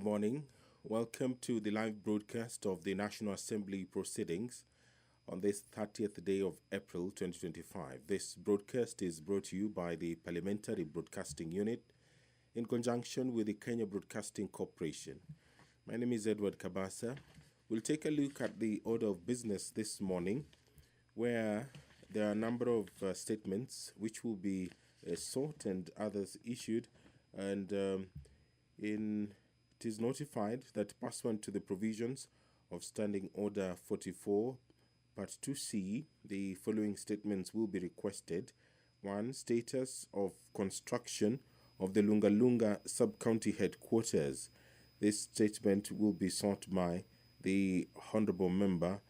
Good morning. Welcome to the live broadcast of the National Assembly Proceedings on this 30th day of April 2025. This broadcast is brought to you by the Parliamentary Broadcasting Unit in conjunction with the Kenya Broadcasting Corporation. My name is Edward Kabasa. We'll take a look at the order of business this morning, where there are a number of statements which will be sought and others issued, and it is notified that pursuant to the provisions of Standing Order 44, Part 2C, the following statements will be requested. 1. Status of construction of the Lunga Lunga Sub-County Headquarters. This statement will be sought by the Honourable Member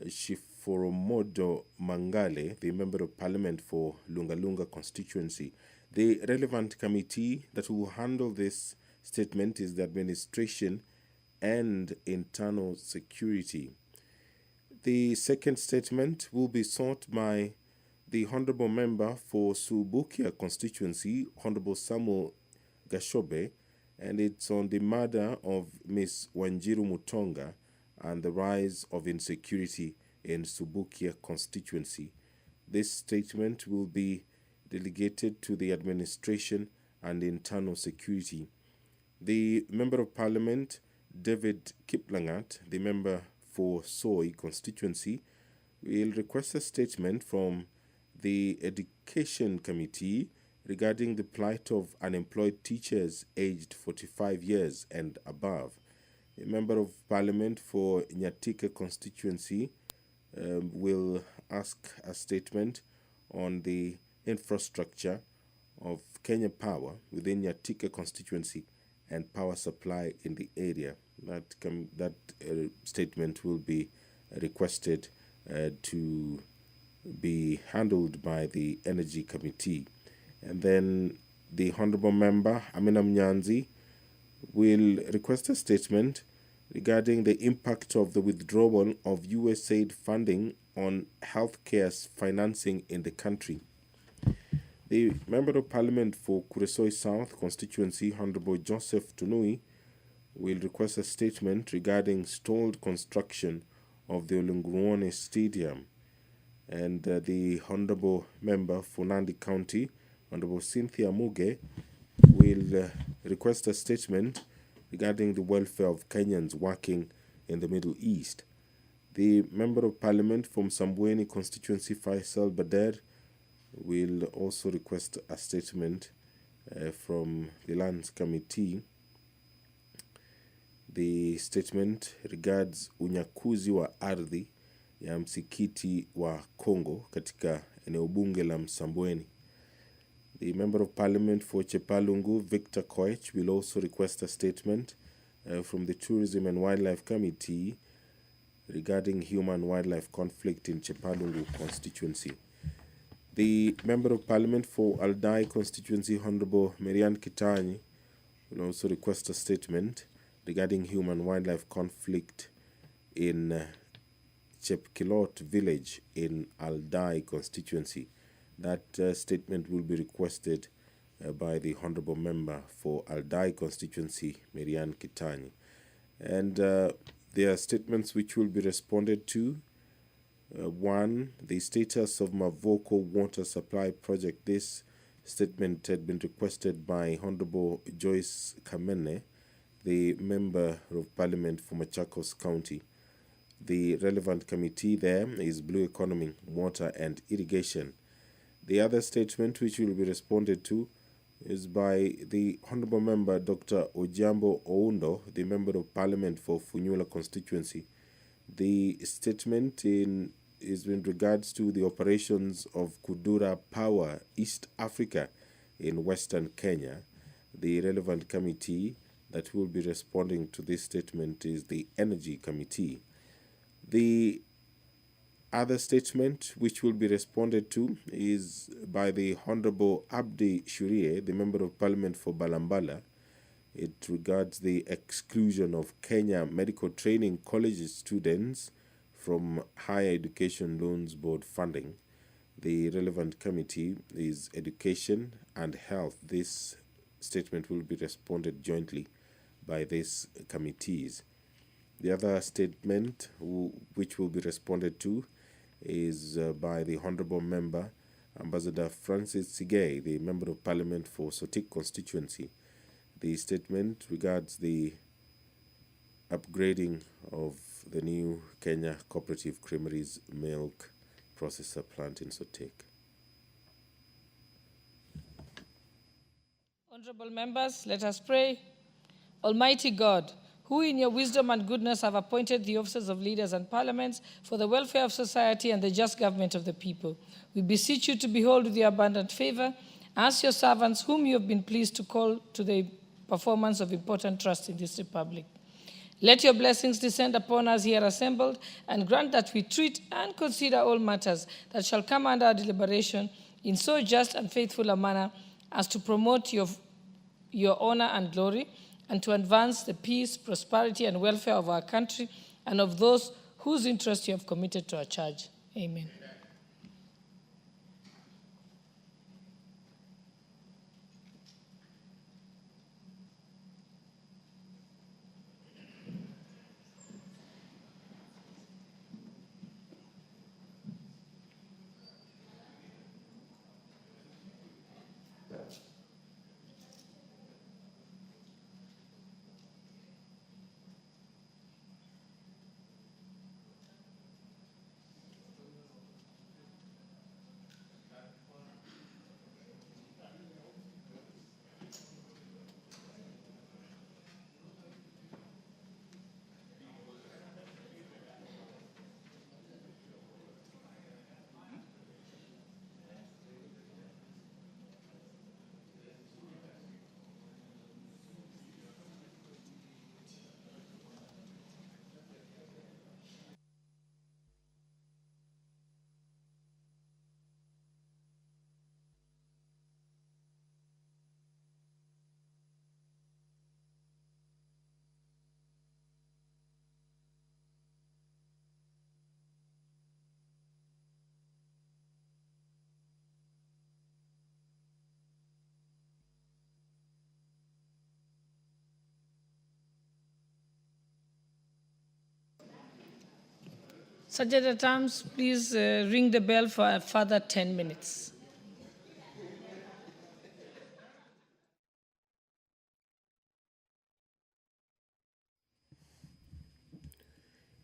Shiforomodo Mangale, the Member of Parliament for Lunga Lunga constituency. The relevant committee that will handle this statement is the Administration and Internal Security. The second statement will be sought by the Honourable Member for Subukia constituency, Honourable Samuel Gashobe, and it's on the murder of Ms. Wanjiru Mutonga and the rise of insecurity in Subukia constituency. This statement will be delegated to the Administration and Internal Security. The Member of Parliament, David Kiplangat, the member for Soy constituency, will request a statement from the Education Committee regarding the plight of unemployed teachers aged 45 years and above. The Member of Parliament for Nyatika constituency will ask a statement on the infrastructure of Kenya Power within Nyatika constituency and power supply in the area. That statement will be requested to be handled by the Energy Committee. And then the Honourable Member Amina Mnyanzi will request a statement regarding the impact of the withdrawal of USAID funding on healthcare's financing in the country. The Member of Parliament for Kuresoi South constituency, Honourable Joseph Tunui, will request a statement regarding stalled construction of the Olunguruone Stadium. And the Honourable Member for Nandi County, Honourable Cynthia Muge, will request a statement regarding the welfare of Kenyans working in the Middle East. The Member of Parliament from Sambweni constituency, Faisal Bader, will also request a statement from the Lands Committee. The statement regards unyakuzi wa ardhi ya msikiti wa Kongo katika eneo bunge la Msambweni. The Member of Parliament for Chepalungu, Victor Koech, will also request a statement from the Tourism and Wildlife Committee regarding human-wildlife conflict in Chepalungu constituency. The Member of Parliament for Aldai constituency, Honourable Marian Kitanyi, will also request a statement regarding human-wildlife conflict in Chepkilot village in Aldai constituency. That statement will be requested by the Honourable Member for Aldai constituency, Marian Kitanyi. And there are statements which will be responded to. 1. The status of Maavoko water supply project. This statement had been requested by Honourable Joyce Kamene, the Member of Parliament for Machakos County. The relevant committee there is Blue Economy, Water and Irrigation. The other statement which will be responded to is by the Honourable Member Dr. Ojambo Oundo, the Member of Parliament for Funyula constituency. The statement is in regards to the operations of Kudura Power East Africa in Western Kenya. The relevant committee that will be responding to this statement is the Energy Committee. The other statement which will be responded to is by the Honourable Abdi Shurie, the Member of Parliament for Balambala. It regards the exclusion of Kenya Medical Training College students from Higher Education Loans Board funding. The relevant committee is Education and Health. This statement will be responded jointly by these committees. The other statement which will be responded to is by the Honourable Member, Ambassador Francis Sigei, the Member of Parliament for Sotik constituency. The statement regards the upgrading of the new Kenya Cooperative Creameries milk processor plant in Sotik. Honorable members, let us pray. Almighty God, who in your wisdom and goodness have appointed the officers of leaders and parliaments for the welfare of society and the just government of the people, we beseech you to behold with your abundant favor as your servants whom you have been pleased to call to the performance of important trust in this republic. Let your blessings descend upon us here assembled, and grant that we treat and consider all matters that shall come under our deliberation in so just and faithful a manner as to promote your honor and glory, and to advance the peace, prosperity, and welfare of our country and of those whose interest you have committed to our charge. Amen. Sergeant at Arms, please ring the bell for a further 10 minutes.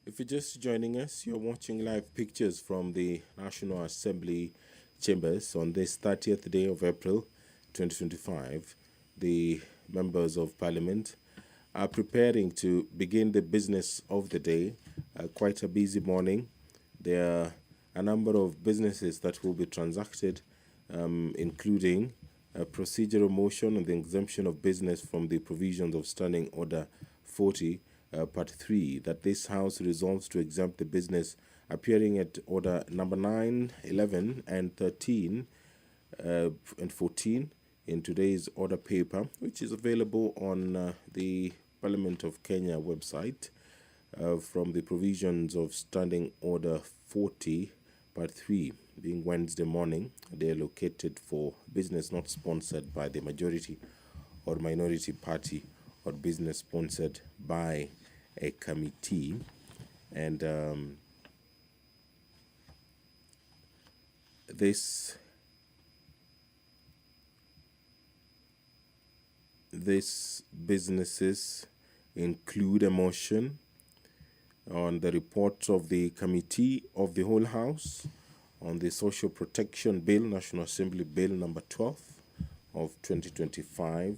If you're just joining us, you're watching live pictures from the National Assembly chambers on this 30th day of April 2025. The members of Parliament are preparing to begin the business of the day. Quite a busy morning. There are a number of businesses that will be transacted, including a procedural motion on the exemption of business from the provisions of Standing Order 40, Part 3, that this House resolves to exempt the business appearing at Order number 9, 11, and 13 and 14 in today's order paper, which is available on the Parliament of Kenya website. From the provisions of Standing Order 40, Part 3, being Wednesday morning. They are located for business not sponsored by the majority or minority party or business sponsored by a committee. And these businesses include a motion on the report of the Committee of the Whole House on the Social Protection Bill, National Assembly Bill number 12 of 2025,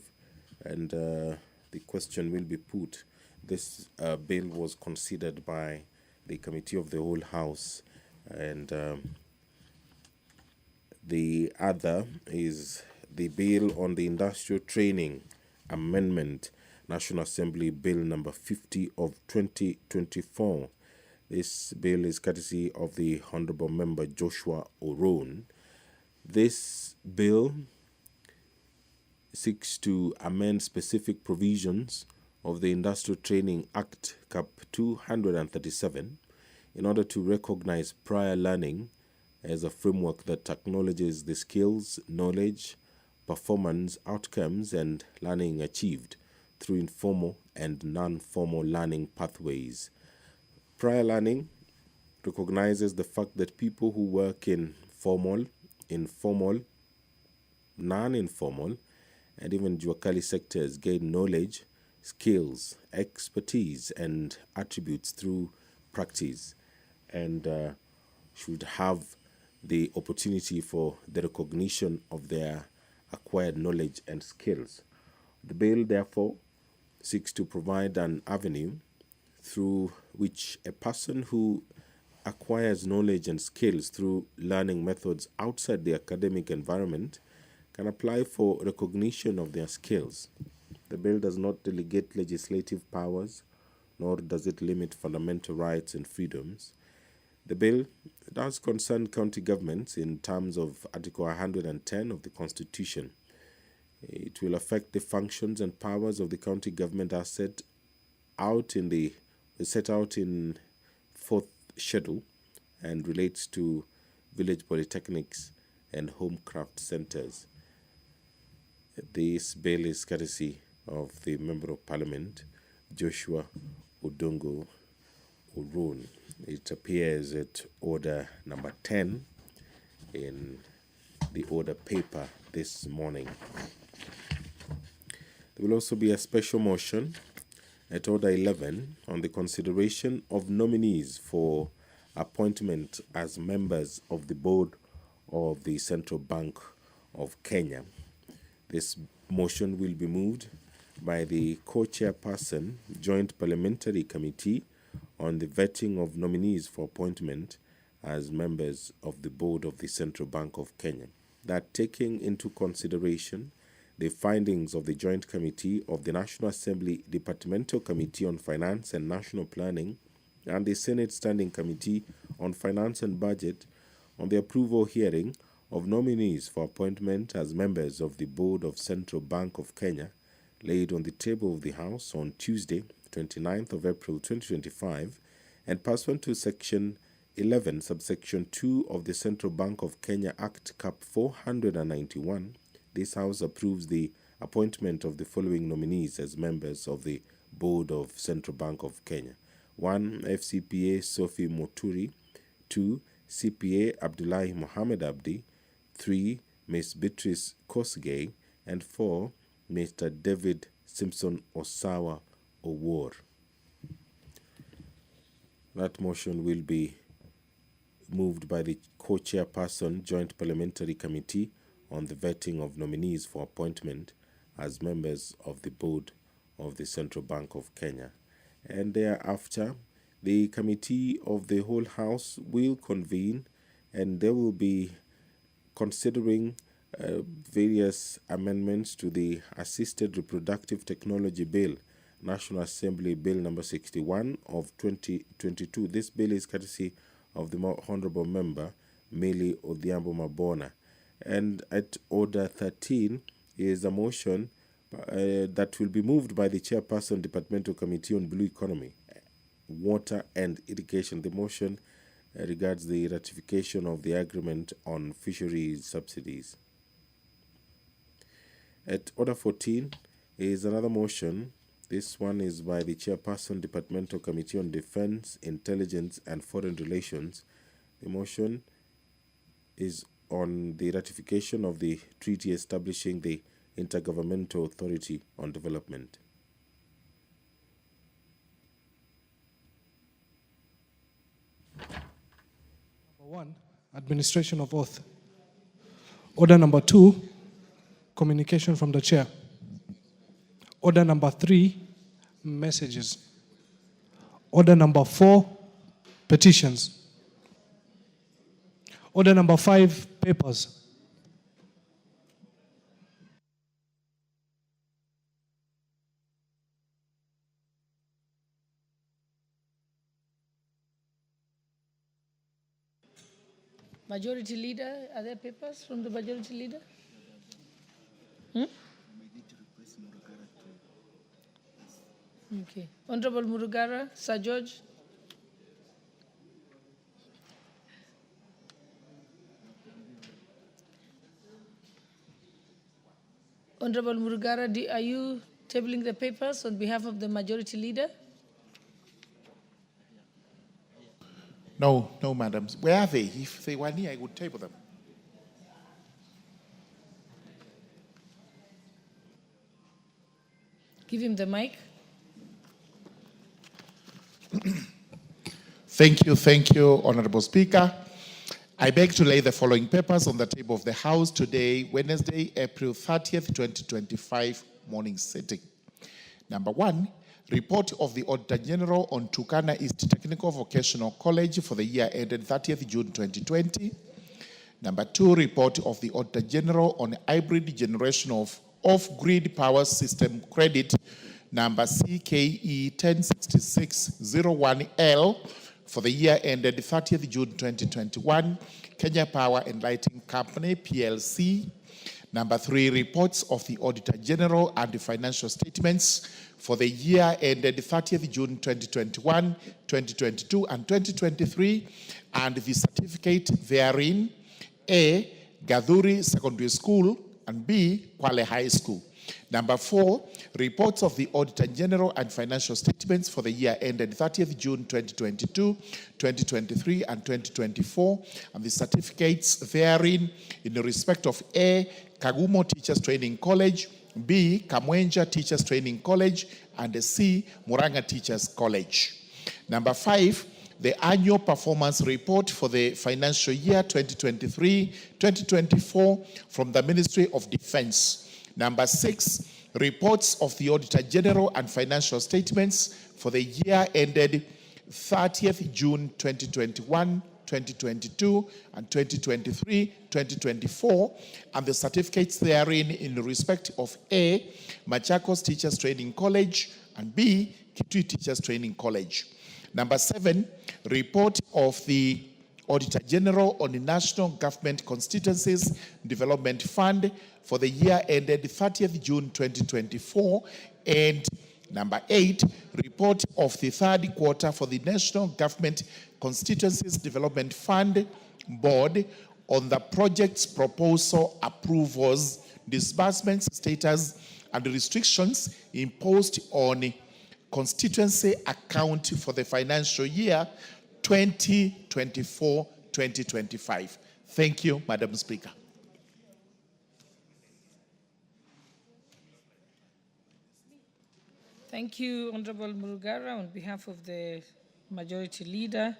and the question will be put. This bill was considered by the Committee of the Whole House, and the other is the bill on the Industrial Training Amendment, National Assembly Bill number 50 of 2024. This bill is courtesy of the Honourable Member Joshua Oron. This bill seeks to amend specific provisions of the Industrial Training Act Cap 237 in order to recognize prior learning as a framework that acknowledges the skills, knowledge, performance, outcomes, and learning achieved through informal and non-formal learning pathways. Prior learning recognizes the fact that people who work in formal, informal, non-informal, and even Juakali sectors gain knowledge, skills, expertise, and attributes through practice, and should have the opportunity for the recognition of their acquired knowledge and skills. The bill, therefore, seeks to provide an avenue through which a person who acquires knowledge and skills through learning methods outside the academic environment can apply for recognition of their skills. The bill does not delegate legislative powers, nor does it limit fundamental rights and freedoms. The bill does concern county governments in terms of Article 110 of the Constitution. It will affect the functions and powers of the county government as set out in 4th schedule and relates to village polytechnics and homecraft centers. This bill is courtesy of the Member of Parliament, Joshua Odongo Orun. It appears at order number 10 in the order paper this morning. There will also be a special motion at order 11 on the consideration of nominees for appointment as members of the board of the Central Bank of Kenya. This motion will be moved by the co-chairperson, Joint Parliamentary Committee on the vetting of nominees for appointment as members of the board of the Central Bank of Kenya. That taking into consideration the findings of the Joint Committee of the National Assembly Departmental Committee on Finance and National Planning and the Senate Standing Committee on Finance and Budget on the approval hearing of nominees for appointment as members of the Board of Central Bank of Kenya, laid on the table of the House on Tuesday, 29th of April 2025, and pursuant to Section 11, subsection 2 of the Central Bank of Kenya Act Cap 491, this House approves the appointment of the following nominees as members of the Board of Central Bank of Kenya. 1. FCPA Sophie Moturi. 2. CPA Abdullahi Mohammed Abdi. 3. Ms. Beatrice Kosgei. And 4. Mr. David Simpson Osawa Owor. That motion will be moved by the co-chairperson, Joint Parliamentary Committee on the vetting of nominees for appointment as members of the board of the Central Bank of Kenya. And thereafter, the Committee of the whole House will convene and they will be considering various amendments to the Assisted Reproductive Technology Bill, National Assembly Bill number 61 of 2022. This bill is courtesy of the Honorable Member, Mili Odhiambo Mabona. And at order 13 is a motion that will be moved by the Chairperson, Departmental Committee on Blue Economy, Water and Irrigation. The motion regards the ratification of the agreement on fisheries subsidies. At order 14 is another motion. This one is by the Chairperson, Departmental Committee on Defense, Intelligence and Foreign Relations. The motion is on the ratification of the treaty establishing the Intergovernmental Authority on Development. Number 1, administration of oath. Order number 2, communication from the chair. Order number 3, messages. Order number 4, petitions. Order number 5, papers. Majority Leader, are there papers from the Majority Leader? Okay. Honorable Murugara, Sir George. Honorable Murugara, are you tabling the papers on behalf of the majority leader? No, madam. Where are they? If they were near, I would table them. Give him the mic. Thank you, Honorable Speaker. I beg to lay the following papers on the table of the House today, Wednesday, April 30th, 2025, morning sitting. Number 1, report of the Auditor General on Turkana East Technical Vocational College for the year ended 30th June 2020. Number 2, report of the Auditor General on hybrid generation of off-grid power system credit number CKE 106601L for the year ended 30th June 2021, Kenya Power and Lighting Company, PLC. Number 3, reports of the Auditor General and the financial statements for the year ended 30th June 2021, 2022, and 2023, and the certificate therein, A, Gadhuri Secondary School, and B, Kwale High School. Number 4, reports of the Auditor General and financial statements for the year ended 30th June 2022, 2023, and 2024, and the certificates therein in respect of A, Kagumo Teachers Training College, B, Kamwenja Teachers Training College, and C, Muranga Teachers College. Number 5, the annual performance report for the financial year 2023-2024 from the Ministry of Defense. Number 6, reports of the Auditor General and financial statements for the year ended 30th June 2021, 2022, and 2023, 2024, and the certificates therein in respect of A, Machakos Teachers Training College, and B, Kitui Teachers Training College. Number 7, report of the Auditor General on the National Government Constituencies Development Fund for the year ended 30th June 2024, and number 8, report of the third quarter for the National Government Constituencies Development Fund Board on the project's proposal approvals, disbursements status, and restrictions imposed on constituency account for the financial year 2024-2025. Thank you, Madam Speaker. Thank you, Honorable Murugara. On behalf of the Majority Leader,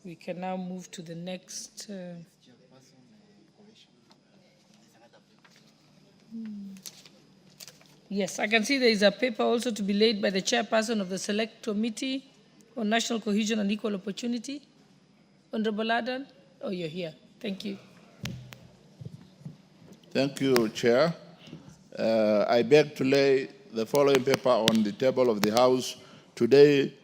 we can now move to the next. Yes, I can see there is a paper also to be laid by the Chairperson of the Select Committee on National Cohesion and Equal Opportunity. Honorable Adan, oh, you're here. Thank you. Thank you, Chair. I beg to lay the following paper on the table of the House today,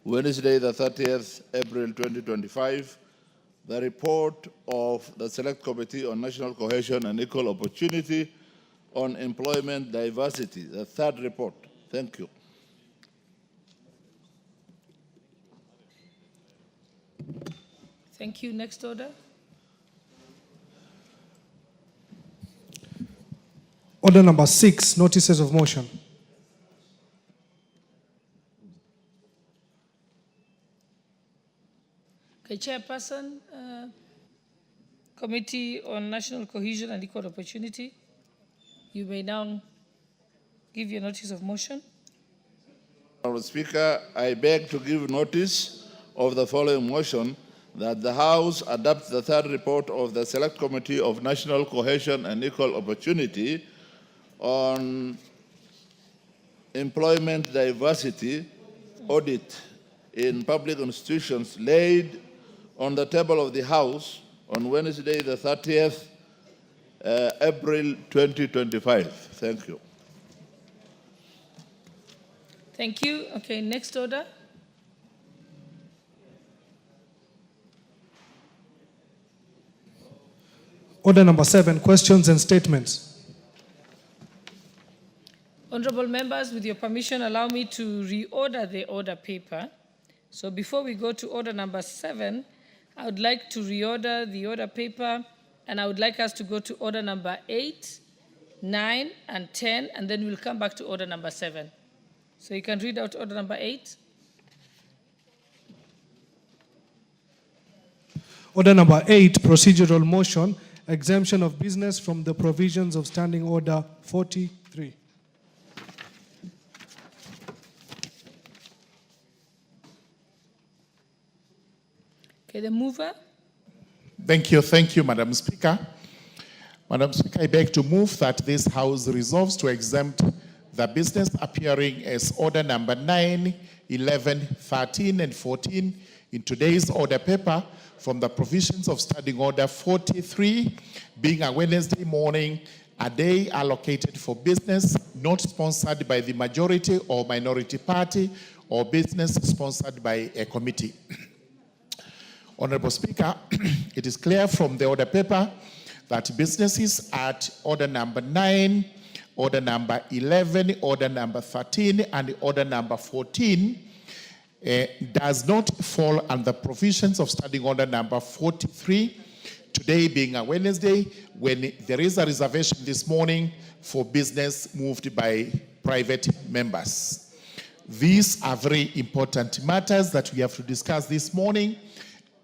Wednesday, the 30th April 2025, the report of the Select Committee on National Cohesion and Equal Opportunity on Employment Diversity, the third report. Thank you. Thank you. Next order. Order number 6, notices of motion. Okay, Chairperson, Committee on National Cohesion and Equal Opportunity, you may now give your notice of motion. Honourable Speaker, I beg to give notice of the following motion that the House adopts the third report of the Select Committee of National Cohesion and Equal Opportunity on employment diversity audit in public institutions laid on the table of the House on Wednesday, the 30th April 2025. Thank you. Thank you. Okay, next order. Order number 7, questions and statements. Honorable members, with your permission, allow me to reorder the order paper. So before we go to order number 7, I would like to reorder the order paper, and I would like us to go to order number 8, 9, and 10, and then we'll come back to order number 7. So you can read out order number 8. Order number 8, procedural motion, exemption of business from the provisions of Standing Order 43. Okay, the mover. Thank you, Madam Speaker. Madam Speaker, I beg to move that this House resolves to exempt the business appearing as order number 9, 11, 13, and 14 in today's order paper from the provisions of Standing Order 43, being a Wednesday morning, a day allocated for business not sponsored by the majority or minority party or business sponsored by a committee. Honorable Speaker, it is clear from the order paper that businesses at order number 9, order number 11, order number 13, and order number 14 does not fall under provisions of Standing Order number 43, today being a Wednesday, when there is a reservation this morning for business moved by private members. These are very important matters that we have to discuss this morning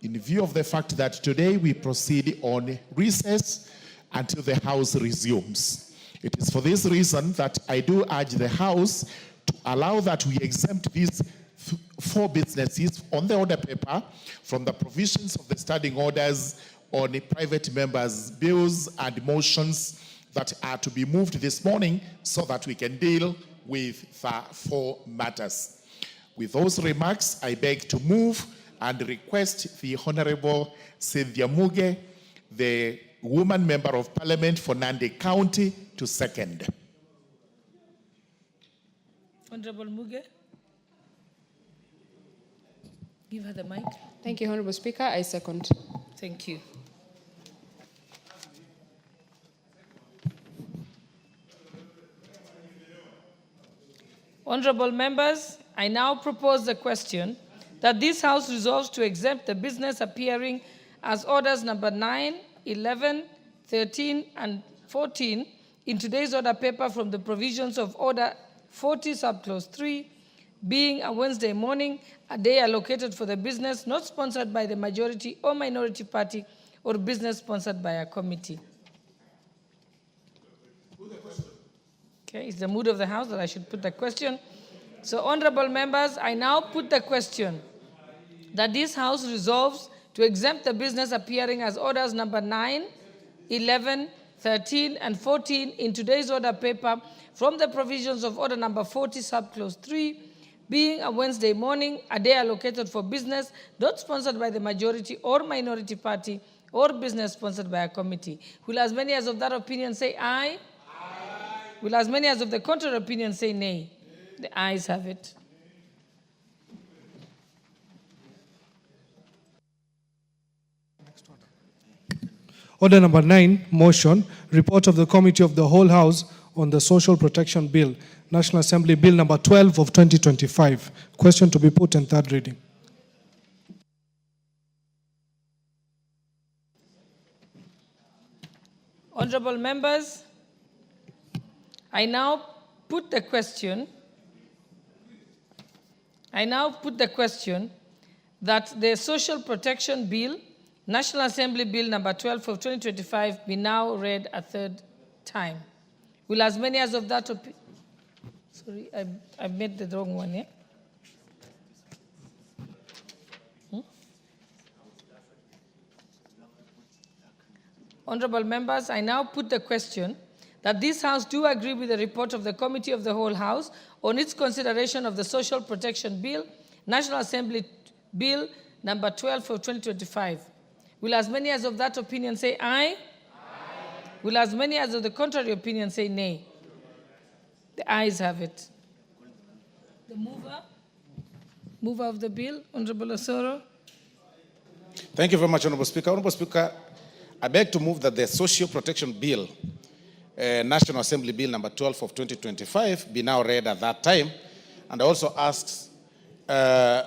in view of the fact that today we proceed on recess until the House resumes. It is for this reason that I do urge the House to allow that we exempt these 4 businesses on the order paper from the provisions of the standing orders on private members' bills and motions that are to be moved this morning so that we can deal with the 4 matters. With those remarks, I beg to move and request the Honorable Cynthia Muge, the woman member of Parliament for Nandi County, to second. Honorable Muge. Give her the mic. Thank you, Honorable Speaker. I second. Thank you. Honorable members, I now propose the question that this House resolves to exempt the business appearing as orders number 9, 11, 13, and 14 in today's order paper from the provisions of Order 40, Subclause 3, being a Wednesday morning, a day allocated for the business not sponsored by the majority or minority party or business sponsored by a committee. Okay, it's the mood of the House that I should put the question. So, honorable members, I now put the question that this House resolves to exempt the business appearing as orders number 9, 11, 13, and 14 in today's order paper from the provisions of Order number 40, Subclause 3, being a Wednesday morning, a day allocated for business not sponsored by the majority or minority party or business sponsored by a committee. Will as many as of that opinion say aye? Aye. Will as many as of the contrary opinion say nay? The ayes have it. Order number 9, motion, report of the Committee of the Whole House on the Social Protection Bill, National Assembly Bill number 12 of 2025. Question to be put in third reading. Honorable members, I now put the question that the Social Protection Bill, National Assembly Bill number 12 of 2025 be now read a third time. Will as many as of that sorry, I made the wrong one, yeah? Honorable members, I now put the question that this House do agree with the report of the Committee of the Whole House on its consideration of the Social Protection Bill, National Assembly Bill number 12 of 2025. Will as many as of that opinion say aye? Aye. Will as many as of the contrary opinion say nay? The ayes have it. The mover of the bill, Honorable Osoro. Thank you very much, Honorable Speaker. Honorable Speaker, I beg to move that the Social Protection Bill, National Assembly Bill number 12 of 2025 be now read at that time. And I also ask the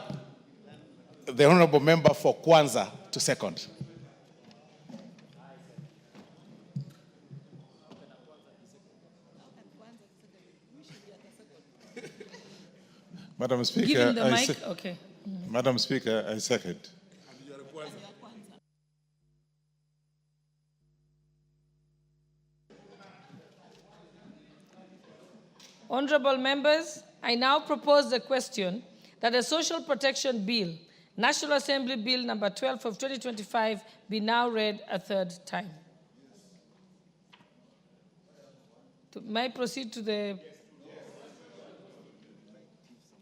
Honorable Member for Kwanza to second. Madam Speaker, Give him the mic. Okay. Madam Speaker, I second. Honorable members, I now propose the question that the Social Protection Bill, National Assembly Bill number 12 of 2025, be now read a third time. May I proceed to the...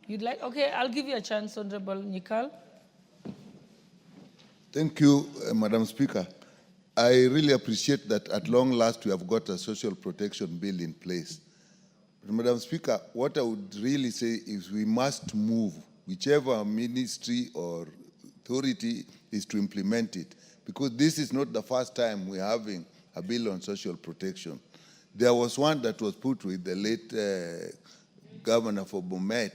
You'd like? Okay, I'll give you a chance, Honorable Nikal. Thank you, Madam Speaker. I really appreciate that at long last we have got a social protection bill in place. But Madam Speaker, what I would really say is we must move, whichever ministry or authority is to implement it, because this is not the first time we're having a bill on social protection. There was one that was put with the late governor for Bomet,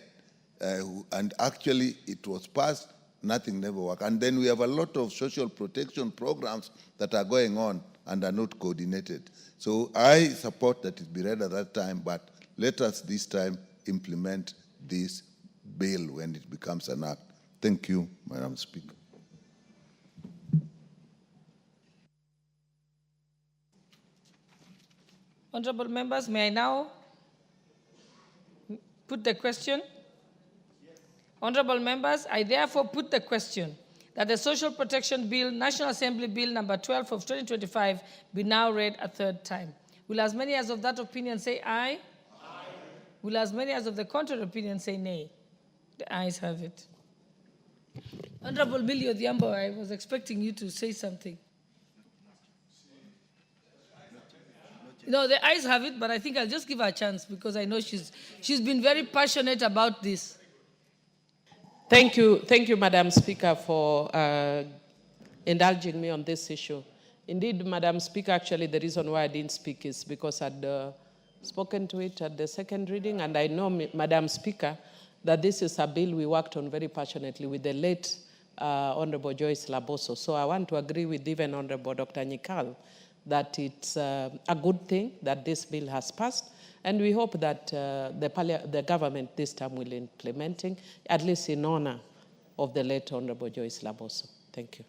and actually it was passed, nothing never worked. And then we have a lot of social protection programs that are going on and are not coordinated. So I support that it be read at that time, but let us this time implement this bill when it becomes an act. Thank you, Madam Speaker. Honorable members, may I now put the question? Honorable members, I therefore put the question that the Social Protection Bill, National Assembly Bill number 12 of 2025, be now read a third time. Will as many as of that opinion say aye? Aye. Will as many as of the contrary opinion say nay? The ayes have it. Honorable Millie Odhiambo, I was expecting you to say something. No, the ayes have it, but I think I'll just give her a chance because I know she's been very passionate about this. Thank you, Madam Speaker, for indulging me on this issue. Indeed, Madam Speaker, actually the reason why I didn't speak is because I'd spoken to it at the second reading, and I know, Madam Speaker, that this is a bill we worked on very passionately with the late Honorable Joyce Laboso. So I want to agree with even Honorable Dr. Nikal that it's a good thing that this bill has passed. And we hope that the government this time will implementing, at least in honor of the late Honorable Joyce Laboso. Thank you.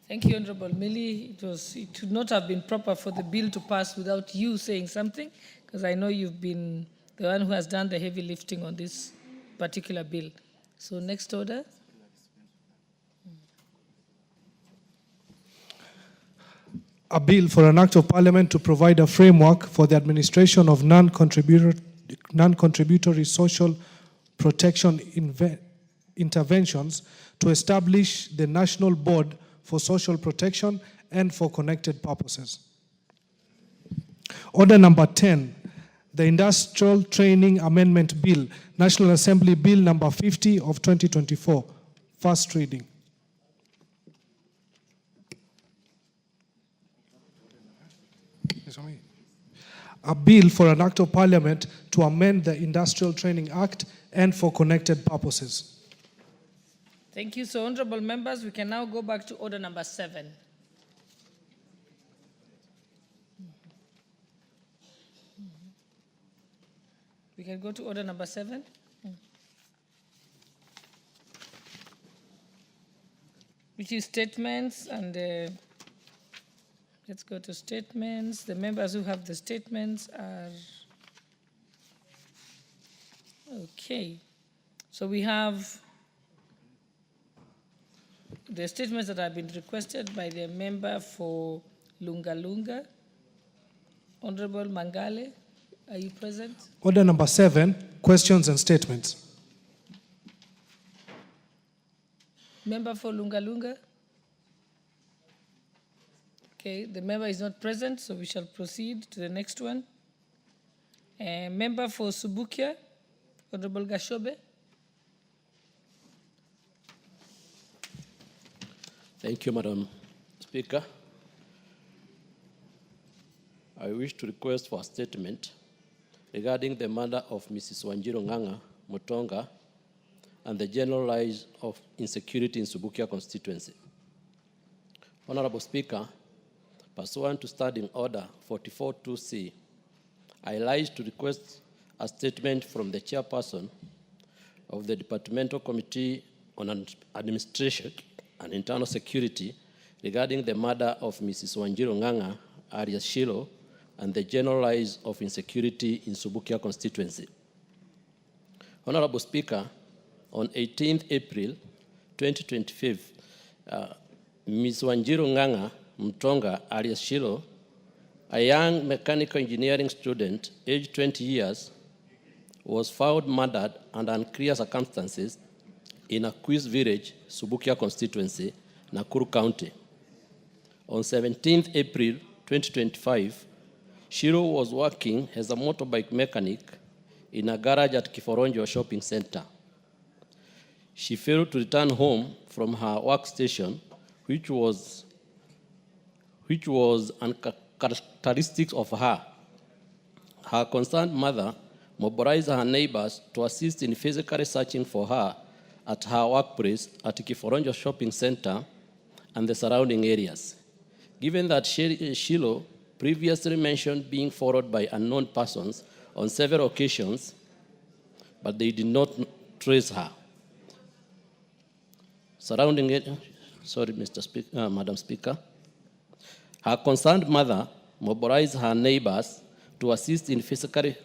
Thank you, Honorable Millie. It would not have been proper for the bill to pass without you saying something, because I know you've been the one who has done the heavy lifting on this particular bill. So next order. A bill for an act of parliament to provide a framework for the administration of non-contributory social protection interventions to establish the National Board for Social Protection and for connected purposes. Order number 10, the Industrial Training Amendment Bill, National Assembly Bill number 50 of 2024, first reading. A bill for an act of parliament to amend the Industrial Training Act and for connected purposes. Thank you. So, honorable members, we can now go back to order number 7. We can go to order number 7. Which is statements and... let's go to statements. The members who have the statements are... Okay. So we have the statements that have been requested by the member for Lunga Lunga. Honorable Mangale, are you present? Order number 7, questions and statements. Member for Lunga Lunga? Okay, the member is not present, so we shall proceed to the next one. Member for Subukia, Honorable Gashobe. Thank you, Madam Speaker. I wish to request for a statement regarding the murder of Mrs. Wanjiru Nganga Mutonga and the general rise of insecurity in Subukia constituency. Honorable Speaker, pursuant to Standing Order 44.2c, I rise to request a statement from the chairperson of the Departmental Committee on Administration and Internal Security regarding the murder of Mrs. Wanjiru Ng'ang'a, alias Shilo, and the general rise of insecurity in Subukia constituency. Honorable Speaker, on 18th April 2025, Ms. Wanjiru Ng'ang'a Mutonga, alias Shilo, a young mechanical engineering student aged 20 years, was found murdered under unclear circumstances in a Quiz village, Subukia constituency, Nakuru County. On 17th April 2025, Shiro was working as a motorbike mechanic in a garage at Kiforonjo shopping center. She failed to return home from her workstation, which was uncharacteristic of her. Her concerned mother mobilized her neighbors to assist in physically searching for her at her workplace at Kiforonjo shopping center and the surrounding areas. Given that Shilo previously mentioned being followed by unknown persons on several occasions, but they did not trace her. Surrounding it, Madam Speaker. Her concerned mother mobilized her neighbors to assist in physically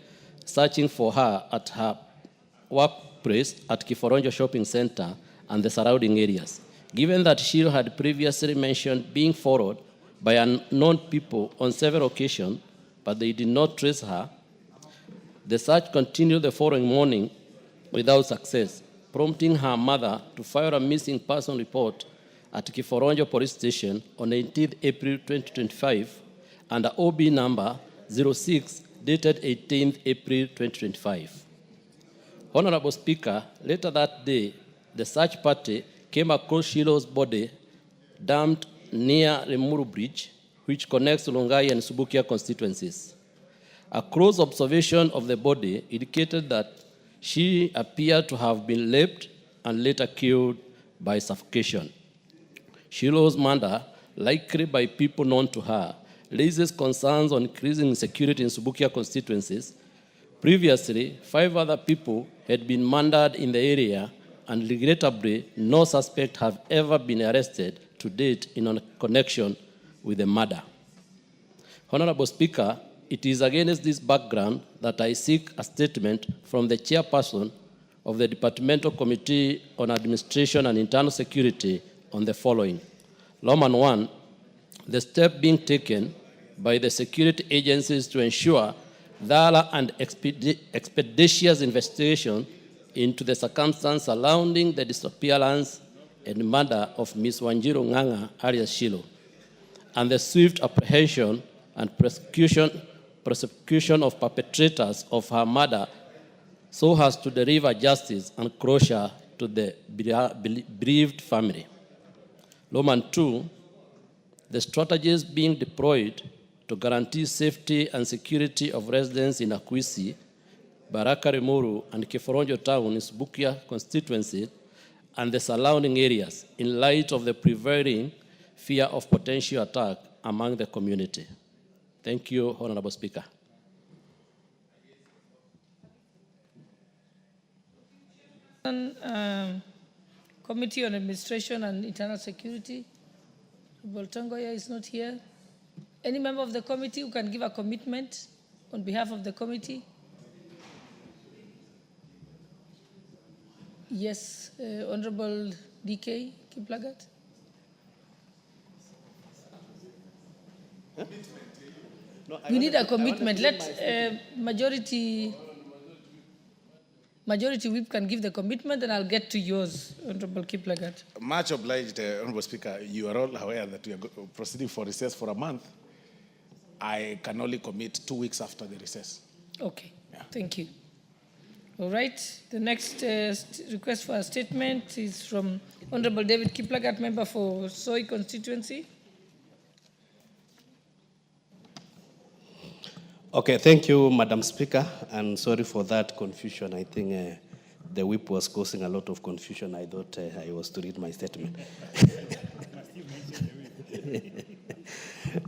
searching for her at her workplace at Kiforonjo shopping center and the surrounding areas. Given that she had previously mentioned being followed by unknown people on several occasions, but they did not trace her, the search continued the following morning without success, prompting her mother to file a missing person report at Kiforonjo Police Station on 18th April 2025 under OB number 06 dated 18th April 2025. Honorable Speaker, later that day, the search party came across Shilo's body dumped near Lemuru Bridge, which connects Longai and Subukia constituencies. A close observation of the body indicated that she appeared to have been raped and later killed by suffocation. Shilo's murder, likely by people known to her, raises concerns on increasing insecurity in Subukia constituencies. Previously, 5 other people had been murdered in the area, and regrettably, no suspect have ever been arrested to date in connection with the murder. Honorable Speaker, it is against this background that I seek a statement from the chairperson of the Departmental Committee on Administration and Internal Security on the following. Roman 1, the step being taken by the security agencies to ensure thorough and expeditious investigation into the circumstances surrounding the disappearance and murder of Ms. Wanjiru Ng'ang'a, alias Shilo, and the swift apprehension and prosecution of perpetrators of her murder so as to deliver justice and closure to the bereaved family. Roman 2, the strategies being deployed to guarantee safety and security of residents in Akwisi, Baraka Rimuru, and Kiforonjo town in Subukia constituency and the surrounding areas in light of the prevailing fear of potential attack among the community. Thank you, Honorable Speaker. Committee on Administration and Internal Security. Boltongoya is not here. Any member of the committee who can give a commitment on behalf of the committee? Yes, Honorable DK Kiplagat. We need a commitment. Let Majority Whip can give the commitment, and I'll get to yours, Honorable Kiplagat. Much obliged, Honorable Speaker. You are all aware that we are proceeding for recess for a month. I can only commit 2 weeks after the recess. Okay, yeah. Thank you. All right, the next request for a statement is from Honorable David Kiplagat, member for Soi constituency. Okay, thank you, Madam Speaker, and sorry for that confusion. I think the whip was causing a lot of confusion. I thought I was to read my statement.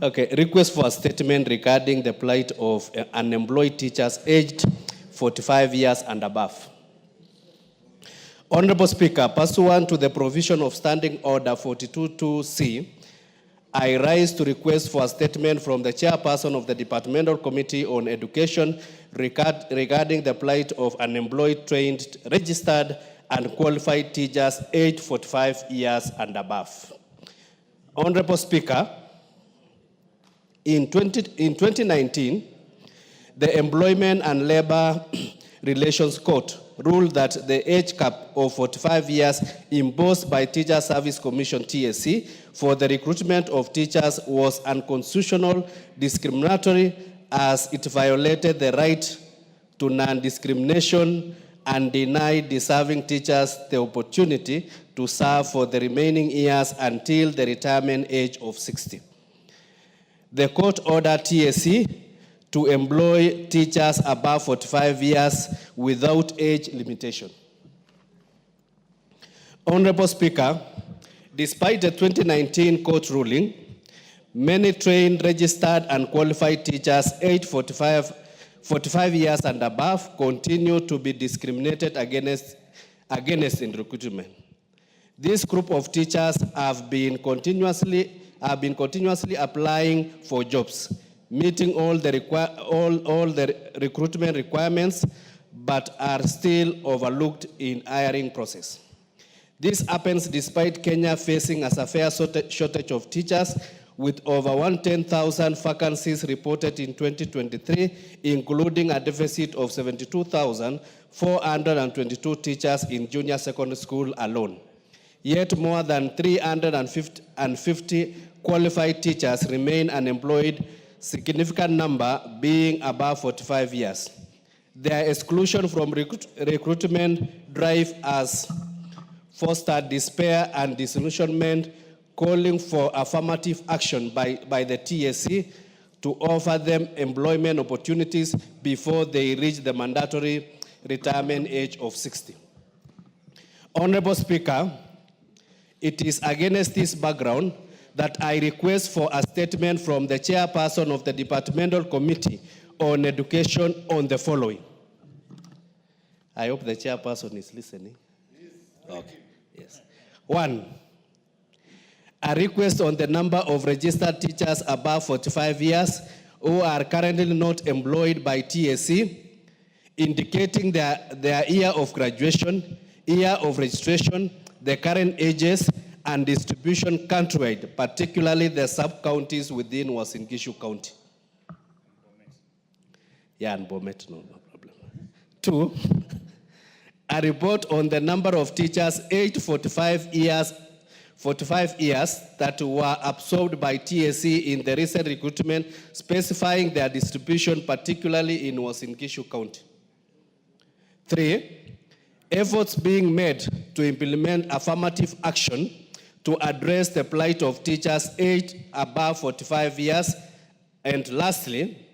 Okay, request for a statement regarding the plight of unemployed teachers aged 45 years and above. Honorable Speaker, pursuant to the provision of Standing Order 42.2c, I rise to request for a statement from the chairperson of the Departmental Committee on Education regarding the plight of unemployed, trained, registered, and qualified teachers aged 45 years and above. Honorable Speaker, in 2019, the Employment and Labor Relations Court ruled that the age cap of 45 years imposed by Teacher Service Commission TSC for the recruitment of teachers was unconstitutional, discriminatory, as it violated the right to non-discrimination and denied deserving teachers the opportunity to serve for the remaining years until the retirement age of 60. The court ordered TSC to employ teachers above 45 years without age limitation. Honorable Speaker, despite the 2019 court ruling, many trained, registered, and qualified teachers aged 45 years and above continue to be discriminated against in recruitment. This group of teachers have been continuously applying for jobs, meeting all the recruitment requirements, but are still overlooked in hiring process. This happens despite Kenya facing a severe shortage of teachers, with over 110,000 vacancies reported in 2023, including a deficit of 72,422 teachers in junior secondary school alone. Yet more than 350 qualified teachers remain unemployed, significant number being above 45 years. Their exclusion from recruitment drive has fostered despair and disillusionment, calling for affirmative action by the TSC to offer them employment opportunities before they reach the mandatory retirement age of 60. Honorable Speaker, it is against this background that I request for a statement from the chairperson of the Departmental Committee on Education on the following. I hope the chairperson is listening. Okay. Yes. 1, a request on the number of registered teachers above 45 years who are currently not employed by TSC, indicating their year of graduation, year of registration, the current ages, and distribution countrywide, particularly the sub-counties within Uasin Gishu County. Yeah, and Bomet, no problem. 2, a report on the number of teachers aged 45 years that were absorbed by TSC in the recent recruitment, specifying their distribution, particularly in Uasin Gishu County. 3, efforts being made to implement affirmative action to address the plight of teachers aged above 45 years. And lastly,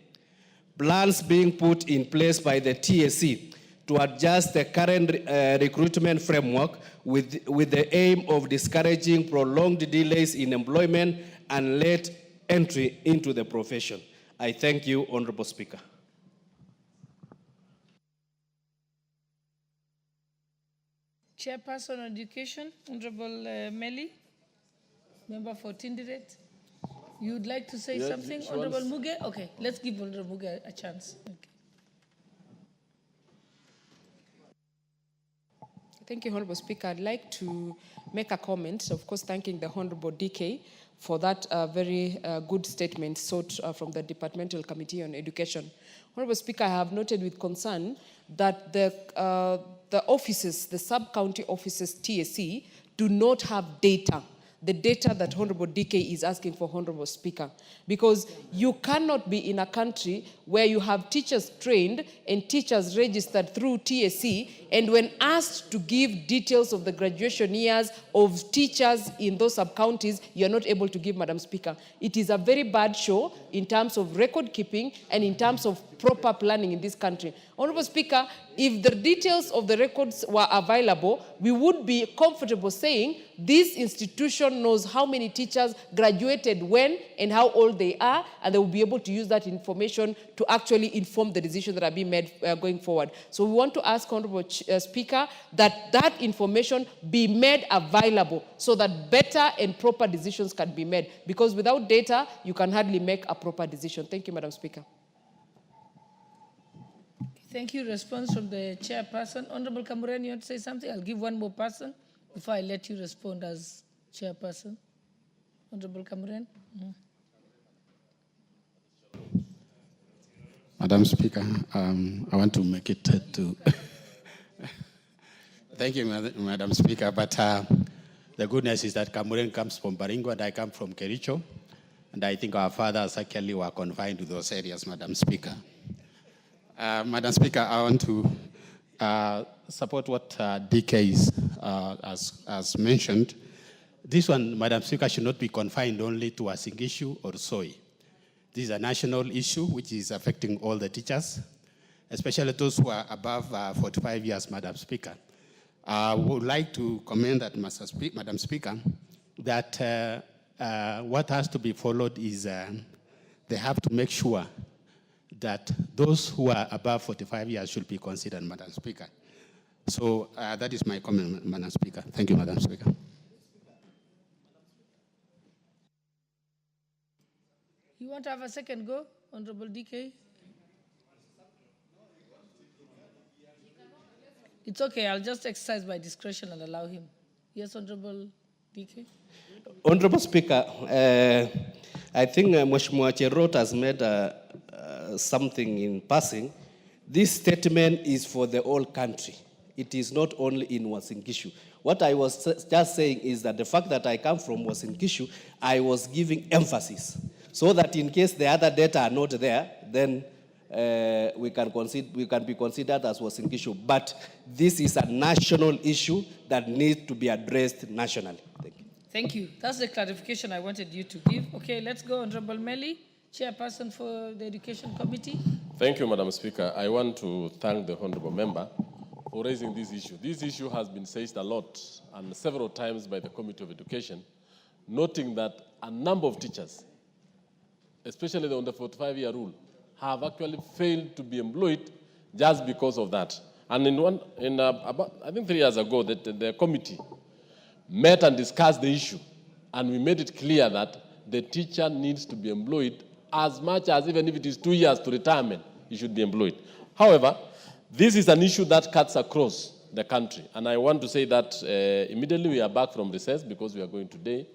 plans being put in place by the TSC to adjust the current recruitment framework with the aim of discouraging prolonged delays in employment and late entry into the profession. I thank you, Honorable Speaker. Chairperson on Education, Honorable Meli, member for Tinderet. You would like to say something, Honorable Muge? Okay, let's give Honorable Muge a chance. Okay. Thank you, Honorable Speaker. I'd like to make a comment, of course, thanking the Honorable DK for that very good statement sought from the Departmental Committee on Education. Honorable Speaker, I have noted with concern that the offices, the sub-county offices, TSC, do not have data, the data that Honorable DK is asking for, Honorable Speaker. Because you cannot be in a country where you have teachers trained and teachers registered through TSC, and when asked to give details of the graduation years of teachers in those sub-counties, you're not able to give, Madam Speaker. It is a very bad show in terms of record keeping and in terms of proper planning in this country. Honorable Speaker, if the details of the records were available, we would be comfortable saying this institution knows how many teachers graduated when and how old they are, and they will be able to use that information to actually inform the decisions that are being made going forward. So we want to ask Honorable Speaker that that information be made available so that better and proper decisions can be made. Because without data, you can hardly make a proper decision. Thank you, Madam Speaker. Thank you. Response from the chairperson. Honorable Kamuren, you want to say something? I'll give one more person before I let you respond as chairperson. Honorable Kamuren. Madam Speaker, I want to make it to... Thank you, Madam Speaker, but the goodness is that Kamuren comes from Baringo and I come from Kericho, and I think our fathers actually were confined to those areas, Madam Speaker. Madam Speaker, I want to support what DK has mentioned. This one, Madam Speaker, should not be confined only to Uasin or Soy. This is a national issue which is affecting all the teachers, especially those who are above 45 years, Madam Speaker. I would like to commend that, Madam Speaker, that what has to be followed is they have to make sure that those who are above 45 years should be considered, Madam Speaker. So that is my comment, Madam Speaker. Thank you, Madam Speaker. You want to have a second go, Honorable DK? It's okay, I'll just exercise my discretion and allow him. Yes, Honorable DK? Honorable Speaker, I think Mheshimiwa Cherot has made something in passing. This statement is for the whole country. It is not only in Uasin Gishu. What I was just saying is that the fact that I come from Uasin Gishu, I was giving emphasis so that in case the other data are not there, then we can be considered as Uasin Gishu. But this is a national issue that needs to be addressed nationally. Thank you. Thank you. That's the clarification I wanted you to give. Okay, let's go, Honorable Meli, Chairperson for the Education Committee. Thank you, Madam Speaker. I want to thank the Honorable Member for raising this issue. This issue has been said a lot and several times by the Committee of Education, noting that a number of teachers, especially the under 45-year rule, have actually failed to be employed just because of that. And about, I think 3 years ago, the committee met and discussed the issue, and we made it clear that the teacher needs to be employed as much as, even if it is 2 years to retirement, he should be employed. However, this is an issue that cuts across the country, and I want to say that immediately we are back from recess, because we are going today,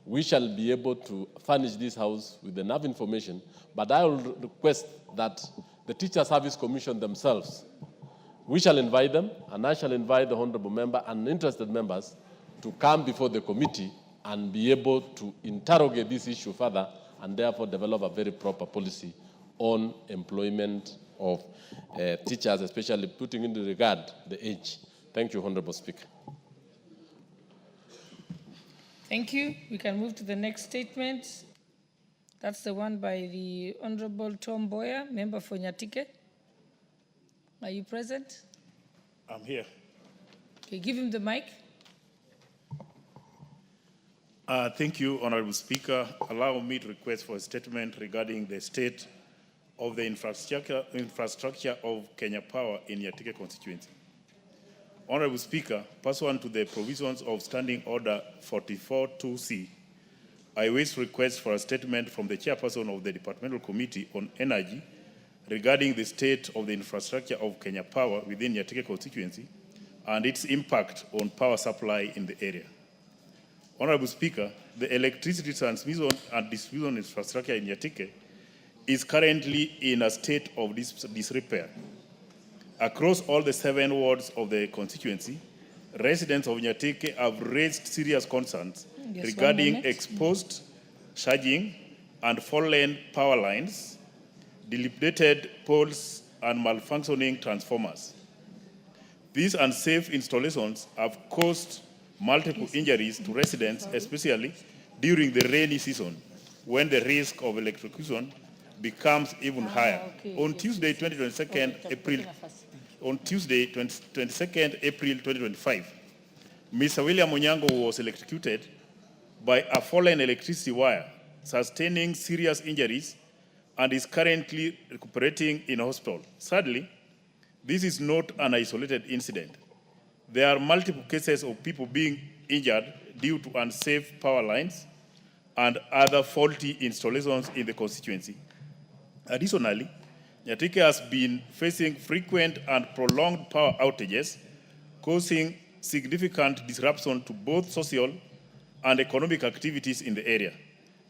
we shall be able to furnish this House with enough information, but I will request that the Teacher Service Commission themselves, we shall invite them, and I shall invite the Honorable Member and interested members to come before the committee and be able to interrogate this issue further, and therefore develop a very proper policy on employment of teachers, especially putting into regard the age. Thank you, Honorable Speaker. Thank you. We can move to the next statement. That's the one by the Honorable Tom Boyer, member for Nyatike. Are you present? I'm here. Okay, give him the mic. Thank you, Honorable Speaker. Allow me to request for a statement regarding the state of the infrastructure of Kenya Power in Nyatike constituency. Honorable Speaker, pursuant to the provisions of Standing Order 44-2C, I wish to request for a statement from the chairperson of the Departmental Committee on Energy regarding the state of the infrastructure of Kenya Power within Nyatike constituency and its impact on power supply in the area. Honorable Speaker, the electricity transmission and distribution infrastructure in Nyatike is currently in a state of disrepair. Across all the 7 wards of the constituency, residents of Nyatike have raised serious concerns regarding exposed surging and fallen power lines, dilapidated poles, and malfunctioning transformers. These unsafe installations have caused multiple injuries to residents, especially during the rainy season, when the risk of electrocution becomes even higher. On Tuesday, 22nd April 2025, Mr. William Onyango was electrocuted by a fallen electricity wire, sustaining serious injuries, and is currently recuperating in a hospital. Sadly, this is not an isolated incident. There are multiple cases of people being injured due to unsafe power lines and other faulty installations in the constituency. Additionally, Nyatike has been facing frequent and prolonged power outages, causing significant disruption to both social and economic activities in the area.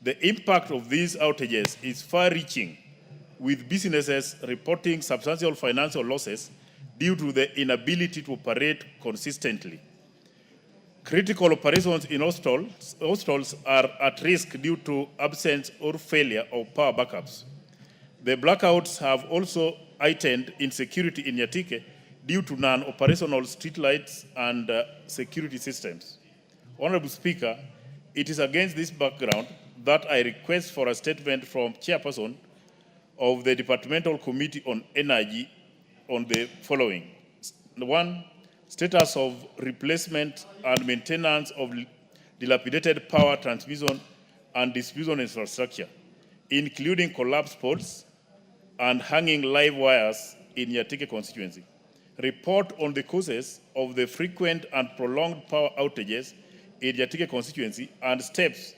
The impact of these outages is far-reaching, with businesses reporting substantial financial losses due to the inability to operate consistently. Critical operations in hospitals are at risk due to absence or failure of power backups. The blackouts have also heightened insecurity in Nyatike due to non-operational streetlights and security systems. Honorable Speaker, it is against this background that I request for a statement from Chairperson of the Departmental Committee on Energy on the following. 1, status of replacement and maintenance of dilapidated power transmission and distribution infrastructure, including collapsed poles and hanging live wires in Nyatike constituency. Report on the causes of the frequent and prolonged power outages in Nyatike constituency and steps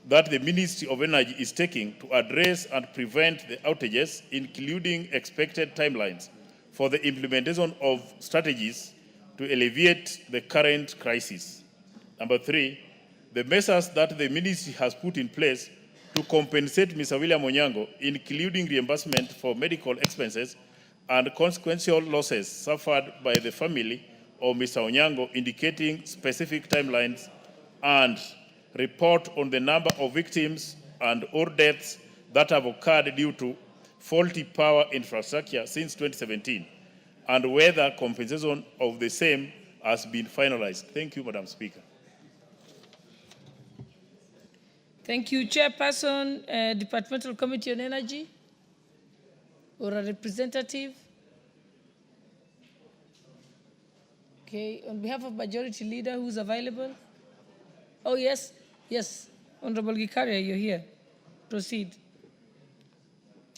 that the Ministry of Energy is taking to address and prevent the outages, including expected timelines for the implementation of strategies to alleviate the current crisis. Number 3, the measures that the ministry has put in place to compensate Mr. William Onyango, including reimbursement for medical expenses and consequential losses suffered by the family of Mr. Onyango, indicating specific timelines, and report on the number of victims and or deaths that have occurred due to faulty power infrastructure since 2017, and whether compensation of the same has been finalized. Thank you, Madam Speaker. Thank you, Chairperson. Departmental Committee on Energy, or a representative? Okay, on behalf of Majority Leader, who's available? Oh, yes, yes. Honorable Gikaria, you're here. Proceed.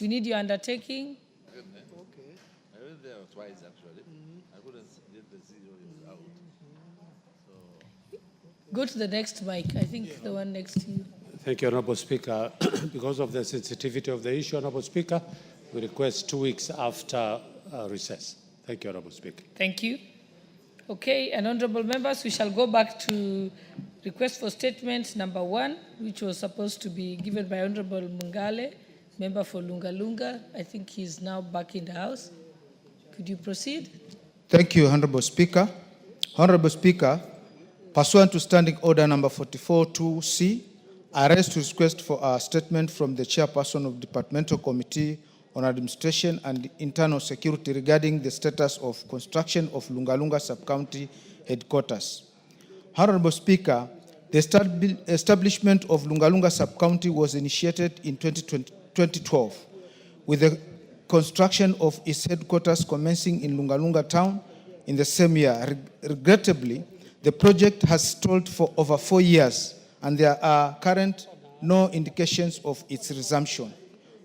We need your undertaking. Okay. I went there twice, actually. I couldn't get the zero out. So. Go to the next mic. I think the one next to you. Thank you, Honorable Speaker. Because of the sensitivity of the issue, Honorable Speaker, we request 2 weeks after recess. Thank you, Honorable Speaker. Thank you. Okay, and honorable members, we shall go back to request for statement number 1, which was supposed to be given by Honorable Mungale, member for Lunga Lunga. I think he's now back in the House. Could you proceed? Thank you, Honorable Speaker. Honorable Speaker, pursuant to Standing Order number 44-2C, I raise to request for a statement from the Chairperson of Departmental Committee on Administration and Internal Security regarding the status of construction of Lunga Lunga Sub-County Headquarters. Honorable Speaker, the establishment of Lunga Lunga Sub-County was initiated in 2012, with the construction of its headquarters commencing in Lunga Lunga town in the same year. Regrettably, the project has stalled for over 4 years, and there are current no indications of its resumption.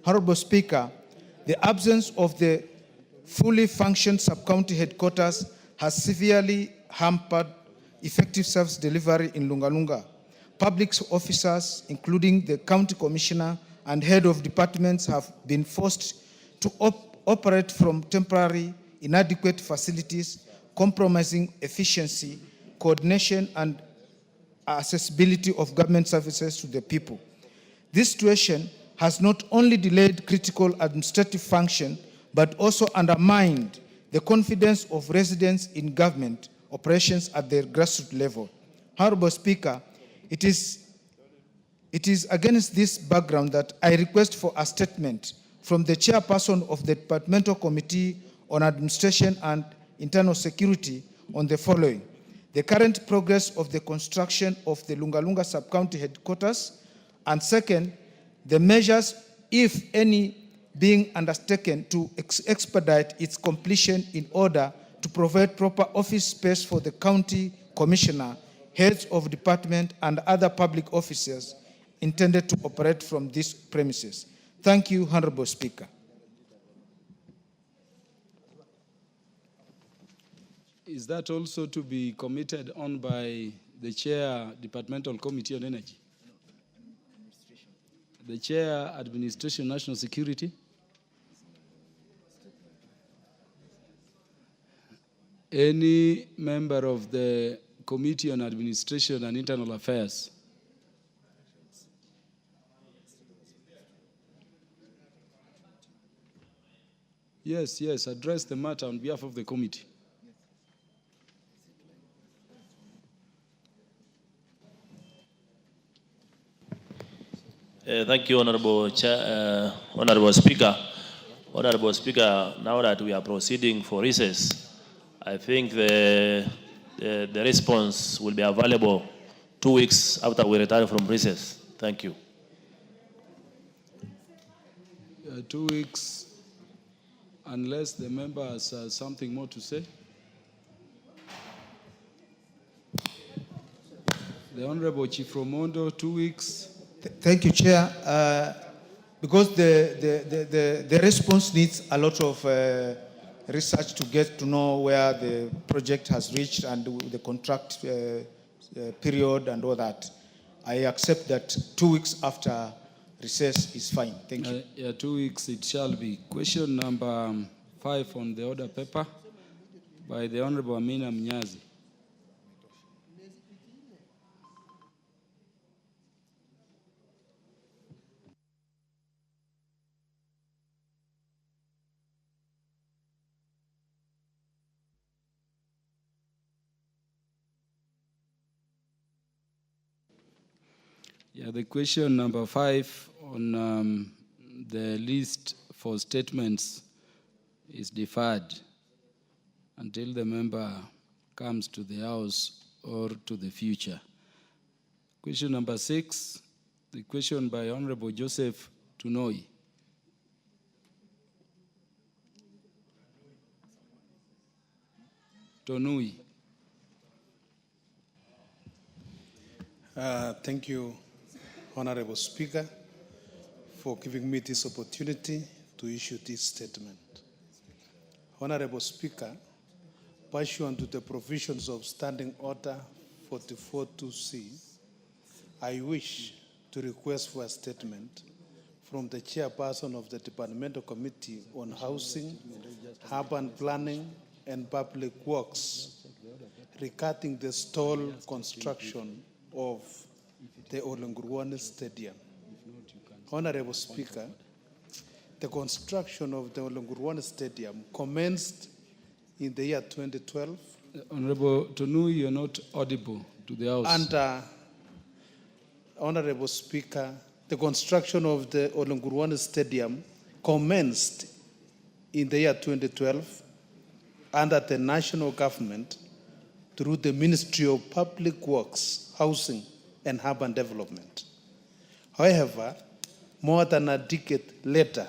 Honorable Speaker, the absence of the fully functioned sub-county headquarters has severely hampered effective service delivery in Lunga Lunga. Public officers, including the county commissioner and head of departments, have been forced to operate from temporary, inadequate facilities, compromising efficiency, coordination, and accessibility of government services to the people. This situation has not only delayed critical administrative function, but also undermined the confidence of residents in government operations at their grassroots level. Honorable Speaker, it is against this background that I request for a statement from the Chairperson of the Departmental Committee on Administration and Internal Security on the following: the current progress of the construction of the Lunga Lunga Sub-County Headquarters, and second, the measures if any, being undertaken to expedite its completion in order to provide proper office space for the county commissioner, heads of department, and other public officers intended to operate from these premises. Thank you, Honorable Speaker. Is that also to be committed on by the Chair, Departmental Committee on Energy? The Chair, Administration, National Security? Any member of the Committee on Administration and Internal Affairs? Yes, address the matter on behalf of the committee. Thank you, Honorable Chair, Honorable Speaker. Honorable Speaker, now that we are proceeding for recess, I think the response will be available 2 weeks after we return from recess. Thank you. 2 weeks, unless the member has something more to say. The Honorable Chief Romondo, 2 weeks. Thank you, Chair. Because the response needs a lot of research to get to know where the project has reached and the contract period and all that. I accept that 2 weeks after recess is fine. Thank you. 2 weeks it shall be. Question number 5 on the order paper by the Honorable Amina Mnyazi. The question number 5 on the list for statements is deferred until the member comes to the House or to the future. Question number 6, the question by Honorable Joseph Tunoi. Tonui. Thank you, Honorable Speaker, for giving me this opportunity to issue this statement. Honorable Speaker, pursuant to the provisions of Standing Order 44.2c, I wish to request for a statement from the Chairperson of the Departmental Committee on Housing, Urban Planning, and Public Works regarding the stall construction of the Olengurwane Stadium. Honorable Speaker, the construction of the Olengurwane Stadium commenced in the year 2012. Honorable Tonu, you're not audible to the House. And Honorable Speaker, the construction of the Olengurwane Stadium commenced in the year 2012 under the national government through the Ministry of Public Works, Housing, and Urban Development. However, more than a decade later,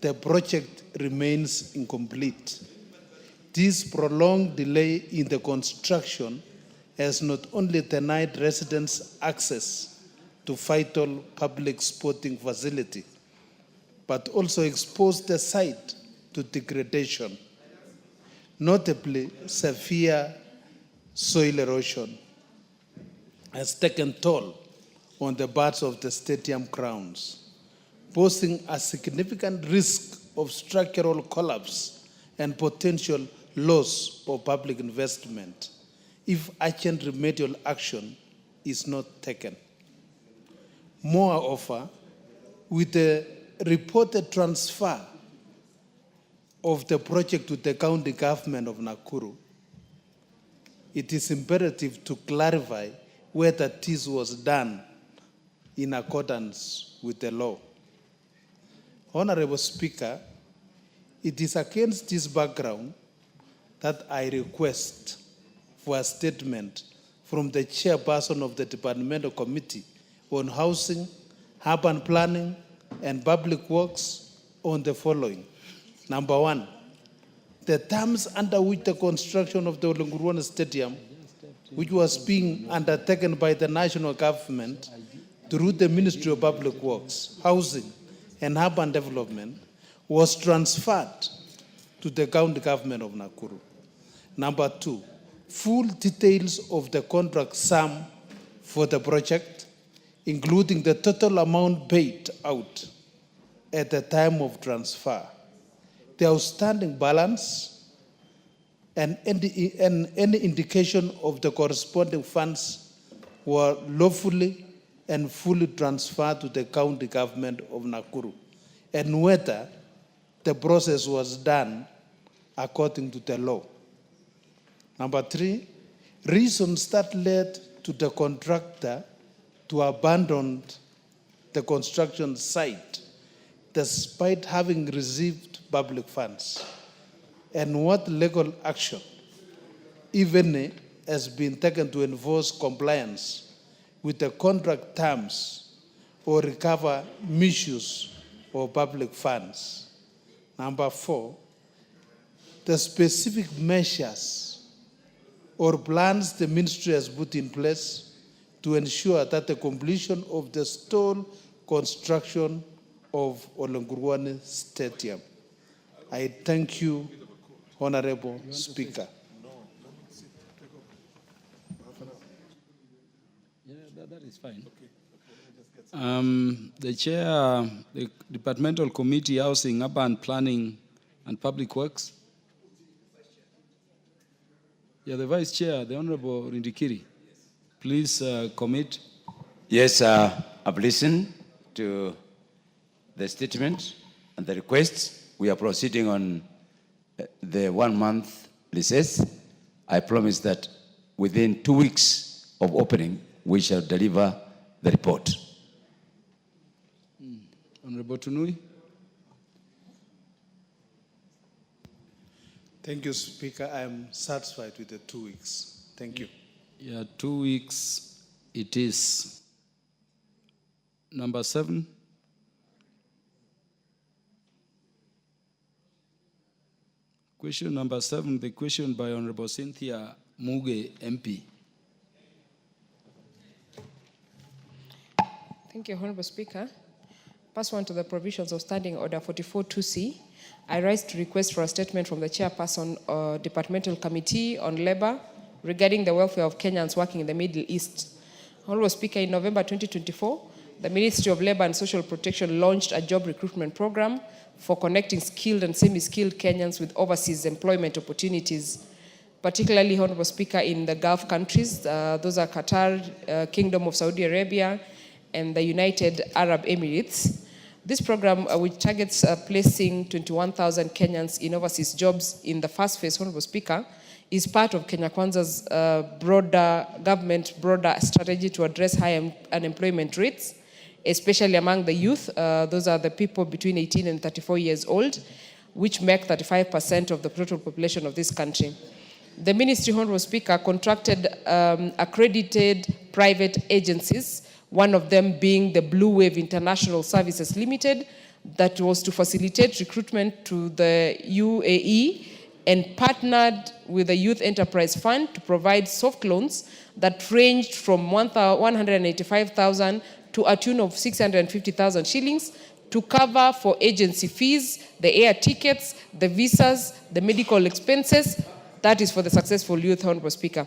the project remains incomplete. This prolonged delay in the construction has not only denied residents access to vital public sporting facility, but also exposed the site to degradation, notably severe soil erosion has taken toll on the parts of the stadium grounds, posing a significant risk of structural collapse and potential loss of public investment if urgent remedial action is not taken. Moreover, with the reported transfer of the project to the county government of Nakuru, it is imperative to clarify whether this was done in accordance with the law. Honorable Speaker, it is against this background that I request for a statement from the Chairperson of the Departmental Committee on Housing, Urban Planning, and Public Works on the following. Number one, the terms under which the construction of the Olengurwana Stadium, which was being undertaken by the national government through the Ministry of Public Works, Housing and Urban Development, was transferred to the county government of Nakuru. Number two, full details of the contract sum for the project, including the total amount paid out at the time of transfer, the outstanding balance, and any indication of the corresponding funds were lawfully and fully transferred to the county government of Nakuru, and whether the process was done according to the law. Number three, reasons that led to the contractor to abandon the construction site despite having received public funds, and what legal action, if any, has been taken to enforce compliance with the contract terms or recover misuse of public funds. Number four, the specific measures or plans the ministry has put in place to ensure that the completion of the stalled construction of Olengurwana Stadium. I thank you, Honorable Speaker. Yeah, that is fine. The chair, the Departmental Committee, Housing, Urban Planning and Public Works. Yeah, the Vice Chair, the Honorable Rindikiri. Please commit. Yes, I've listened to the statement and the requests. We are proceeding on the 1 month recess. I promise that within 2 weeks of opening, we shall deliver the report. Honorable Tunui. Thank you, Speaker. I am satisfied with the 2 weeks. Thank you. Yeah, 2 weeks it is. Number 7. Question number 7, the question by Honorable Cynthia Muge, MP. Thank you, Honorable Speaker. Pursuant to the provisions of Standing Order 44-2C, I rise to request for a statement from the Chairperson Departmental Committee on Labor regarding the welfare of Kenyans working in the Middle East. Honorable Speaker, in November 2024, the Ministry of Labor and Social Protection launched a job recruitment program for connecting skilled and semi-skilled Kenyans with overseas employment opportunities, particularly, Honorable Speaker, in the Gulf countries. Those are Qatar, Kingdom of Saudi Arabia, and the United Arab Emirates. This program, which targets placing 21,000 Kenyans in overseas jobs in the first phase, Honorable Speaker, is part of Kenya Kwanza's broader strategy to address high unemployment rates, especially among the youth. Those are the people between 18 and 34 years old, which make 35% of the total population of this country. The Ministry, Honorable Speaker, contracted accredited private agencies, one of them being the Blue Wave International Services Limited, that was to facilitate recruitment to the UAE, and partnered with the Youth Enterprise Fund to provide soft loans that ranged from 185,000 to a tune of 650,000 shillings to cover for agency fees, the air tickets, the visas, the medical expenses. That is for the successful youth, Honorable Speaker.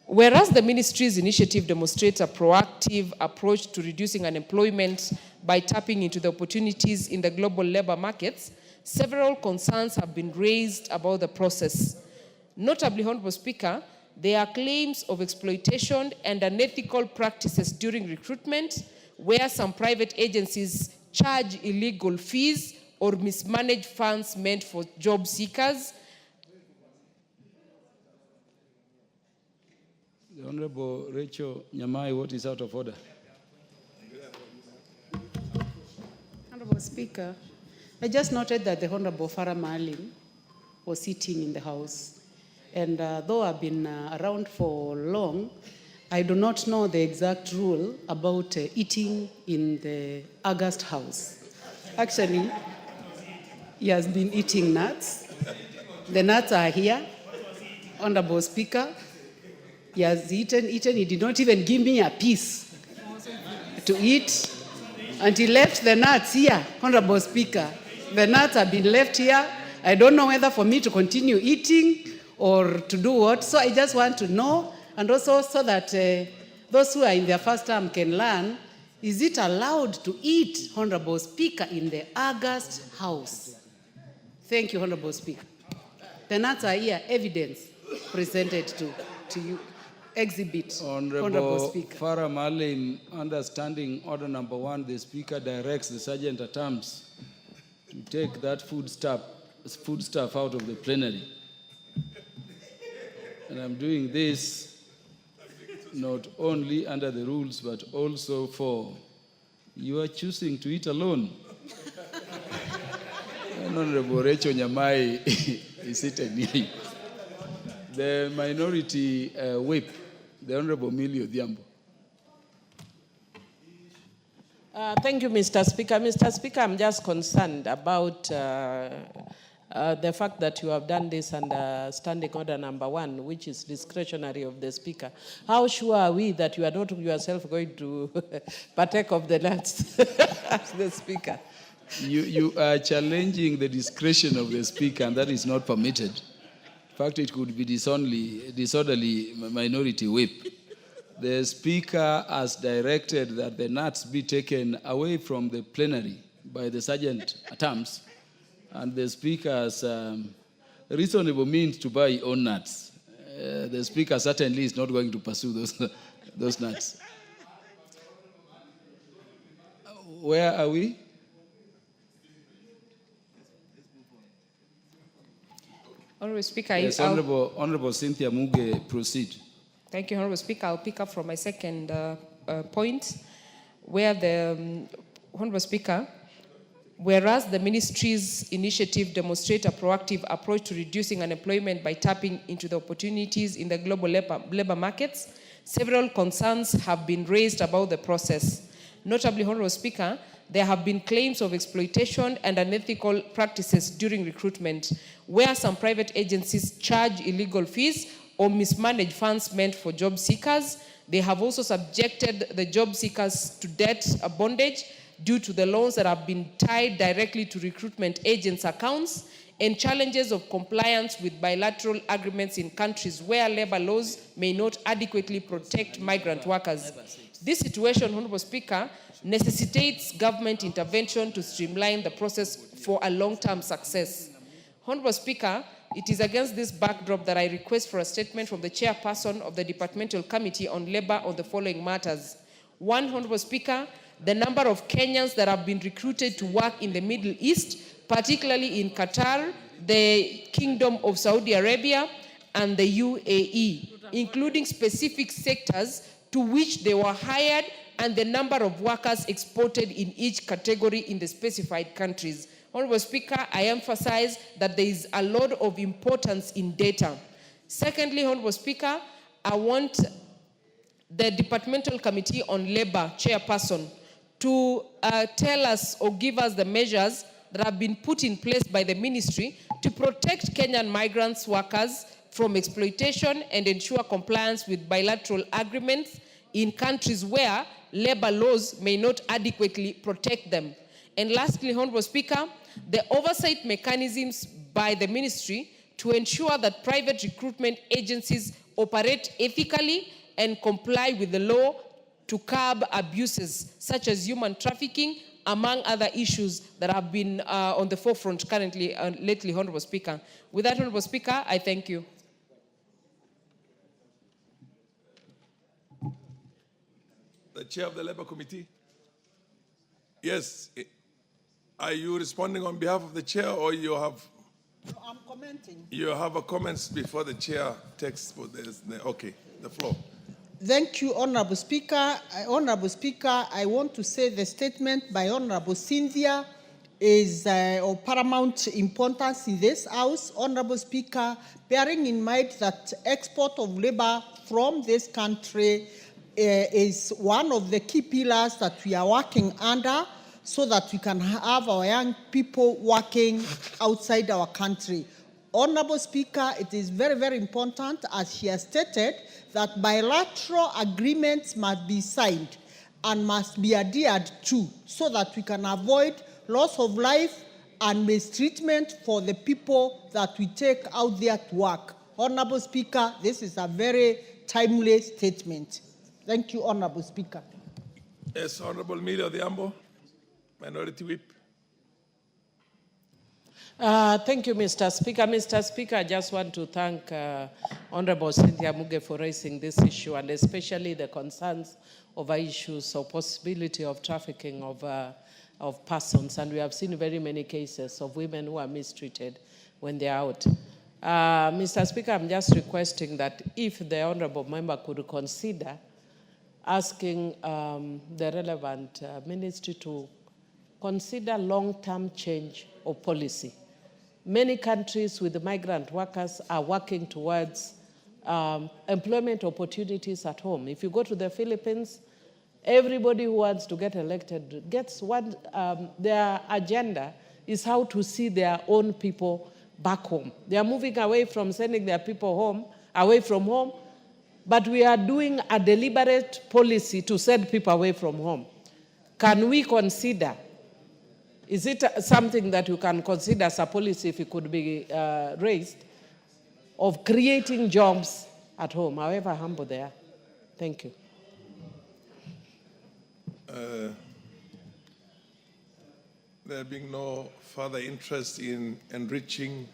Whereas the ministry's initiative demonstrates a proactive approach to reducing unemployment by tapping into the opportunities in the global labor markets, several concerns have been raised about the process. Notably, Honorable Speaker, there are claims of exploitation and unethical practices during recruitment, where some private agencies charge illegal fees or mismanage funds meant for job seekers. The Honorable Rachel Nyamai, what is out of order? Honorable Speaker, I just noted that the Honorable Farah Maalim was sitting in the House. And though I've been around for long, I do not know the exact rule about eating in the August house. Actually, he has been eating nuts. The nuts are here. Honorable Speaker, he has eaten. He did not even give me a piece to eat. And he left the nuts here, Honorable Speaker. The nuts have been left here. I don't know whether for me to continue eating or to do what. So I just want to know, and also so that those who are in their first term can learn, is it allowed to eat, Honorable Speaker, in the August house? Thank you, Honorable Speaker. The nuts are here, evidence presented to you. Exhibit, Honorable Speaker. Farah Malim, understanding order number 1, the Speaker directs the Sergeant at Arms to take that foodstuff out of the plenary. And I'm doing this not only under the rules, but also for you are choosing to eat alone. Honorable Rachel Nyamai is sitting near you. The minority whip, the Honorable Millie Odhiambo. Thank you, Mr. Speaker. Mr. Speaker, I'm just concerned about the fact that you have done this under standing order number 1, which is discretionary of the Speaker. How sure are we that you are not yourself going to partake of the nuts as the Speaker? You are challenging the discretion of the Speaker, and that is not permitted. In fact, it could be disorderly minority whip. The Speaker has directed that the nuts be taken away from the plenary by the Sergeant at Arms, and the Speaker has reasonable means to buy own nuts. The Speaker certainly is not going to pursue those nuts. Where are we? Honorable Speaker, Yes, Honorable Cynthia Muge, proceed. Thank you, Honorable Speaker. I'll pick up from my second point, where the Honorable Speaker, whereas the ministry's initiative demonstrates a proactive approach to reducing unemployment by tapping into the opportunities in the global labor markets, several concerns have been raised about the process. Notably, Honorable Speaker, there have been claims of exploitation and unethical practices during recruitment, where some private agencies charge illegal fees or mismanage funds meant for job seekers. They have also subjected the job seekers to debt bondage due to the loans that have been tied directly to recruitment agents' accounts, and challenges of compliance with bilateral agreements in countries where labor laws may not adequately protect migrant workers. This situation, Honorable Speaker, necessitates government intervention to streamline the process for a long-term success. Honorable Speaker, it is against this backdrop that I request for a statement from the chairperson of the Departmental Committee on Labor on the following matters. 1, Honorable Speaker, the number of Kenyans that have been recruited to work in the Middle East, particularly in Qatar, the Kingdom of Saudi Arabia, and the UAE, including specific sectors to which they were hired and the number of workers exported in each category in the specified countries. Honorable Speaker, I emphasize that there is a lot of importance in data. Secondly, Honorable Speaker, I want the Departmental Committee on Labor chairperson to tell us or give us the measures that have been put in place by the ministry to protect Kenyan migrants workers from exploitation and ensure compliance with bilateral agreements in countries where labor laws may not adequately protect them. And lastly, Honorable Speaker, the oversight mechanisms by the ministry to ensure that private recruitment agencies operate ethically and comply with the law to curb abuses such as human trafficking, among other issues that have been on the forefront currently lately, Honorable Speaker. With that, Honorable Speaker, I thank you. The chair of the Labour Committee. Yes. Are you responding on behalf of the chair, or you have? No, I'm commenting. You have a comments before the chair takes. Okay, the floor. Thank you, Honorable Speaker. Honorable Speaker, I want to say the statement by Honorable Cynthia is of paramount importance in this House. Honorable Speaker, bearing in mind that export of labor from this country is one of the key pillars that we are working under so that we can have our young people working outside our country. Honorable Speaker, it is very, very important, as she has stated, that bilateral agreements must be signed and must be adhered to so that we can avoid loss of life and mistreatment for the people that we take out there to work. Honorable Speaker, this is a very timely statement. Thank you, Honorable Speaker. Yes, Honorable Miriam Odhiambo, Minority Whip. Thank you, Mr. Speaker. Mr. Speaker, I just want to thank Honorable Cynthia Muge for raising this issue, and especially the concerns over issues of possibility of trafficking of persons. And we have seen very many cases of women who are mistreated when they're out. Mr. Speaker, I'm just requesting that if the Honorable Member could consider asking the relevant ministry to consider long-term change of policy. Many countries with the migrant workers are working towards employment opportunities at home. If you go to the Philippines, everybody who wants to get elected gets one, their agenda is how to see their own people back home. They are moving away from sending their people home, away from home, but we are doing a deliberate policy to send people away from home. Can we consider, is it something that you can consider as a policy, if it could be raised, of creating jobs at home, however humble they are? Thank you. There being no further interest in enriching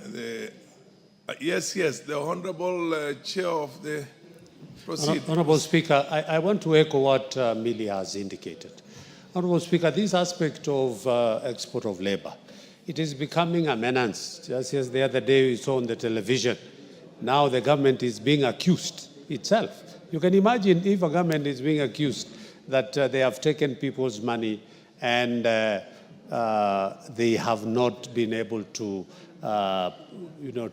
the... yes, the Honorable Chair of the Proceedings. Honorable Speaker, I want to echo what Millie has indicated. Honorable Speaker, this aspect of export of labor, it is becoming a menace. Just as the other day we saw on the television, now the government is being accused itself. You can imagine if a government is being accused that they have taken people's money and they have not been able to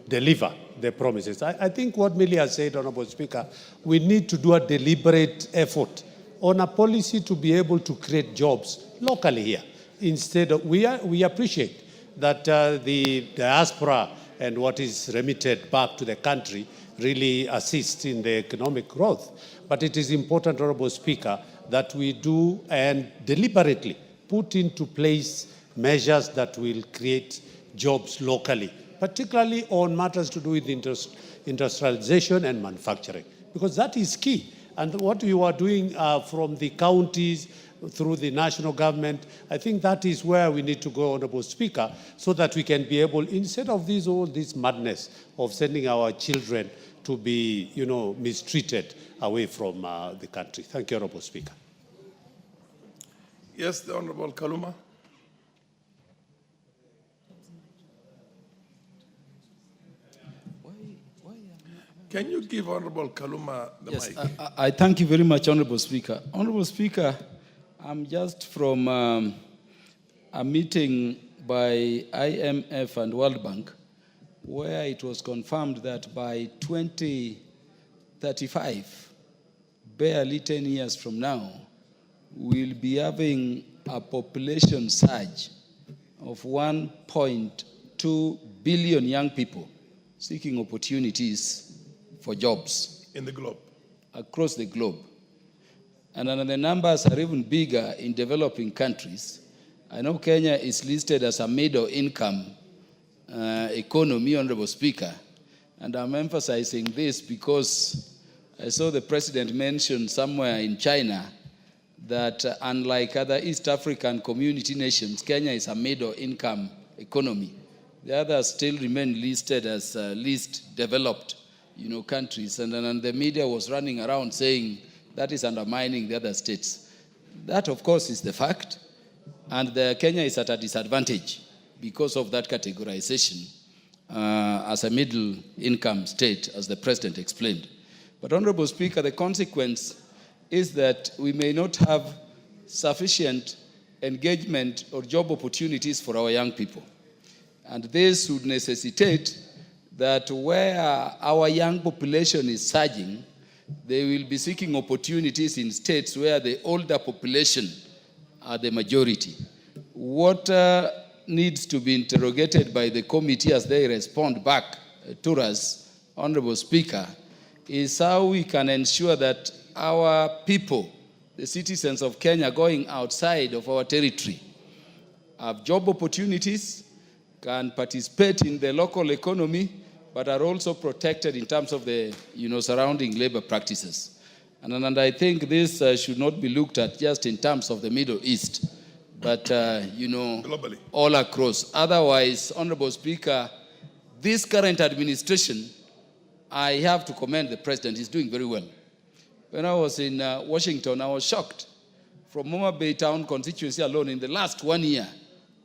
deliver the promises. I think what Millie has said, Honorable Speaker, we need to do a deliberate effort on a policy to be able to create jobs locally here. Instead of, we appreciate that the diaspora and what is remitted back to the country really assists in the economic growth. But it is important, Honorable Speaker, that we do and deliberately put into place measures that will create jobs locally, particularly on matters to do with industrialization and manufacturing, because that is key. And what you are doing from the counties through the national government, I think that is where we need to go, Honorable Speaker, so that we can be able, instead of all this madness of sending our children to be, mistreated away from the country. Thank you, Honorable Speaker. Yes, the Honorable Kaluma. Can you give Honorable Kaluma the mic? I thank you very much, Honorable Speaker. Honorable Speaker, I'm just from a meeting by IMF and World Bank, where it was confirmed that by 2035, barely 10 years from now, we'll be having a population surge of 1.2 billion young people seeking opportunities for jobs. In the globe. Across the globe. And the numbers are even bigger in developing countries. I know Kenya is listed as a middle income economy, Honorable Speaker. And I'm emphasizing this because I saw the President mention somewhere in China that unlike other East African community nations, Kenya is a middle income economy. The others still remain listed as least developed countries, and then the media was running around saying that is undermining the other states. That, of course, is the fact, and Kenya is at a disadvantage because of that categorization as a middle-income state, as the President explained. But, Honorable Speaker, the consequence is that we may not have sufficient engagement or job opportunities for our young people. And this would necessitate that where our young population is surging, they will be seeking opportunities in states where the older population are the majority. What needs to be interrogated by the committee as they respond back to us, Honorable Speaker, is how we can ensure that our people, the citizens of Kenya going outside of our territory, have job opportunities, can participate in the local economy, but are also protected in terms of the surrounding labor practices. And I think this should not be looked at just in terms of the Middle East, but globally, all across. Otherwise, Honorable Speaker, this current administration, I have to commend the president. He's doing very well. When I was in Washington, I was shocked. From Moma Bay Town constituency alone, in the last 1 year,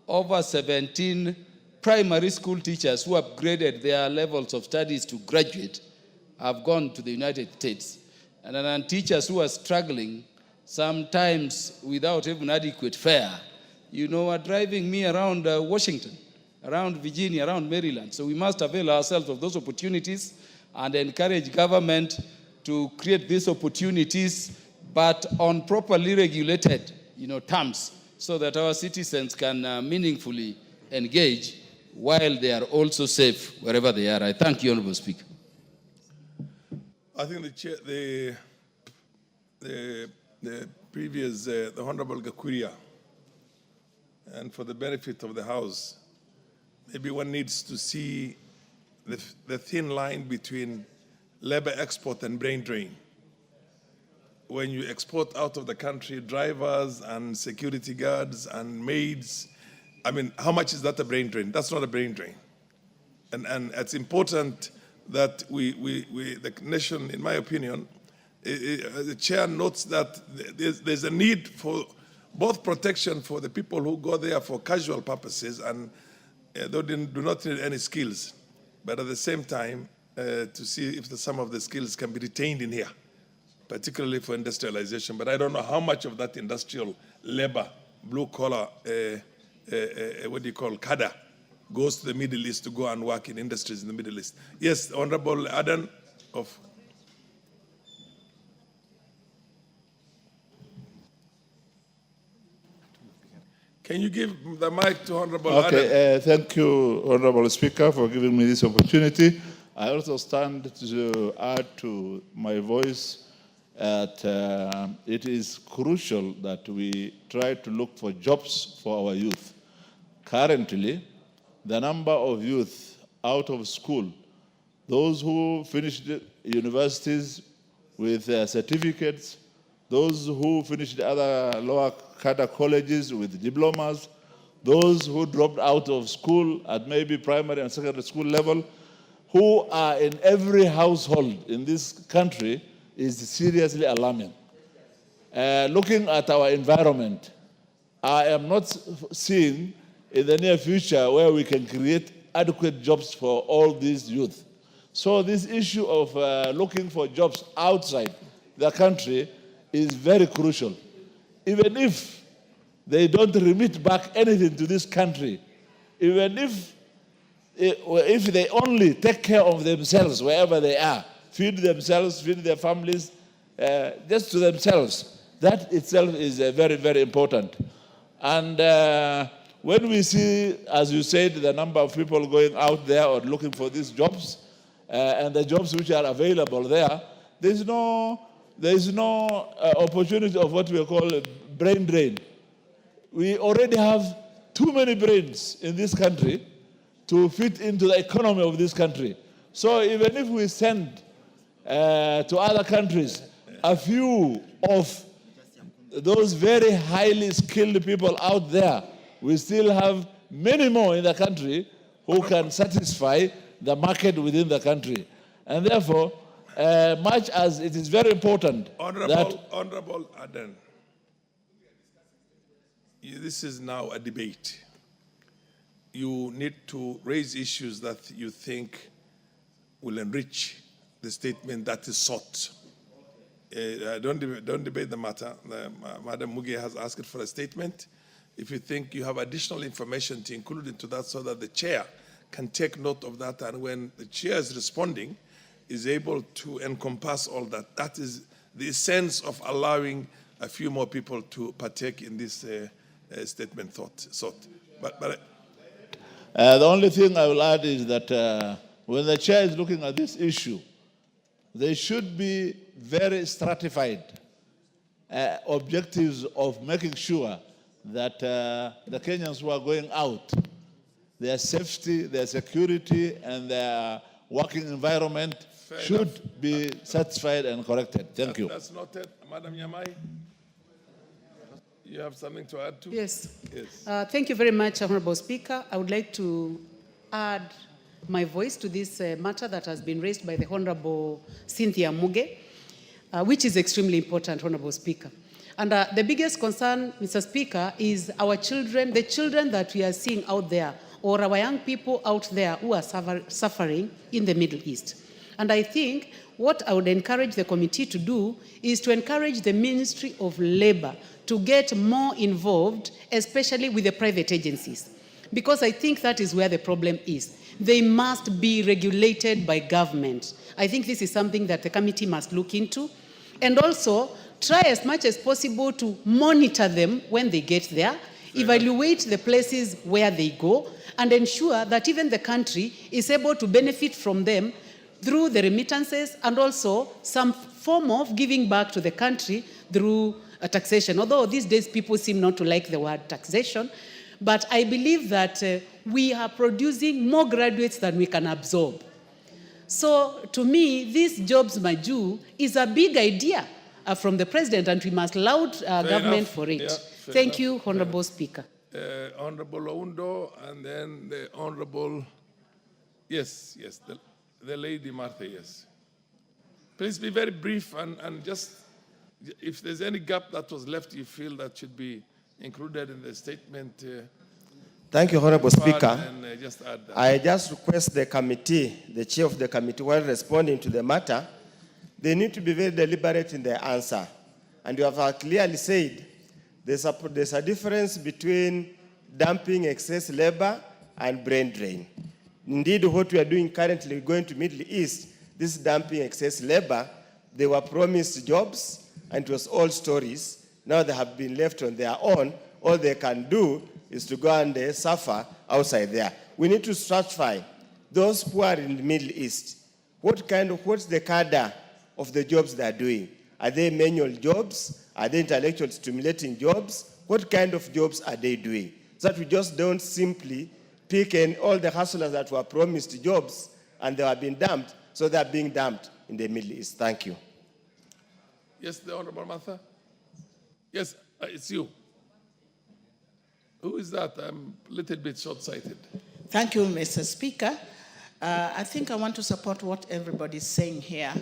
over 17 primary school teachers who upgraded their levels of studies to graduate have gone to the United States. And then teachers who are struggling, sometimes without even adequate fare, are driving me around Washington, around Virginia, around Maryland. So we must avail ourselves of those opportunities and encourage government to create these opportunities, but on properly regulated, terms, so that our citizens can meaningfully engage while they are also safe wherever they are. I thank you, Honorable Speaker. I think the previous, the Honorable Gakuria, and for the benefit of the House, maybe one needs to see the thin line between labor export and brain drain. When you export out of the country drivers and security guards and maids, I mean, how much is that a brain drain? That's not a brain drain. And it's important that the nation, in my opinion, the chair notes that there's a need for both protection for the people who go there for casual purposes and they do not need any skills, but at the same time, to see if some of the skills can be retained in here, particularly for industrialization. But I don't know how much of that industrial labor, blue collar, cadre, goes to the Middle East to go and work in industries in the Middle East. Yes, Honorable Adan of. Can you give the mic to Honorable Adan? Okay, thank you, Honorable Speaker, for giving me this opportunity. I also stand to add to my voice that it is crucial that we try to look for jobs for our youth. Currently, the number of youth out of school, those who finished universities with certificates, those who finished other lower cadre colleges with diplomas, those who dropped out of school at maybe primary and secondary school level, who are in every household in this country is seriously alarming. Looking at our environment, I am not seeing in the near future where we can create adequate jobs for all these youth. So this issue of looking for jobs outside the country is very crucial. Even if they don't remit back anything to this country, even if they only take care of themselves wherever they are, feed themselves, feed their families, just to themselves, that itself is very, very important. And when we see, as you said, the number of people going out there or looking for these jobs, and the jobs which are available there, there's no opportunity of what we call a brain drain. We already have too many brains in this country to fit into the economy of this country. So even if we send to other countries a few of those very highly skilled people out there, we still have many more in the country who can satisfy the market within the country. And therefore, much as it is very important Honorable Adan, this is now a debate. You need to raise issues that you think will enrich the statement that is sought. Don't debate the matter. Madam Muge has asked for a statement. If you think you have additional information to include into that so that the chair can take note of that, and when the chair is responding, is able to encompass all that. That is the sense of allowing a few more people to partake in this statement thought. But the only thing I will add is that when the chair is looking at this issue, there should be very stratified objectives of making sure that the Kenyans who are going out, their safety, their security, and their working environment should be satisfied and corrected. Thank you. That's noted. Madam Nyamai, you have something to add to? Yes. Yes. Thank you very much, Honorable Speaker. I would like to add my voice to this matter that has been raised by the Honorable Cynthia Muge, which is extremely important, Honorable Speaker. And the biggest concern, Mr. Speaker, is our children, the children that we are seeing out there, or our young people out there who are suffering in the Middle East. And I think what I would encourage the committee to do is to encourage the Ministry of Labor to get more involved, especially with the private agencies, because I think that is where the problem is. They must be regulated by government. I think this is something that the committee must look into, and also try as much as possible to monitor them when they get there, evaluate the places where they go, and ensure that even the country is able to benefit from them through the remittances and also some form of giving back to the country through taxation. Although these days people seem not to like the word taxation, but I believe that we are producing more graduates than we can absorb. So to me, this jobs maju is a big idea from the president, and we must laud government for it. Yeah, Thank you, Honorable Speaker. Honorable Oundo, and then the Honorable, yes, the Lady Martha, yes. Please be very brief and just, if there's any gap that was left you feel that should be included in the statement. Thank you, Honorable Speaker. And, just add that. I just request the committee, the chair of the committee, while responding to the matter, they need to be very deliberate in their answer. And you have clearly said there's a difference between dumping excess labor and brain drain. Indeed, what we are doing currently, going to Middle East, this dumping excess labor, they were promised jobs, and it was all stories. Now they have been left on their own. All they can do is to go and suffer outside there. We need to stratify those who are in the Middle East. What's the cadre of the jobs they are doing? Are they manual jobs? Are they intellectual stimulating jobs? What kind of jobs are they doing? So that we just don't simply pick all the hustlers that were promised jobs and they have been dumped, so they are being dumped in the Middle East. Thank you. Yes, the Honorable Martha? Yes, it's you. Who is that? I'm a little bit short-sighted. Thank you, Mr. Speaker. I think I want to support what everybody's saying here.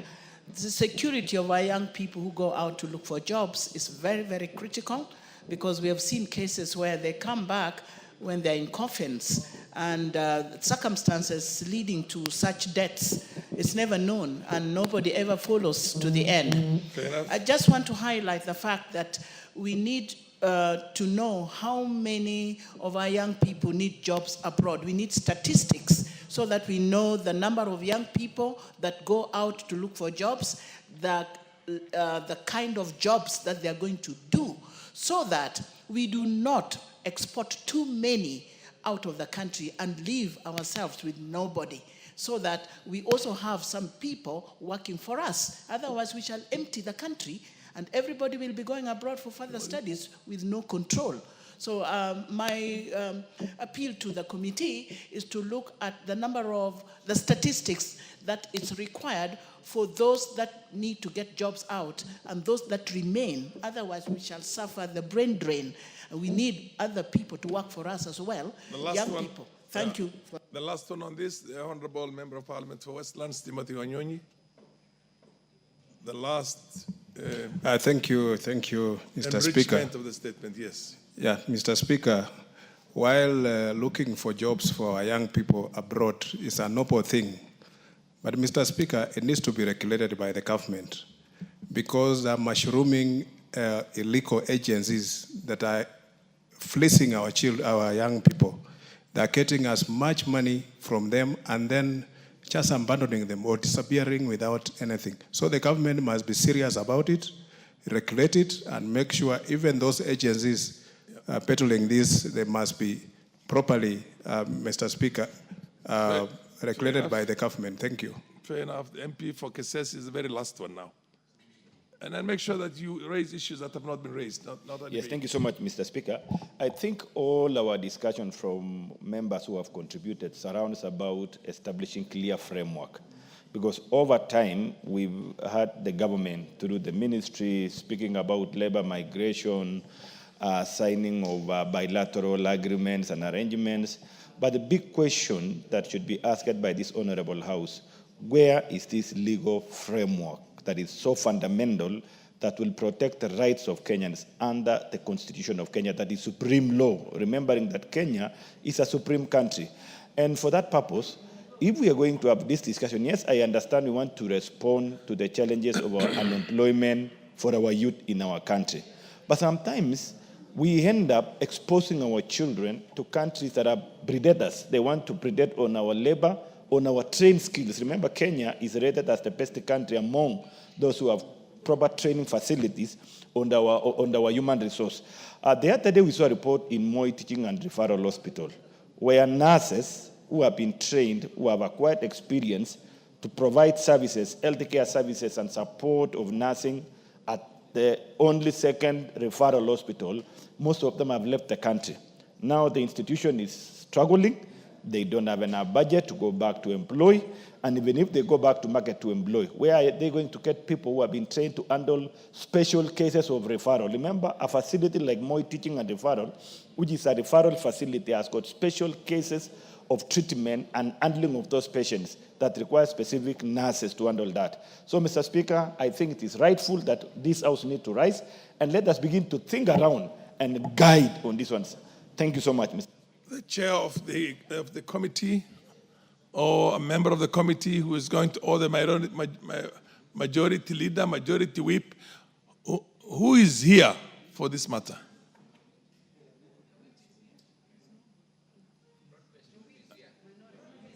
The security of our young people who go out to look for jobs is very, very critical, because we have seen cases where they come back when they're in coffins, and circumstances leading to such deaths is never known, and nobody ever follows to the end. I just want to highlight the fact that we need to know how many of our young people need jobs abroad. We need statistics so that we know the number of young people that go out to look for jobs, the kind of jobs that they're going to do, so that we do not export too many out of the country and leave ourselves with nobody, so that we also have some people working for us. Otherwise, we shall empty the country and everybody will be going abroad for further studies with no control. So my appeal to the committee is to look at the number of the statistics that is required for those that need to get jobs out and those that remain. Otherwise, we shall suffer the brain drain. And we need other people to work for us as well, young people. Thank you. The last one on this, the Honorable Member of Parliament for Westlands, Timothy Wanyonyi. The last thank you, Mr. Speaker. Enrichment of the statement, yes. Yeah, Mr. Speaker, while looking for jobs for our young people abroad is a noble thing, but Mr. Speaker, it needs to be regulated by the government, because they're mushrooming illegal agencies that are fleecing our young people. They're getting as much money from them and then just abandoning them or disappearing without anything. So the government must be serious about it, regulate it, and make sure even those agencies peddling this, they must be properly, Mr. Speaker, regulated by the government. Thank you. Fair enough. The MP for Kesses is the very last one now. And then make sure that you raise issues that have not been raised. Yes, thank you so much, Mr. Speaker. I think all our discussion from members who have contributed surrounds about establishing clear framework. Because over time, we've had the government through the ministry speaking about labor migration, signing of bilateral agreements and arrangements. But the big question that should be asked by this honorable House, where is this legal framework that is so fundamental that will protect the rights of Kenyans under the Constitution of Kenya, that is supreme law, remembering that Kenya is a supreme country. And for that purpose, if we are going to have this discussion, yes, I understand we want to respond to the challenges of our unemployment for our youth in our country. But sometimes we end up exposing our children to countries that are predators. They want to predate on our labor, on our trained skills. Remember, Kenya is rated as the best country among those who have proper training facilities on our human resource. The other day we saw a report in Moi Teaching and Referral Hospital where nurses who have been trained, who have acquired experience to provide services, healthcare services and support of nursing at the only second referral hospital, most of them have left the country. Now the institution is struggling. They don't have enough budget to go back to employ. And even if they go back to market to employ, where are they going to get people who have been trained to handle special cases of referral? Remember, a facility like Moi Teaching and Referral, which is a referral facility, has got special cases of treatment and handling of those patients that require specific nurses to handle that. So, Mr. Speaker, I think it is rightful that this House needs to rise, and let us begin to think around and guide on these ones. Thank you so much, Mr. The chair of the committee or a member of the committee who is going to, or the majority leader, majority whip, who is here for this matter?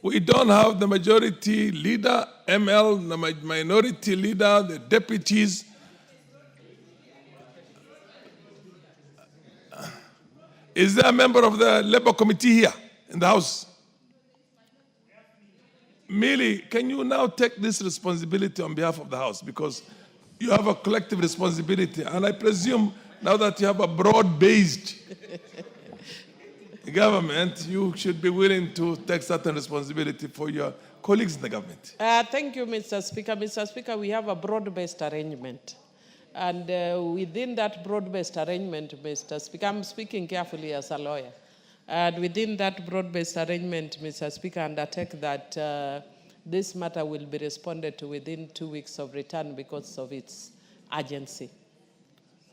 We don't have the majority leader, ML, the minority leader, the deputies. Is there a member of the Labour Committee here in the House? Millie, can you now take this responsibility on behalf of the House? Because you have a collective responsibility. And I presume now that you have a broad-based government, you should be willing to take certain responsibility for your colleagues in the government. Thank you, Mr. Speaker. Mr. Speaker, we have a broad-based arrangement. And within that broad-based arrangement, Mr. Speaker, I'm speaking carefully as a lawyer. And within that broad-based arrangement, Mr. Speaker, I undertake that this matter will be responded to within 2 weeks of return because of its urgency.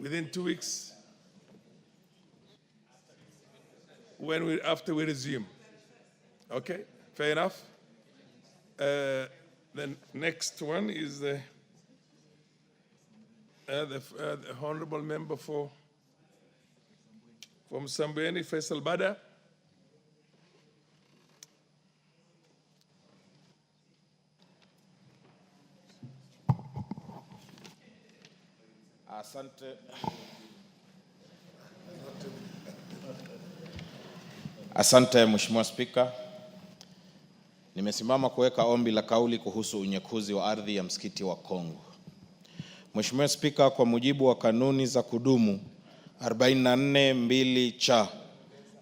Within 2 weeks? After we resume. Okay, fair enough. The next one is the honorable member from Sambweni, Faisal Bada. Asante Mheshimiwa Spika. Nimesimama kuweka ombi la kauli kuhusu unyekuzi wa ardhi ya msikiti wa Kongo. Mheshimiwa Spika, kwa mujibu wa kanuni za kudumu 44(2) cha,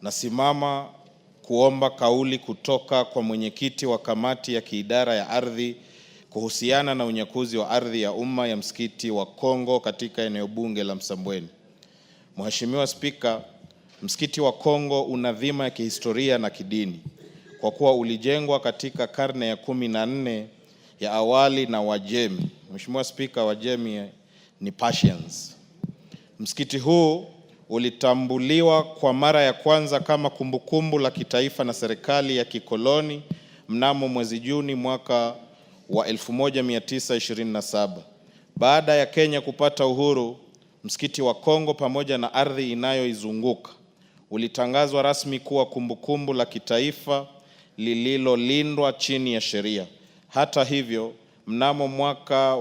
nasimama kuomba kauli kutoka kwa mwenyekiti wa kamati ya kiidara ya ardhi kuhusiana na unyekuzi wa ardhi ya umma ya msikiti wa Kongo katika eneo bunge la Msambweni. Mheshimiwa Spika, msikiti wa Kongo una dhima ya kihistoria na kidini kwa kuwa ulijengwa katika karne ya 14 ya awali na Wajemi. Mheshimiwa Spika, Wajemi ni Persians. Msikiti huu ulitambuliwa kwa mara ya kwanza kama kumbukumbu la kitaifa na serikali ya kikoloni mnamo mwezi Juni mwaka wa 1927. Baada ya Kenya kupata uhuru, msikiti wa Kongo pamoja na ardhi inayoizunguka ulitangazwa rasmi kuwa kumbukumbu la kitaifa lililolindwa chini ya sheria. Hata hivyo, mnamo mwaka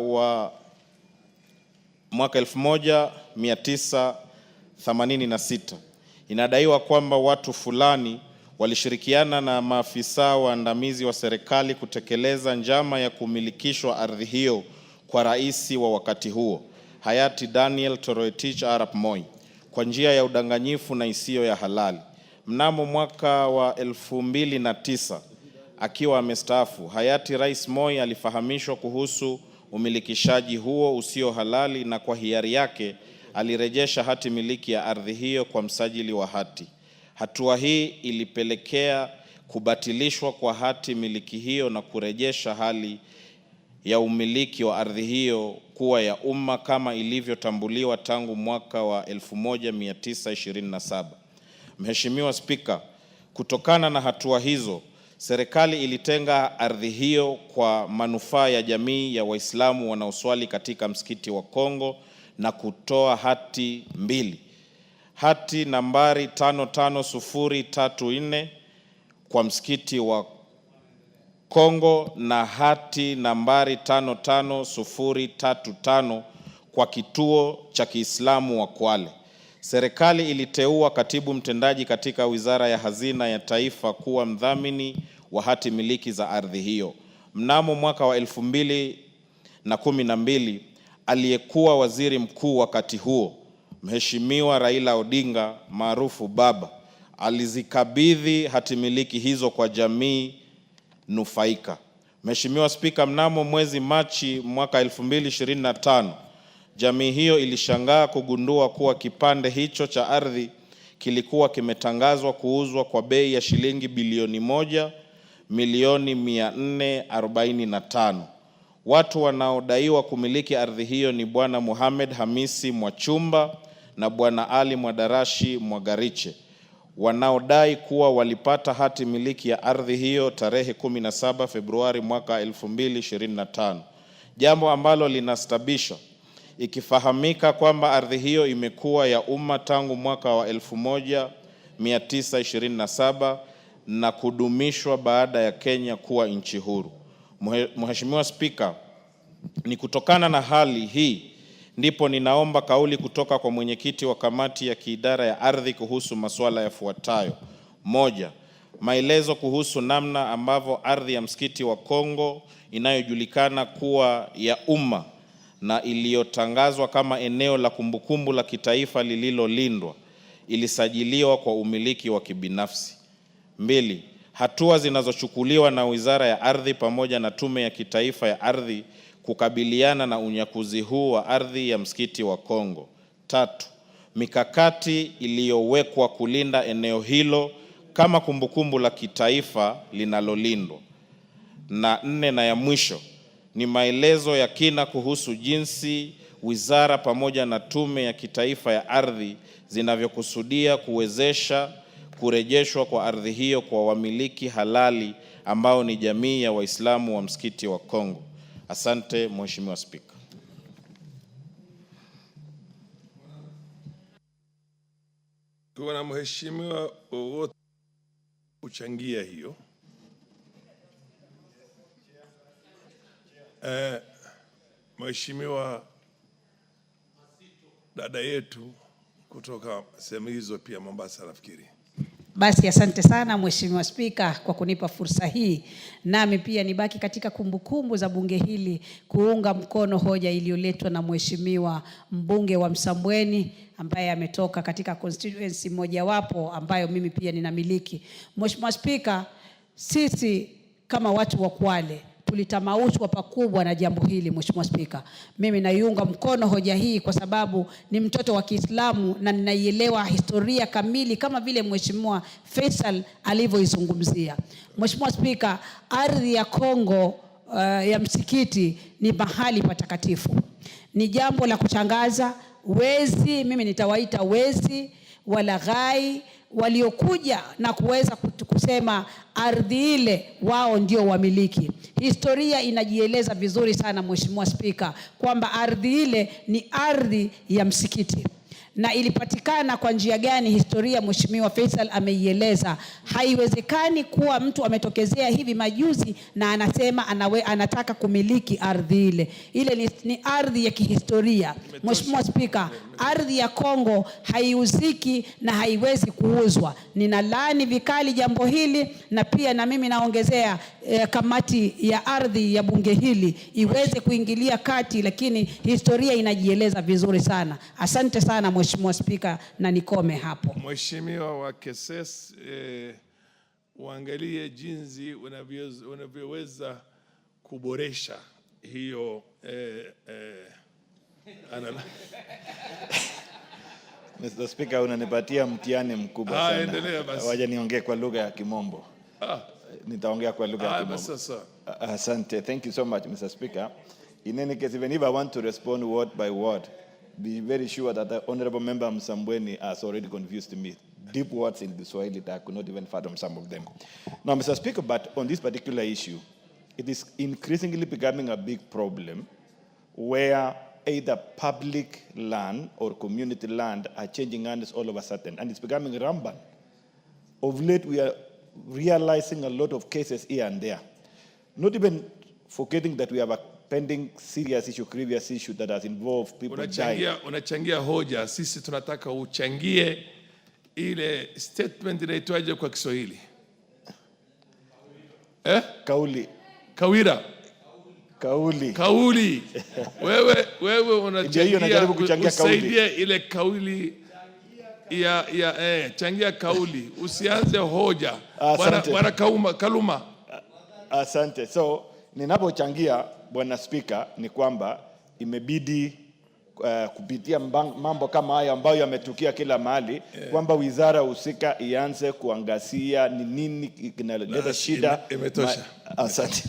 1986 inadaiwa kwamba watu fulani walishirikiana na maafisa waandamizi wa serikali kutekeleza njama ya kumilikishwa ardhi hiyo kwa rais wa wakati huo, hayati Daniel Toroitich arap Moi, kwa njia ya udanganyifu na isiyo ya halali. Mnamo mwaka wa 2009 akiwa amestaafu, hayati Rais Moi alifahamishwa kuhusu umilikishaji huo usio halali, na kwa hiari yake alirejesha hati miliki ya ardhi hiyo kwa msajili wa hati. Hatua hii ilipelekea kubatilishwa kwa hati miliki hiyo na kurejesha hali ya umiliki wa ardhi hiyo kuwa ya umma kama ilivyotambuliwa tangu mwaka wa 1927. Mheshimiwa Spika, kutokana na hatua hizo, serikali ilitenga ardhi hiyo kwa manufaa ya jamii ya Waislamu wanaoswali katika msikiti wa Kongo na kutoa hati mbili. Hati nambari 55034 kwa msikiti wa Kongo na hati nambari 55035 kwa kituo cha Kiislamu wa Kwale. Serikali iliteua katibu mtendaji katika Wizara ya Hazina ya Taifa kuwa mdhamini wa hati miliki za ardhi hiyo. Mnamo mwaka wa 2012, aliyekuwa waziri mkuu wakati huo, Mheshimiwa Raila Odinga maarufu Baba, alizikabidhi hati miliki hizo kwa jamii nufaika. Mheshimiwa Spika, mnamo mwezi Machi mwaka 2025, jamii hiyo ilishangaa kugundua kuwa kipande hicho cha ardhi kilikuwa kimetangazwa kuuzwa kwa bei ya shilingi bilioni 1,445,000. Watu wanaodaiwa kumiliki ardhi hiyo ni Bwana Mohamed Hamisi Mwachumba na Bwana Ali Mwadarashi Mwagariche, wanaodai kuwa walipata hati miliki ya ardhi hiyo tarehe 17 Februari mwaka 2025. Jambo ambalo linastabisha, ikifahamika kwamba ardhi hiyo imekuwa ya umma tangu mwaka wa 1927 na kudumishwa baada ya Kenya kuwa nchi huru. Mheshimiwa Spika, ni kutokana na hali hii ndipo ninaomba kauli kutoka kwa mwenyekiti wa kamati ya kiidara ya ardhi kuhusu masuala yafuatayo. 1. Maelezo kuhusu namna ambavyo ardhi ya msikiti wa Kongo inayojulikana kuwa ya umma na iliyotangazwa kama eneo la kumbukumbu la kitaifa lililolindwa ilisajiliwa kwa umiliki wa kibinafsi. 2. Hatua zinazochukuliwa na Wizara ya Ardhi pamoja na Tume ya Kitaifa ya Ardhi kukabiliana na unyakuzi huu wa ardhi ya msikiti wa Kongo. 3. Mikakati iliyowekwa kulinda eneo hilo kama kumbukumbu la kitaifa linalolindwa. Na 4 na ya mwisho ni maelezo ya kina kuhusu jinsi wizara pamoja na Tume ya Kitaifa ya Ardhi zinavyokusudia kuwezesha kurejeshwa kwa ardhi hiyo kwa wamiliki halali ambao ni jamii ya Waislamu wa msikiti wa Kongo. Asante Mheshimiwa Spika. Kuna mheshimiwa wote kuchangia hiyo. Mheshimiwa dada yetu kutoka sehemu hizo pia Mombasa nafikiri. Basi asante sana Mheshimiwa Spika kwa kunipa fursa hii. Nami pia nibaki katika kumbukumbu za bunge hili kuunga mkono hoja iliyoletwa na Mheshimiwa mbunge wa Msambweni ambaye ametoka katika constituency mojawapo ambayo mimi pia ninamiliki. Mheshimiwa Spika, sisi kama watu wa Kwale tulitamaushwa pakubwa na jambo hili. Mheshimiwa Spika, mimi naiunga mkono hoja hii kwa sababu ni mtoto wa Kiislamu na ninaielewa historia kamili kama vile Mheshimiwa Faisal alivyoizungumzia. Mheshimiwa Spika, ardhi ya Kongo ya msikiti ni mahali patakatifu. Ni jambo la kuchangaza. Wezi, mimi nitawaita wezi, walaghai, waliokuja na kuweza kusema ardhi ile wao ndio wamiliki. Historia inajieleza vizuri sana Mheshimiwa Spika kwamba ardhi ile ni ardhi ya msikiti. na ilipatikana kwa njia gani, historia Mheshimiwa Faisal ameieleza. Haiwezekani kuwa mtu ametokezea hivi majuzi na anasema anataka kumiliki ardhi ile. Ile ni ardhi ya kihistoria. Mheshimiwa Spika, ardhi ya Kongo haiuziki na haiwezi kuuzwa. Ninalaani vikali jambo hili, na pia na mimi naongezea kamati ya ardhi ya bunge hili iweze kuingilia kati, lakini historia inajieleza vizuri sana. Asante sana Mheshimiwa Spika, na nikome hapo. Mheshimiwa wa Keses, uangalie jinsi unavyoweza kuboresha hiyo Mr. Speaker, unanipatia mtihani mkubwa sana. Endelea basi. Waje niongee kwa lugha ya Kimombo. Nitaongea kwa lugha ya Kimombo. Sasa. Asante. Thank you so much, Mr. Speaker. In any case, even if I want to respond word by word, be very sure that the Honorable Member Msambweni has already confused me. Deep words in the Swahili that I could not even fathom some of them. Now, Mr. Speaker, but on this particular issue, it is increasingly becoming a big problem where either public land or community land are changing hands all of a sudden, and it's becoming rampant. Of late, we are realizing a lot of cases here and there. Not even forgetting that we have a pending serious issue, grievous issue that has involved people dying. Unachangia hoja, sisi tunataka uchangie ile statement inaitwaje kwa Kiswahili? Kauli. Kawira. Kauli. Kauli. Wewe unachangia usaidie ile kauli changia kauli. Usianze hoja. Bwana Kaluma. Asante. So, ninapochangia Bwana Speaker ni kwamba imebidi kupitia mambo kama haya ambayo yametukia kila mahali, kwamba wizara husika ianze kuangazia ni nini kinaleta shida. Imetosha. Asante.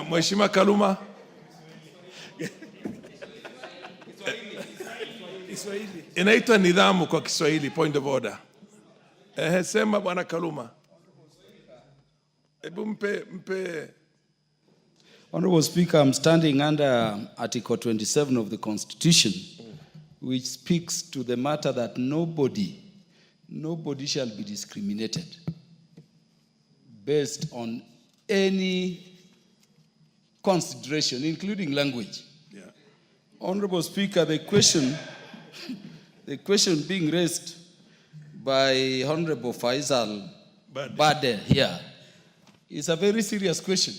Mheshimiwa Kaluma. Inaitwa nidhamu kwa Kiswahili, point of order. Sema Bwana Kaluma. Hebu mpe. Honorable Speaker, I'm standing under Article 27 of the Constitution, which speaks to the matter that nobody shall be discriminated based on any consideration, including language. Yeah. Honorable Speaker, the question being raised by Honorable Faisal Bade here is a very serious question.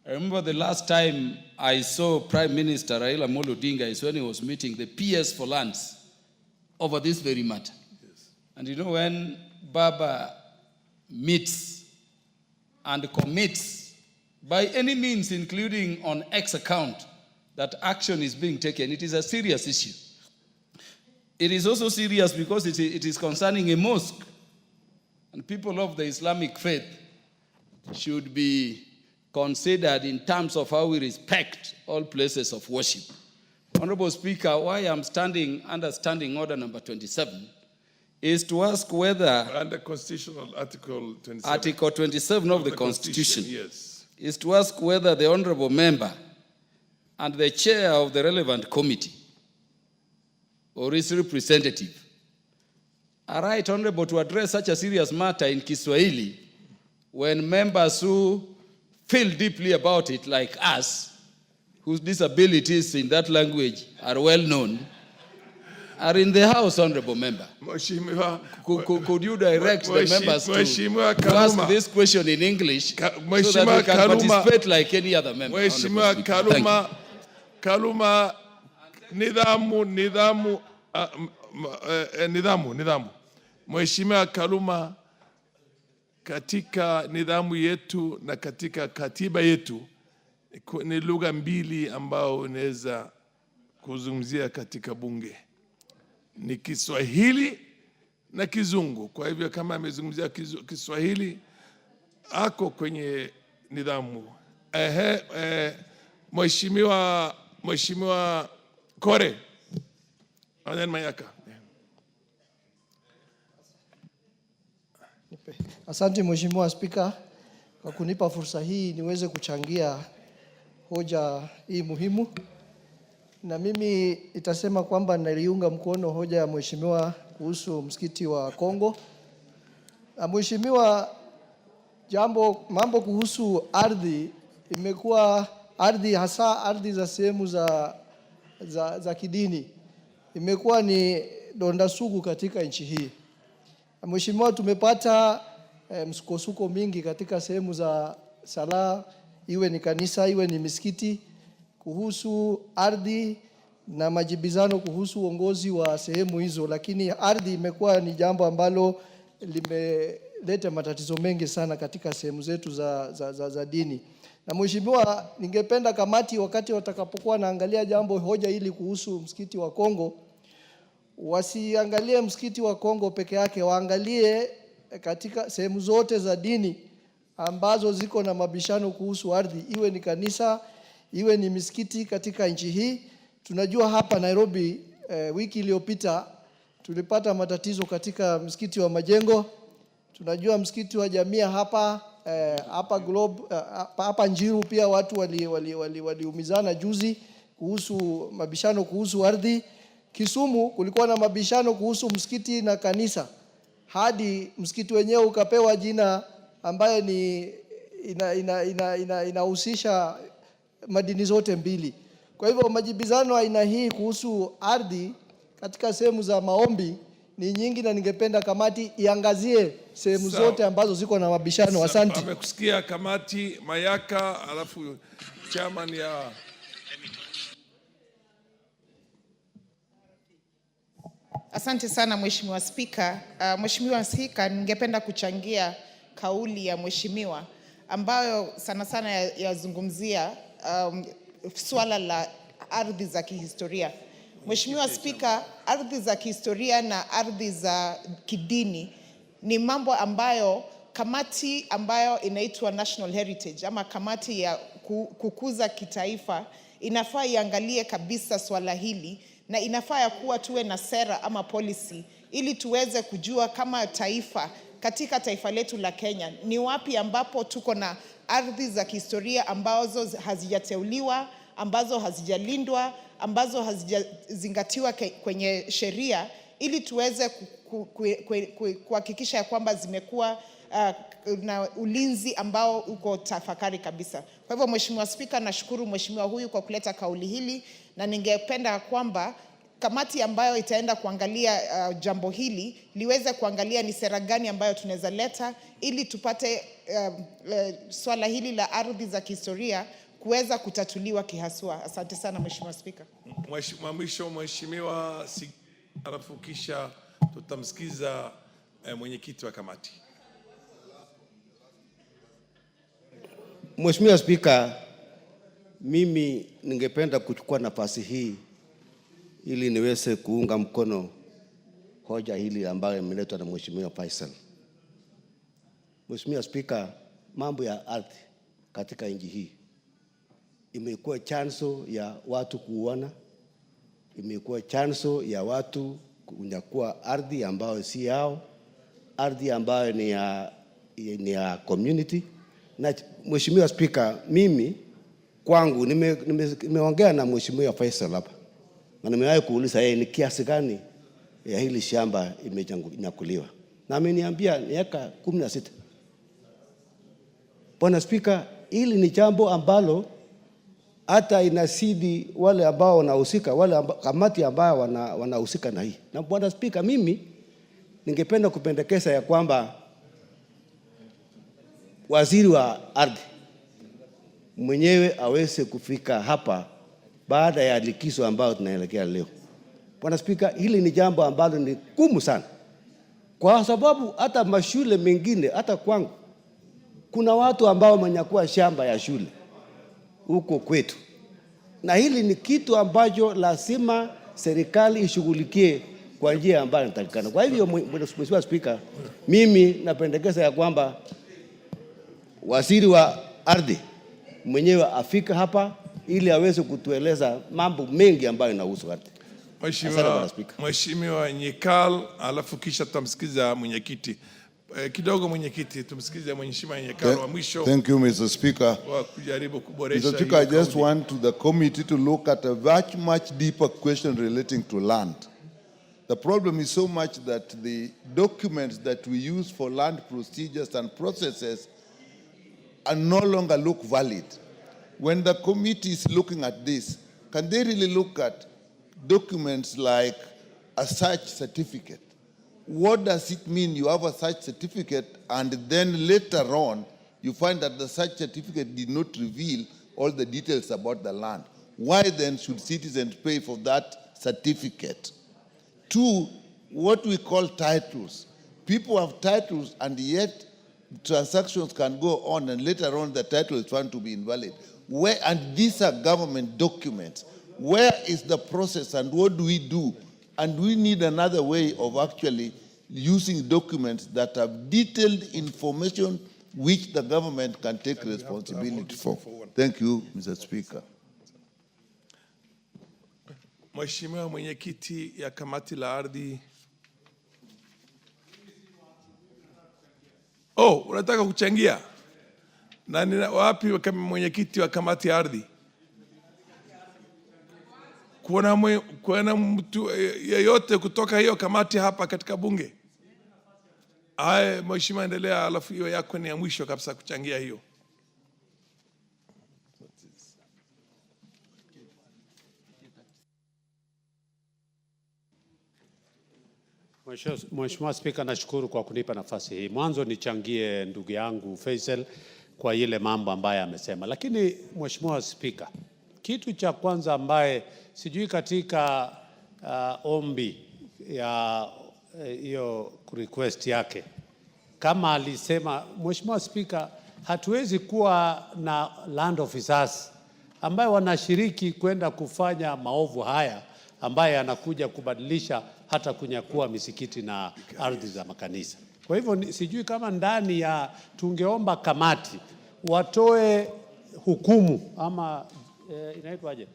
I remember the last time I saw Prime Minister Raila Amolo Odinga is when he was meeting the PS for lands over this very matter. Yes. And you know, when Baba meets and commits by any means, including on X account, that action is being taken, it is a serious issue. It is also serious because it is concerning a mosque, and people of the Islamic faith should be considered in terms of how we respect all places of worship. Honorable Speaker, why I'm standing under Standing Order number 27 is to ask whether under Constitutional Article 27. Article 27 of the Constitution, yes, is to ask whether the Honorable Member and the Chair of the relevant committee or his representative are right, Honorable, to address such a serious matter in Kiswahili when members who feel deeply about it, like us, whose disabilities in that language are well known, are in the House, Honorable Member. Could you direct the members to ask this question in English so that we can participate like any other member? Mheshimiwa Kaluma, nidhamu. Mheshimiwa Kaluma, katika nidhamu yetu na katika katiba yetu ni lugha mbili ambao unaweza kuzungumzia katika bunge. Ni Kiswahili na Kizungu. Kwa hivyo kama amezungumzia Kiswahili ako kwenye nidhamu. Mheshimiwa Kore. Anen Mayaka. Asante Mheshimiwa Spika kwa kunipa fursa hii niweze kuchangia hoja hii muhimu. na mimi itasema kwamba naliunga mkono hoja ya mheshimiwa kuhusu msikiti wa Kongo. Mheshimiwa, mambo kuhusu ardhi imekuwa ardhi, hasa ardhi za sehemu za kidini, imekuwa ni donda sugu katika nchi hii. Mheshimiwa, tumepata msukosuko mingi katika sehemu za sala, iwe ni kanisa, iwe ni misikiti, kuhusu ardhi na majibizano kuhusu uongozi wa sehemu hizo, lakini ardhi imekuwa ni jambo ambalo limeleta matatizo mengi sana katika sehemu zetu za dini. Na mheshimiwa, ningependa kamati wakati watakapokuwa naangalia hoja hili kuhusu msikiti wa Kongo, wasiangalie msikiti wa Kongo peke yake, waangalie katika sehemu zote za dini ambazo ziko na mabishano kuhusu ardhi, iwe ni kanisa, iwe ni misikiti katika nchi hii. Tunajua hapa Nairobi wiki iliyopita tulipata matatizo katika msikiti wa Majengo. Tunajua msikiti wa Jamia hapa Globe, hapa Njiru pia watu waliumizana juzi kuhusu mabishano kuhusu ardhi. Kisumu kulikuwa na mabishano kuhusu msikiti na kanisa, hadi msikiti wenyewe ukapewa jina ambaye ni inahusisha madini zote mbili. Kwa hivyo majibizano aina hii kuhusu ardhi katika sehemu za maombi ni nyingi, na ningependa kamati iangazie sehemu zote ambazo ziko na mabishano. Asante. Amekusikia kamati Mayaka, alafu chairman ya Asante sana Mheshimiwa Spika. Mheshimiwa Spika, ningependa kuchangia kauli ya mheshimiwa ambayo sana sana yazungumzia swala la ardhi za kihistoria. Mheshimiwa Spika, ardhi za kihistoria na ardhi za kidini ni mambo ambayo kamati ambayo inaitwa National Heritage ama kamati ya kukuza kitaifa inafaa iangalie kabisa swala hili, na inafaa ya kuwa tuwe na sera ama policy ili tuweze kujua kama taifa, katika taifa letu la Kenya, ni wapi ambapo tuko na ardhi za kihistoria ambazo hazijateuliwa, ambazo hazijalindwa, ambazo hazijazingatiwa kwenye sheria, ili tuweze kuhakikisha ya kwamba zimekuwa na ulinzi ambao uko tafakari kabisa. Kwa hivyo Mheshimiwa Spika, nashukuru mheshimiwa huyu kwa kuleta kauli hili, na ningependa kwamba kamati ambayo itaenda kuangalia jambo hili liweze kuangalia ni sera gani ambayo tunaweza leta ili tupate swala hili la ardhi za kihistoria kuweza kutatuliwa kihaswa. Asante sana Mheshimiwa Spika. Mheshimiwa, alafu kisha tutamsikiza mwenyekiti wa kamati. Mheshimiwa Spika, mimi ningependa kuchukua nafasi hii ili niweze kuunga mkono hoja hili ambayo imeletwa na Mheshimiwa Faisal. Mheshimiwa Spika, mambo ya ardhi katika nchi hii imekuwa chanzo ya watu kuuana, imekuwa chanzo ya watu kunyakua ardhi ambayo si yao, ardhi ambayo ni ya community. Na Mheshimiwa Spika, mimi kwangu nimeongea na Mheshimiwa Faisal hapa, na nimewahi kuuliza yeye ni kiasi gani ya hili shamba imenyakuliwa, na ameniambia miaka 16. Bwana Spika, hili ni jambo ambalo hata inasidi wale ambao wanahusika, kamati ambao wanahusika na hii. Na Bwana Spika, mimi ningependa kupendekeza ya kwamba waziri wa ardhi mwenyewe aweze kufika hapa baada ya likizo ambayo tunaelekea leo. Bwana Spika, hili ni jambo ambalo ni gumu sana, kwa sababu hata mashule mengine, hata kwangu kuna watu ambao wamenyakua shamba ya shule huko kwetu, na hili ni kitu ambacho lazima serikali ishughulikie kwa njia ambayo inatakikana. Kwa hivyo Mheshimiwa Spika, mimi napendekeza ya kwamba waziri wa ardhi mwenyewe afika hapa ili aweze kutueleza mambo mengi ambayo inahusu ardhi. Mheshimiwa Nyikal, alafu kisha tutamsikiza mwenyekiti. Kidogo mwenyekiti, tumsikize mheshimiwa Nyekaro wa mwisho. Thank you, Mr. Speaker. Wa kujaribu kuboresha. Mr. Speaker, I just want to the committee to look at a much deeper question relating to land. The problem is so much that the documents that we use for land procedures and processes are no longer look valid. When the committee is looking at this, can they really look at documents like a search certificate? What does it mean you have a search certificate and then later on you find that the search certificate did not reveal all the details about the land? Why then should citizens pay for that certificate? Two, what we call titles. People have titles and yet transactions can go on and later on the title is found to be invalid. Where, and these are government documents. Where is the process and what do we do? And we need another way of actually using documents that have detailed information which the government can take responsibility for. Thank you, Mr. Speaker. Mheshimiwa mwenyekiti ya kamati la ardhi. Oh, unataka kuchangia? Na ni wapi kama mwenyekiti wa kamati ya ardhi? Kuna mtu yeyote kutoka hiyo kamati hapa katika bunge? Haya, mheshimiwa endelea, alafu hiyo yako ni ya mwisho kabisa kuchangia hiyo. Mheshimiwa Spika, nashukuru kwa kunipa nafasi hii. Mwanzo nichangie ndugu yangu Faisal kwa ile mambo ambaye amesema. Lakini Mheshimiwa Spika, kitu cha kwanza ambaye sijui katika ombi ya hiyo request yake kama alisema, Mheshimiwa Spika, hatuwezi kuwa na land officers ambaye wanashiriki kwenda kufanya maovu haya ambaye anakuja kubadilisha hata kunyakua misikiti na ardhi za makanisa. Kwa hivyo sijui kama ndani ya tungeomba kamati watoe hukumu ama inaitwaje?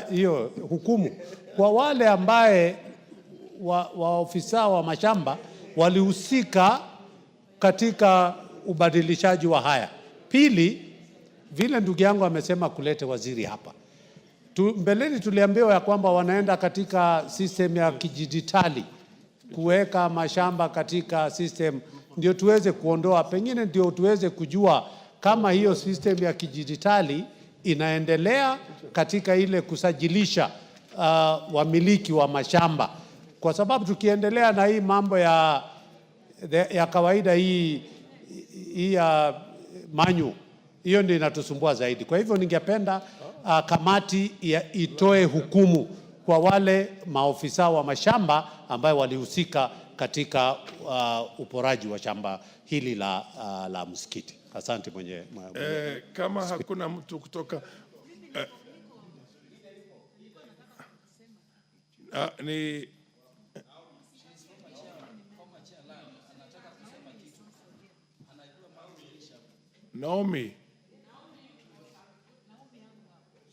Hiyo hukumu kwa wale ambaye waofisa wa mashamba walihusika katika ubadilishaji wa haya. Pili, vile ndugu yangu amesema kulete waziri hapa. Mbeleni tuliambiwa ya kwamba wanaenda katika system ya kidijitali kuweka mashamba katika system ndio tuweze kuondoa, pengine ndio tuweze kujua kama hiyo system ya kidijitali inaendelea katika ile kusajilisha wamiliki wa mashamba. Kwa sababu tukiendelea na hii mambo ya kawaida hii ya manyu, hiyo ndio inatusumbua zaidi. Kwa hivyo ningependa kamati itoe hukumu kwa wale maofisa wa mashamba ambao walihusika katika uporaji wa shamba hili la msikiti. Asante kama hakuna mtu kutoka ni Naomi.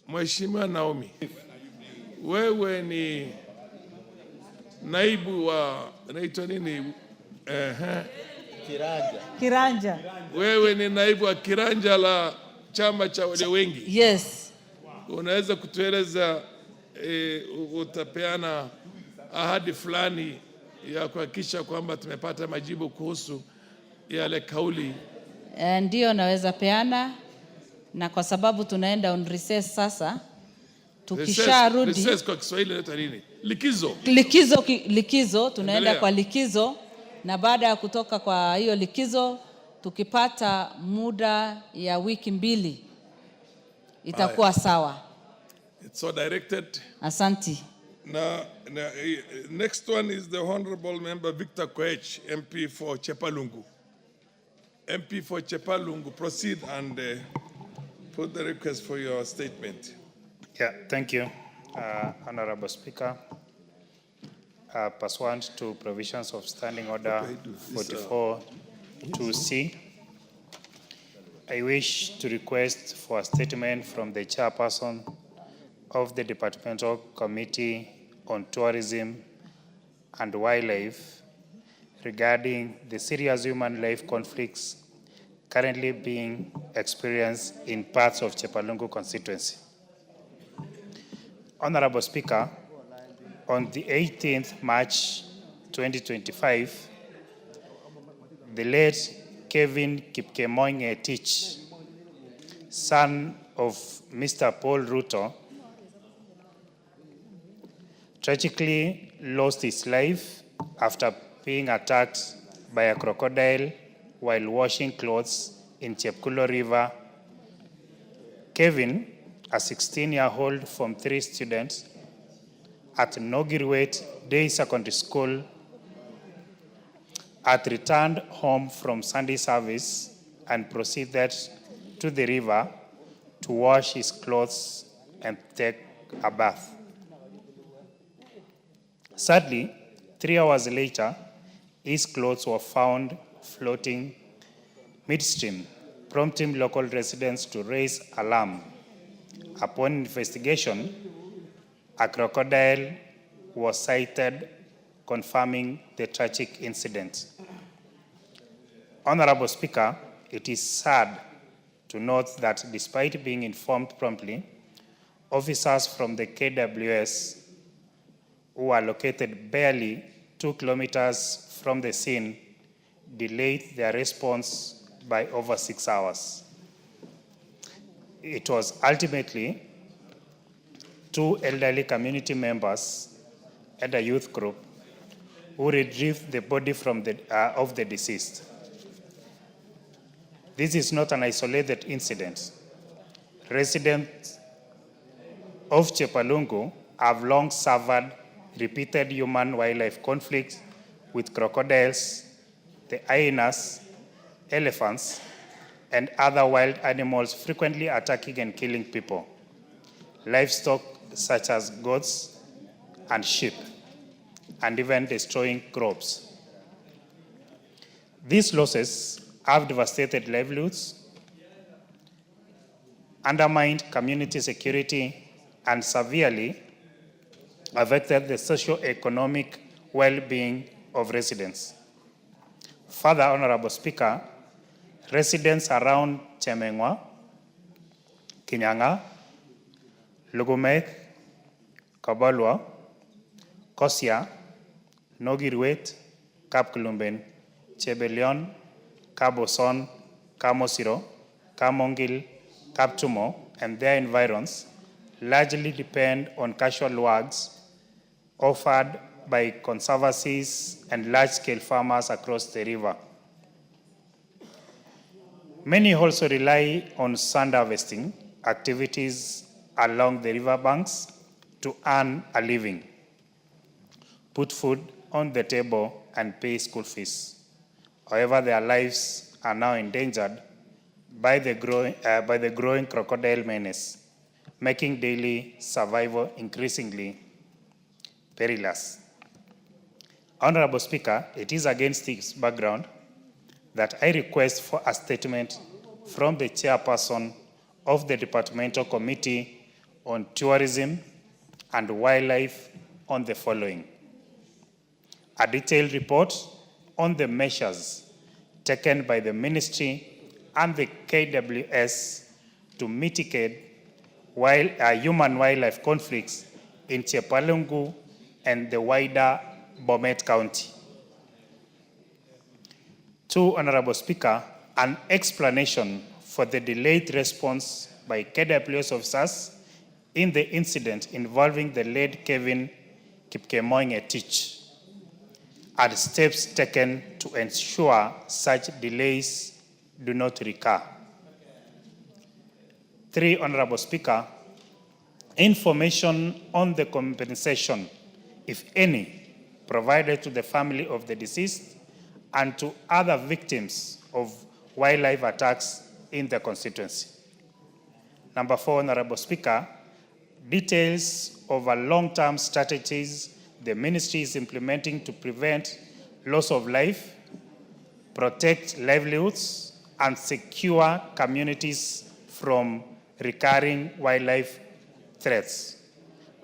Mheshimiwa Naomi, wewe ni naibu wa naitwa nini? Kiranja. Wewe ni naibu wa kiranja la chama cha wale wengi. Yes. Unaweza kutueleza utapeana ahadi fulani ya kuhakikisha kwamba tumepata majibu kuhusu yale kauli? Ndio naweza peana, na kwa sababu tunaenda on recess sasa, tukisharudi recess kwa Kiswahili inaitwa nini? Likizo tunaenda kwa likizo, na baada ya kutoka kwa hiyo likizo tukipata muda ya wiki 2 itakuwa sawa. It's so directed. Asante. Next one is the Honorable Member Victor Koech, MP for Chepalungu. MP for Chepalungu, proceed and put the request for your statement. Yeah, thank you, Honorable Speaker. Pursuant to provisions of Standing Order 44-2C, I wish to request for a statement from the chairperson of the Departmental Committee on Tourism and Wildlife regarding the serious human life conflicts currently being experienced in parts of Chepalungu constituency. Honorable Speaker, on the 18th March 2025, the late Kevin Kipkemoing Etich, son of Mr. Paul Ruto, tragically lost his life after being attacked by a crocodile while washing clothes in Chepkulo River. Kevin, a 16-year-old Form 3 student at Nogirwet Day Secondary School, had returned home from Sunday service and proceeded to the river to wash his clothes and take a bath. Sadly, 3 hours later, his clothes were found floating midstream, prompting local residents to raise alarm. Upon investigation, a crocodile was sighted, confirming the tragic incident. Honorable Speaker, it is sad to note that despite being informed promptly, officers from the KWS, who are located barely 2 kilometers from the scene, delayed their response by over 6 hours. It was ultimately 2 elderly community members and a youth group who retrieved the body from of the deceased. This is not an isolated incident. Residents of Chepalungu have long suffered repeated human-wildlife conflicts with crocodiles, the hyenas, elephants, and other wild animals frequently attacking and killing people, livestock such as goats and sheep, and even destroying crops. These losses have devastated livelihoods, undermined community security, and severely affected the socio-economic well-being of residents. Further, Honorable Speaker, residents around Chemengwa, Kinyanga, Lugumek, Kabalwa, Kosia, Nogirwet, Kapkulumben, Chebelion, Kaboson, Kamosiro, Kamongil, Kaptumo, and their environs largely depend on casual works offered by conservancies and large-scale farmers across the river. Many also rely on sand harvesting activities along the riverbanks to earn a living, put food on the table, and pay school fees. However, their lives are now endangered by the growing crocodile menace, making daily survival increasingly perilous. Honorable Speaker, it is against this background that I request for a statement from the chairperson of the Departmental Committee on Tourism and Wildlife on the following: a detailed report on the measures taken by the Ministry and the KWS to mitigate human-wildlife conflicts in Chepalungu and the wider Bomet County. 2, Honorable Speaker, an explanation for the delayed response by KWS officers in the incident involving the late Kevin Kipkemoing Etich, and steps taken to ensure such delays do not recur. 3, Honorable Speaker, information on the compensation, if any, provided to the family of the deceased and to other victims of wildlife attacks in the constituency. Number 4, Honorable Speaker, details of a long-term strategies the ministry is implementing to prevent loss of life, protect livelihoods, and secure communities from recurring wildlife threats.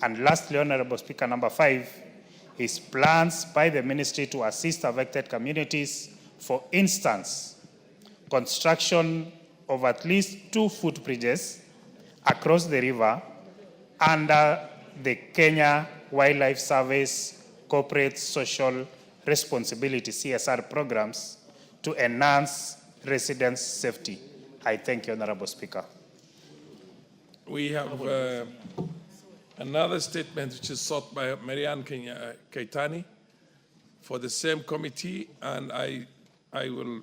And lastly, Honorable Speaker, number 5, is plans by the ministry to assist affected communities, for instance, construction of at least 2 footbridges across the river under the Kenya Wildlife Service Corporate Social Responsibility CSR programs to enhance residents' safety. I thank you, Honorable Speaker. We have another statement which is sought by Marianne Keitani for the same committee, and I will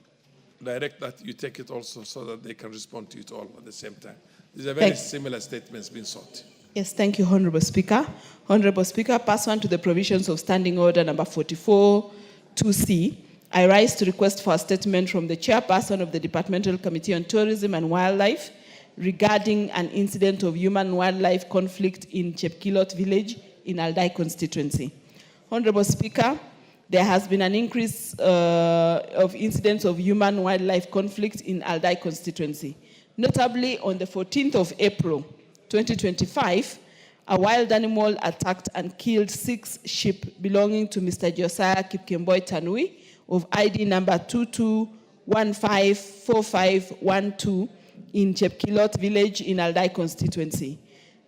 direct that you take it also so that they can respond to it all at the same time. These are very similar statements being sought. Yes, thank you, Honorable Speaker. Honorable Speaker, pursuant to the provisions of Standing Order number 44 2C, I rise to request for a statement from the chairperson of the Departmental Committee on Tourism and Wildlife regarding an incident of human-wildlife conflict in Chepkilot village in Aldai constituency. Honorable Speaker, there has been an increase of incidents of human-wildlife conflict in Aldai constituency. Notably, on the 14th of April, 2025, a wild animal attacked and killed 6 sheep belonging to Mr. Josiah Kipkemboi Tanui of ID number 22154512 in Chepkilot village in Aldai constituency.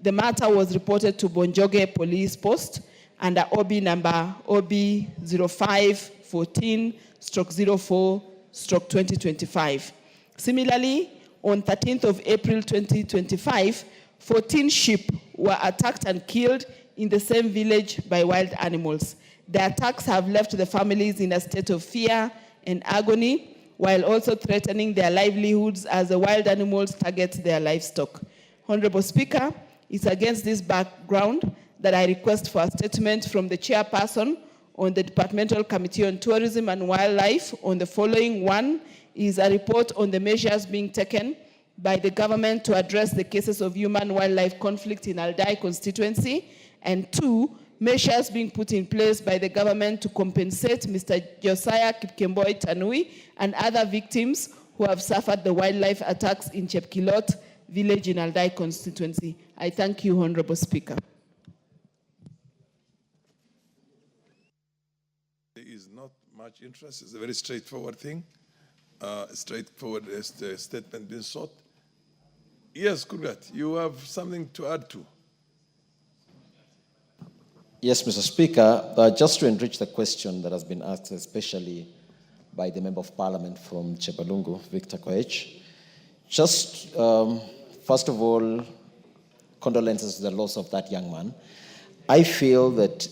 The matter was reported to Bonjoge Police Post under OB number OB0514/04/2025. Similarly, on 13th of April 2025, 14 sheep were attacked and killed in the same village by wild animals. The attacks have left the families in a state of fear and agony, while also threatening their livelihoods as the wild animals target their livestock. Honorable Speaker, it's against this background that I request for a statement from the chairperson on the Departmental Committee on Tourism and Wildlife on the following. 1 is a report on the measures being taken by the government to address the cases of human-wildlife conflict in Aldai constituency, and 2, measures being put in place by the government to compensate Mr. Josiah Kipkemboi Tanui and other victims who have suffered the wildlife attacks in Chepkilot village in Aldai constituency. I thank you, Honorable Speaker. There is not much interest. It's a very straightforward thing. Straightforward statement being sought. Yes, Kurgat, you have something to add to. Yes, Mr. Speaker, just to enrich the question that has been asked, especially by the Member of Parliament from Chepalungu, Victor Koech. Just, first of all, condolences to the loss of that young man. I feel that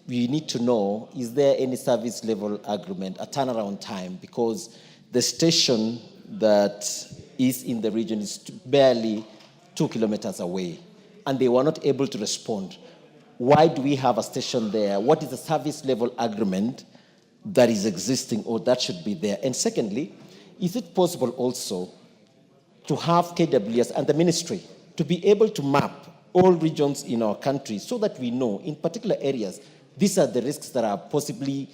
we need to know, is there any service level agreement, a turnaround time, because the station that is in the region is barely 2 kilometers away, and they were not able to respond. Why do we have a station there? What is the service level agreement that is existing or that should be there? And secondly, is it possible also to have KWS and the ministry to be able to map all regions in our country so that we know in particular areas, these are the risks that are possibly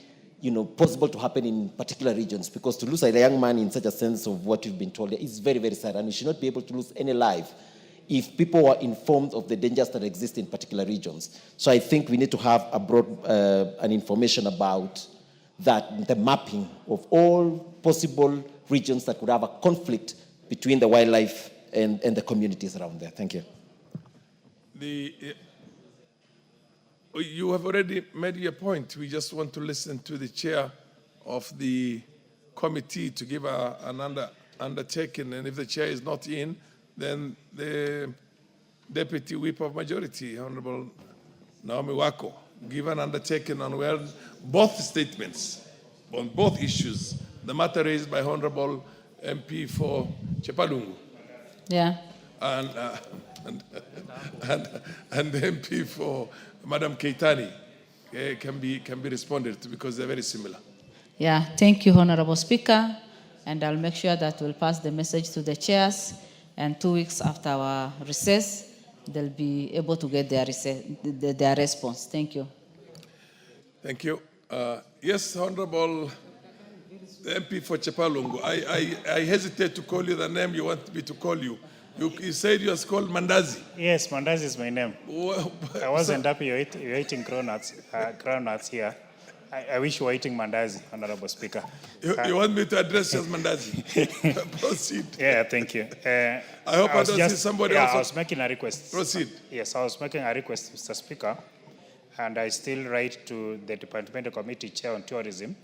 possible to happen in particular regions, because to lose a young man in such a sense of what you've been told is very, very sad, and we should not be able to lose any life if people are informed of the dangers that exist in particular regions. So I think we need to have a broad an information about that, the mapping of all possible regions that could have a conflict between the wildlife and the communities around there. Thank you. You have already made your point. We just want to listen to the chair of the committee to give an undertaking, and if the chair is not in, then the Deputy Whip of Majority, Honorable Maavoko, give an undertaking on both statements, on both issues, the matter raised by Honorable MP for Chepalungu. Yeah. And the MP for Madam Keitani can be responded to because they're very similar. Yeah, thank you, Honorable Speaker, and I'll make sure that we'll pass the message to the chairs, and 2 weeks after our recess, they'll be able to get their response. Thank you. Thank you. Yes, Honorable MP for Chepalungu, I hesitate to call you the name you want me to call you, You said you are called Mandazi. Yes, Mandazi is my name. Well, I wasn't happy you're eating groundnuts here. I wish you were eating Mandazi, Honorable Speaker. You want me to address you as Mandazi? Proceed. Yeah, thank you. I hope I don't see somebody else. I was making a request. Proceed. Yes, I was making a request, Mr. Speaker, and I still write to the Departmental Committee Chair on Tourism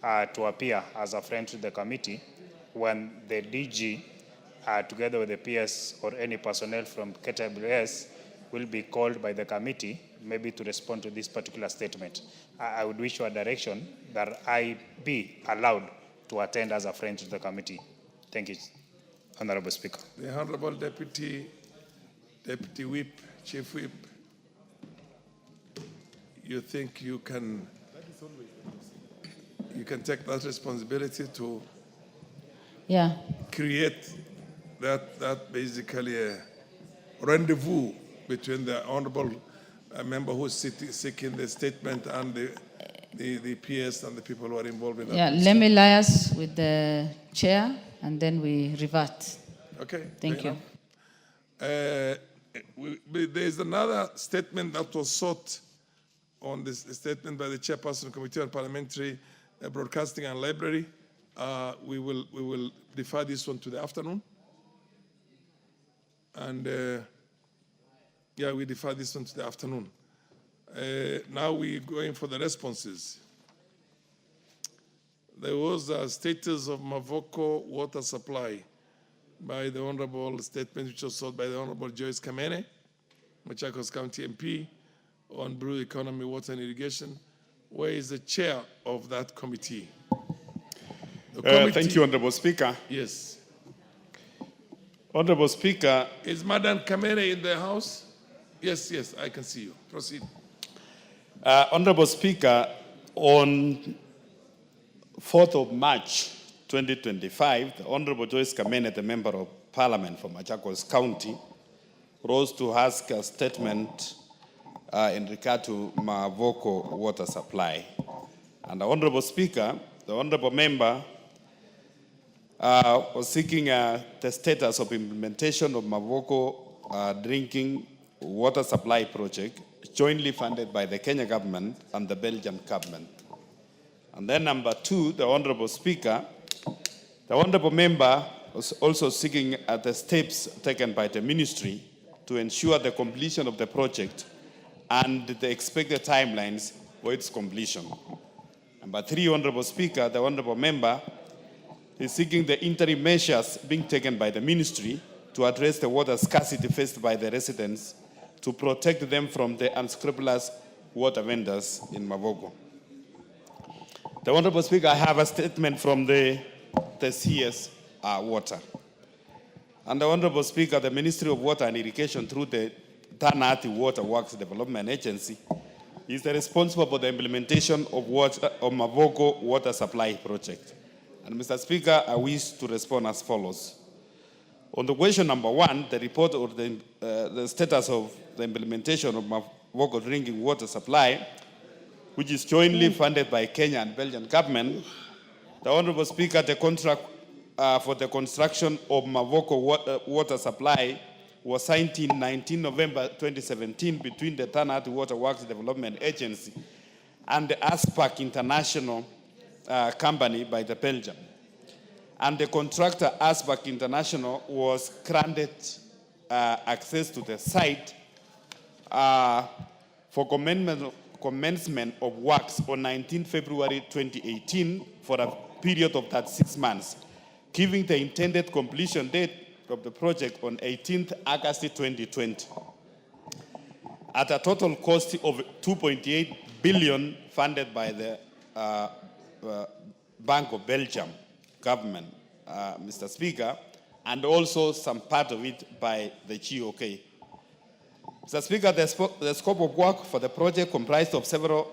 to appear as a friend to the committee when the DG, together with the PS or any personnel from KWS, will be called by the committee, maybe to respond to this particular statement. I would wish for a direction that I be allowed to attend as a friend to the committee. Thank you, Honorable Speaker. The Honorable Deputy Whip, Chief Whip, you think you can take that responsibility to create that basically a rendezvous between the honorable member who is seeking the statement and the PS and the people who are involved in that. Yeah, let me liaise with the chair and then we revert. Okay. Thank you. There is another statement that was sought on this statement by the chairperson of the Committee on Parliamentary Broadcasting and Library. We will defer this one to the afternoon. And we defer this one to the afternoon. Now we're going for the responses. There was a status of Maavoko water supply by the Honorable statement which was sought by the Honorable Joyce Kamene, Machakos County MP, on Blue Economy, Water and Irrigation. Where is the chair of that committee? Thank you, Honorable Speaker. Yes. Honorable Speaker. Is Madam Kamene in the house? Yes, I can see you. Proceed. Honorable Speaker, on 4th of March 2025, the Honorable Joyce Kamene, the Member of Parliament from Machakos County, rose to ask a statement in regard to Maavoko water supply. And the Honorable Speaker, the Honorable Member, was seeking the status of implementation of Maavoko drinking water supply project jointly funded by the Kenya government and the Belgian government. And then number two, the Honorable Speaker, the Honorable Member was also seeking the steps taken by the Ministry to ensure the completion of the project and the expected timelines for its completion. Number three, Honorable Speaker, the Honorable Member is seeking the interim measures being taken by the Ministry to address the water scarcity faced by the residents to protect them from the unscrupulous water vendors in Maavoko. The Honorable Speaker, I have a statement from the CS Water. And the Honorable Speaker, the Ministry of Water and Irrigation through the Tanati Water Works Development Agency is responsible for the implementation of Maavoko water supply project. And Mr. Speaker, I wish to respond as follows. On the question number one, the report of the status of the implementation of Maavoko drinking water supply, which is jointly funded by Kenya and Belgian government, the Honorable Speaker, the contract for the construction of Maavoko water supply was signed in 19 November 2017 between the Tanati Water Works Development Agency and the ASPAC International company by the Belgium. And the contractor, ASPAC International, was granted access to the site for commencement of works on 19 February 2018 for a period of that 6 months, giving the intended completion date of the project on 18th August 2020 at a total cost of 2.8 billion funded by the Bank of Belgium government, Mr. Speaker, and also some part of it by the GOK. Mr. Speaker, the scope of work for the project comprised of several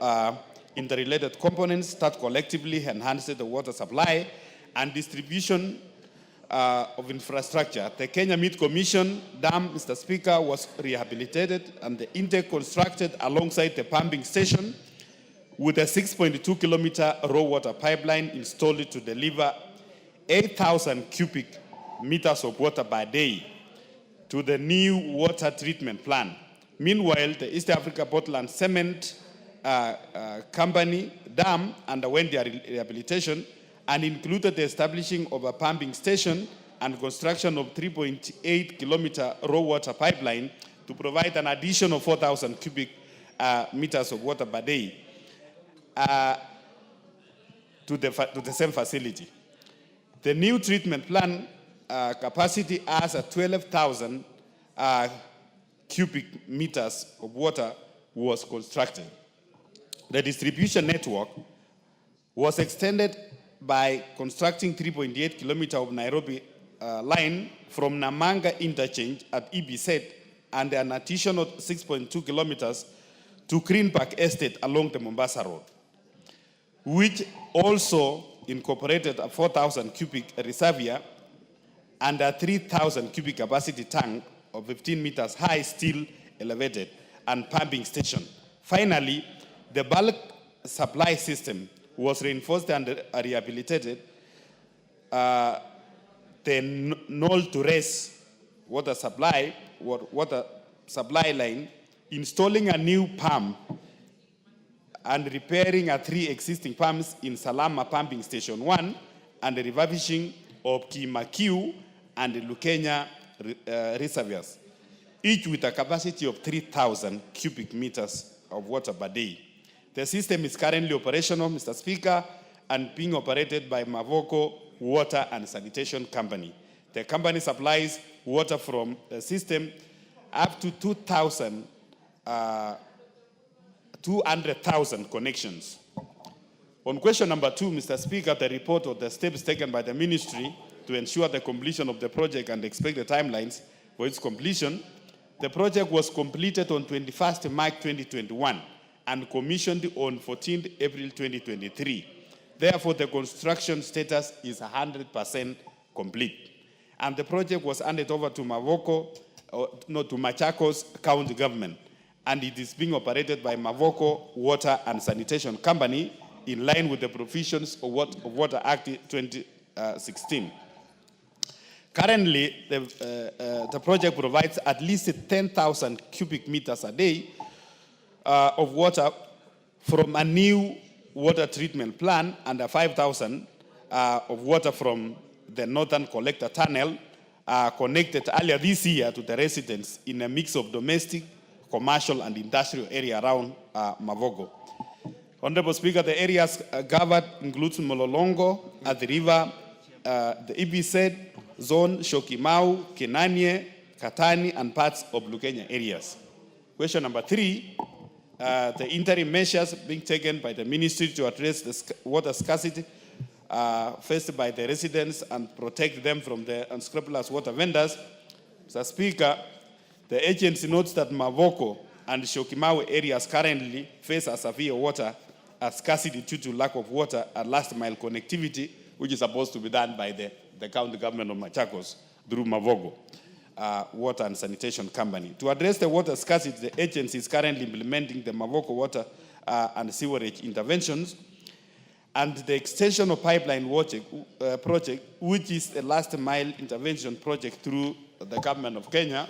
interrelated components that collectively enhance the water supply and distribution of infrastructure. The Kenya Meat Commission Dam, Mr. Speaker, was rehabilitated and the intake constructed alongside the pumping station with a 6.2-kilometer raw water pipeline installed to deliver 8,000 cubic meters of water per day to the new water treatment plan. Meanwhile, the East Africa Portland Cement Company dam underwent their rehabilitation and included the establishing of a pumping station and construction of 3.8-kilometer raw water pipeline to provide an additional 4,000 cubic meters of water per day to the same facility. The new treatment plan capacity as a 12,000 cubic meters of water was constructed. The distribution network was extended by constructing 3.8 kilometers of Nairobi line from Namanga interchange at EBZ and an additional 6.2 kilometers to Green Park Estate along the Mombasa Road, which also incorporated a 4,000 cubic reservoir and a 3,000 cubic capacity tank of 15 meters high, steel elevated, and pumping station. Finally, the bulk supply system was reinforced and rehabilitated. The Knoll to Race water supply line, installing a new pump and repairing 3 existing pumps in Salama Pumping Station 1 and the refurbishing of Kimakiu and the Lukenya reservoirs, each with a capacity of 3,000 cubic meters of water per day. The system is currently operational, Mr. Speaker, and being operated by Maavoko Water and Sanitation Company. The company supplies water from the system up to 200,000 connections. On question number 2, Mr. Speaker, the report of the steps taken by the ministry to ensure the completion of the project and expected timelines for its completion. The project was completed on 21st March 2021 and commissioned on 14th April 2023. Therefore, the construction status is 100% complete. And the project was handed over to Maavoko, to Machakos County Government, and it is being operated by Maavoko Water and Sanitation Company in line with the provisions of Water Act 2016. Currently, the project provides at least 10,000 cubic meters a day of water from a new water treatment plant and 5,000 of water from the Northern Collector Tunnel connected earlier this year to the residents in a mix of domestic, commercial, and industrial area around Maavoko. Honorable Speaker, the areas covered includes Mlolongo, at the river, the EBZ zone, Shokimau, Kenanye, Katani, and parts of Lukenya areas. Question number 3, the interim measures being taken by the ministry to address the water scarcity faced by the residents and protect them from the unscrupulous water vendors. Mr. Speaker, the agency notes that Maavoko and Shokimau areas currently face a severe water scarcity due to lack of water and last mile connectivity, which is supposed to be done by the county government of Machakos through Maavoko Water and Sanitation Company. To address the water scarcity, the agency is currently implementing the Maavoko Water and Sewerage interventions and the extension of pipeline project, which is a last mile intervention project through the government of Kenya,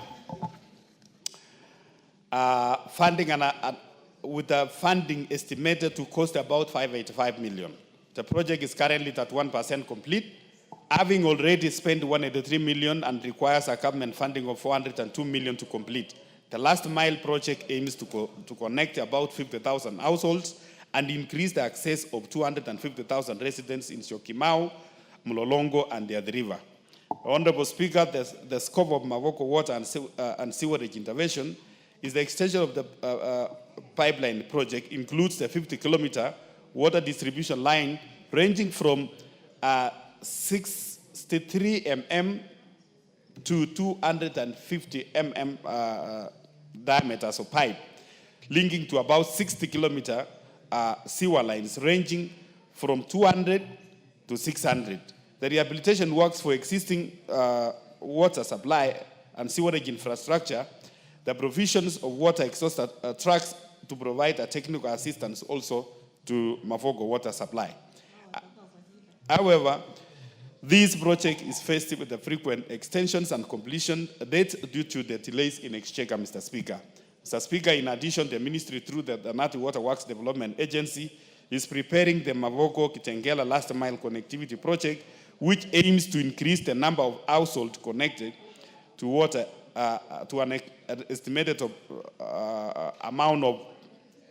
funding with a funding estimated to cost about 585 million. The project is currently at 1% complete, having already spent 183 million and requires a government funding of 402 million to complete. The last mile project aims to connect about 50,000 households and increase the access of 250,000 residents in Shokimau, Mlolongo, and the Athi River. Honorable Speaker, the scope of Maavoko Water and Sewerage intervention is the extension of the pipeline project, includes the 50-kilometer water distribution line ranging from 63 mm to 250 mm diameters of pipe, linking to about 60-kilometer sewer lines ranging from 200 to 600. The rehabilitation works for existing water supply and sewerage infrastructure, the provisions of water exhaust trucks to provide a technical assistance also to Maavoko water supply. However, This project is faced with the frequent extensions and completion dates due to the delays in Exchequer, Mr. Speaker. Mr. Speaker, in addition, the ministry through the Nati Water Works Development Agency is preparing the Maavoko Kitengela Last Mile Connectivity Project, which aims to increase the number of households connected to water to an estimated amount of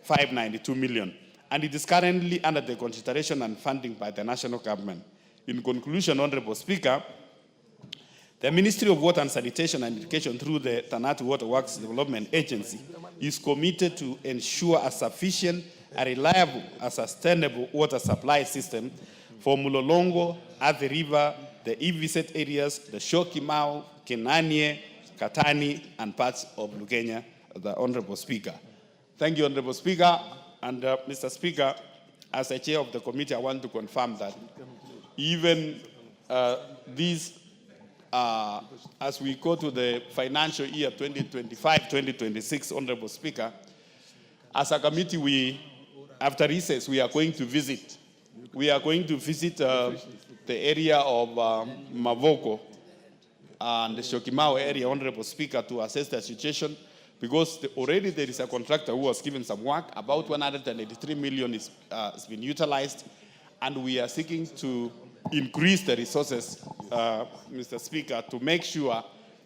592 million. And it is currently under the consideration and funding by the national government. In conclusion, Honorable Speaker, the Ministry of Water and Sanitation and Education through the Tanati Water Works Development Agency is committed to ensure a sufficient, a reliable, a sustainable water supply system for Mulolongo, Athi River, the EVZ areas, the Syokimau, Kenanie, Katani, and parts of Lugenya, the Honorable Speaker. Thank you, Honorable Speaker. And Mr. Speaker, as the chair of the committee, I want to confirm that even as we go to the financial year 2025-2026, Honorable Speaker, as a committee, after recess, we are going to visit. We are going to visit the area of Maavoko and the Syokimau area, Honorable Speaker, to assess the situation, because already there is a contractor who was given some work. About 183 million is been utilized, and we are seeking to increase the resources, Mr. Speaker, to make sure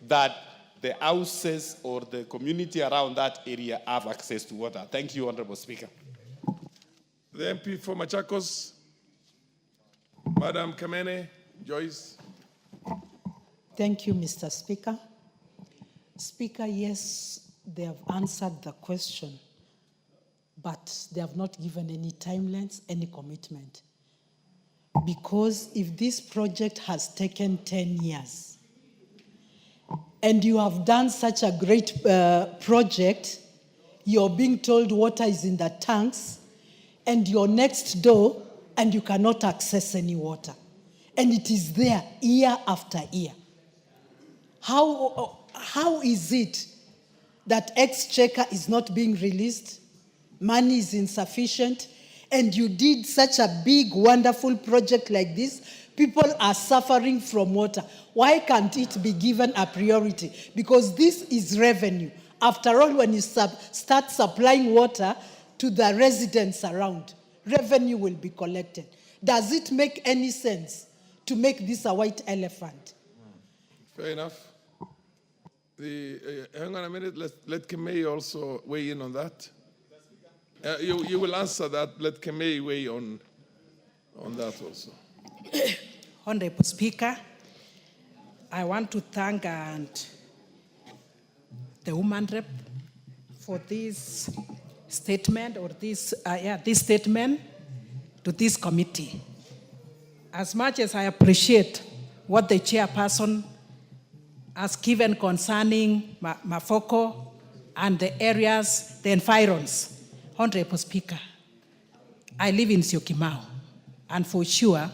that the houses or the community around that area have access to water. Thank you, Honorable Speaker. The MP for Machakos, Madam Kamene Joyce. Thank you, Mr. Speaker. Speaker, yes, they have answered the question, but they have not given any timelines, any commitment. Because if this project has taken 10 years, and you have done such a great project, you're being told water is in the tanks, and you're next door, and you cannot access any water. And it is there year after year. How is it that Exchequer is not being released, money is insufficient, and you did such a big, wonderful project like this? People are suffering from water. Why can't it be given a priority? Because this is revenue. After all, when you start supplying water to the residents around, revenue will be collected. Does it make any sense to make this a white elephant? Fair enough. Hang on a minute, let Kemei also weigh in on that. You will answer that, let Kemei weigh on that also. Honorable Speaker, I want to thank the woman rep for this statement, or this statement to this committee. As much as I appreciate what the chairperson has given concerning Maavoko and the areas, the environs, Honorable Speaker, I live in Syokimau, and for sure,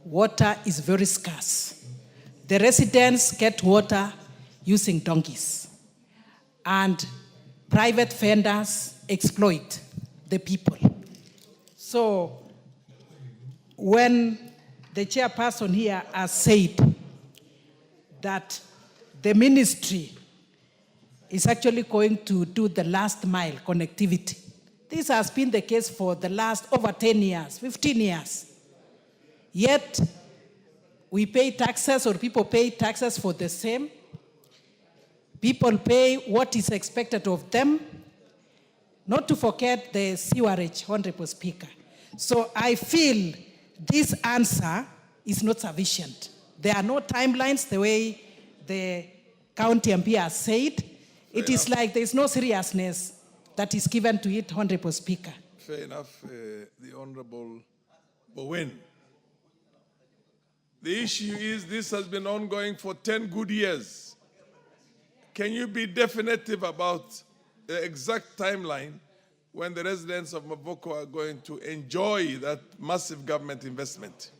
water is very scarce. The residents get water using donkeys, and private vendors exploit the people. So when the chairperson here has said that the ministry is actually going to do the last mile connectivity, this has been the case for the last over 10 years, 15 years. Yet, we pay taxes, or people pay taxes for the same. People pay what is expected of them, not to forget the sewerage, Honorable Speaker. So I feel this answer is not sufficient. There are no timelines the way the county MP has said. It is like there is no seriousness that is given to it, Honorable Speaker. Fair enough, the Honorable Bowen. The issue is this has been ongoing for 10 good years. Can you be definitive about the exact timeline when the residents of Maavoko are going to enjoy that massive government investment?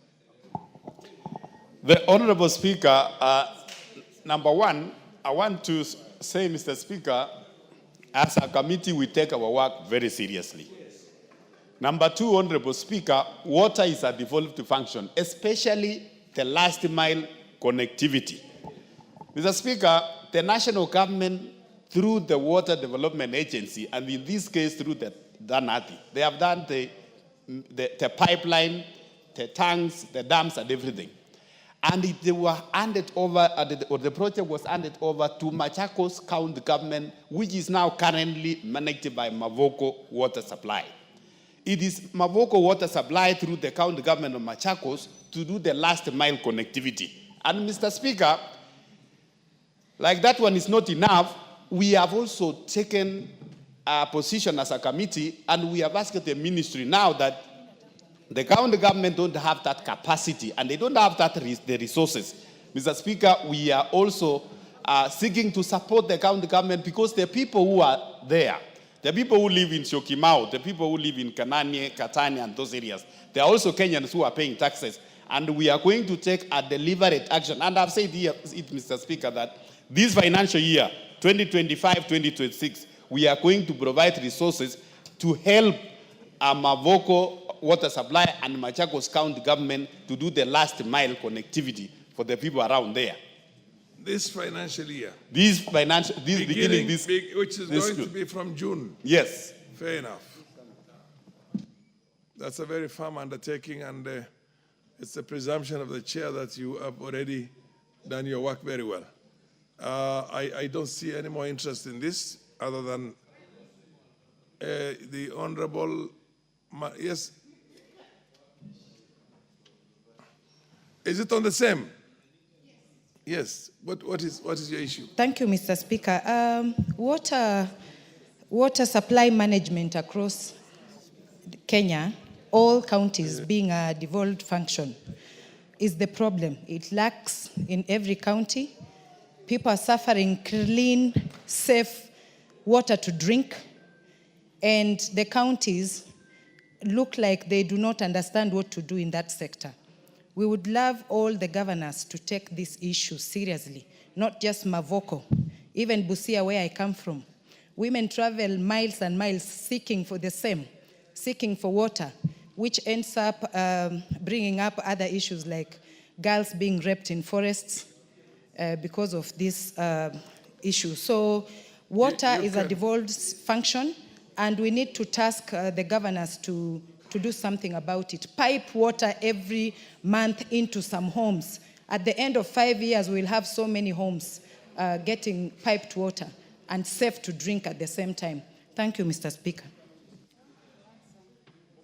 The Honorable Speaker, number one, I want to say, Mr. Speaker, as a committee, we take our work very seriously. Number two, Honorable Speaker, water is a devolved function, especially the last mile connectivity. Mr. Speaker, the national government, through the Water Development Agency, and in this case through the DANATI, they have done the pipeline, the tanks, the dams, and everything. And they were handed over, or the project was handed over to Machakos County government, which is now currently managed by Maavoko Water Supply. It is Maavoko Water Supply through the county government of Machakos to do the last mile connectivity. And Mr. Speaker, like that one is not enough, we have also taken a position as a committee, and we have asked the ministry now that the county government don't have that capacity and they don't have the resources. Mr. Speaker, we are also seeking to support the county government because the people who are there, the people who live in Syokimau, the people who live in Kananie, Katania, and those areas, they are also Kenyans who are paying taxes. And we are going to take a deliberate action. And I've said here, Mr. Speaker, that this financial year, 2025-2026, we are going to provide resources to help Maavoko Water Supply and Machakos County government to do the last mile connectivity for the people around there. This financial year? Which is going to be from June? Yes. Fair enough. That's a very firm undertaking, and it's a presumption of the chair that you have already done your work very well. I don't see any more interest in this other than the Honorable, yes. Is it on the same? Yes. What is your issue? Thank you, Mr. Speaker. Water supply management across Kenya, all counties being a devolved function, is the problem. It lacks in every county. People are suffering clean, safe water to drink, and the counties look like they do not understand what to do in that sector. We would love all the governors to take this issue seriously, not just Maavoko, even Busia, where I come from. Women travel miles and miles seeking for the same, seeking for water, which ends up bringing up other issues like girls being raped in forests because of this issue. So water is a devolved function, and we need to task the governors to do something about it. Pipe water every month into some homes. At the end of 5 years, we'll have so many homes getting piped water and safe to drink at the same time. Thank you, Mr. Speaker.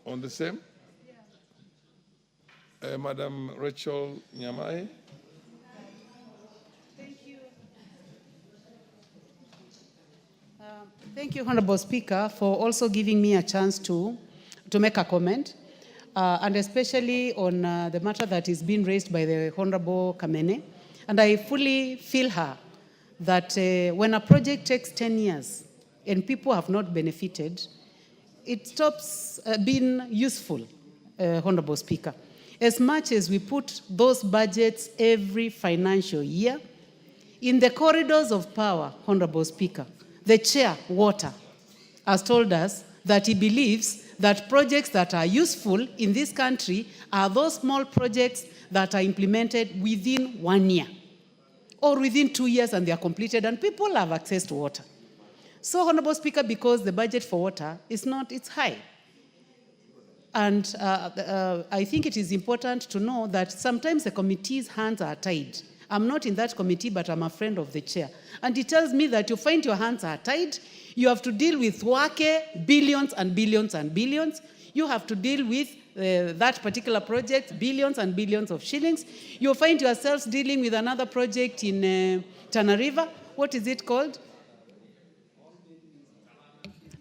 On the same? Madam Rachel Nyamai. Thank you, Honorable Speaker, for also giving me a chance to make a comment, and especially on the matter that is being raised by the Honorable Kamene. And I fully feel her that when a project takes 10 years and people have not benefited, it stops being useful, Honorable Speaker. As much as we put those budgets every financial year, in the corridors of power, Honorable Speaker, the chair, Water, has told us that he believes that projects that are useful in this country are those small projects that are implemented within 1 year or within 2 years, and they are completed and people have access to water. So, Honorable Speaker, because the budget for water is not, it's high. And I think it is important to know that sometimes the committee's hands are tied. I'm not in that committee, but I'm a friend of the chair. And he tells me that you find your hands are tied. You have to deal with WAKE, billions and billions and billions. You have to deal with that particular project, billions and billions of shillings. You find yourselves dealing with another project in Tana River. What is it called?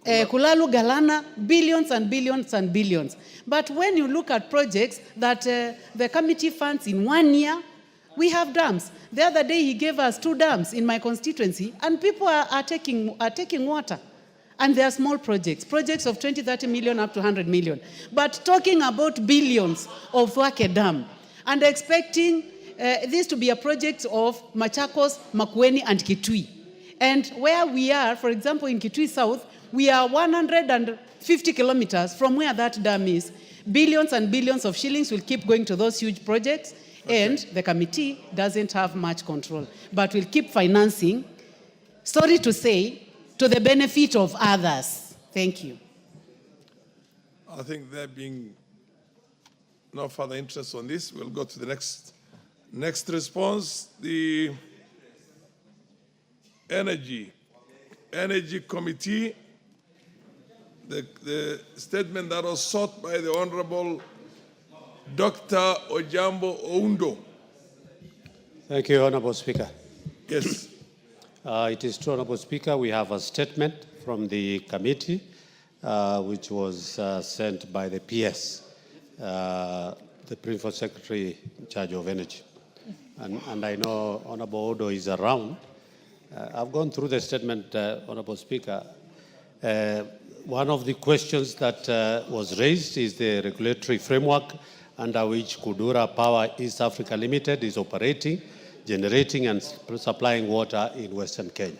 Kulalu Galana, billions and billions and billions. But when you look at projects that the committee funds in 1 year, we have dams. The other day he gave us 2 dams in my constituency, and people are taking water. And they are small projects of 20, 30 million up to 100 million. But talking about billions of Wake Dam, and expecting this to be a project of Machakos, Makueni, and Kitui. And where we are, for example, in Kitui South, we are 150 kilometers from where that dam is. Billions and billions of shillings will keep going to those huge projects. And the committee doesn't have much control, but will keep financing, sorry to say, to the benefit of others. Thank you. I think there being no further interest on this, we'll go to the next response. The Energy Committee, the statement that was sought by the Honorable Dr. Ojambo Oundo. Thank you, Honorable Speaker. Yes. It is true, Honorable Speaker, we have a statement from the committee which was sent by the PS, the Principal Secretary in charge of Energy. And I know Honorable Odo is around. I've gone through the statement, Honorable Speaker. One of the questions that was raised is the regulatory framework under which Kudura Power East Africa Limited is operating, generating and supplying water in Western Kenya.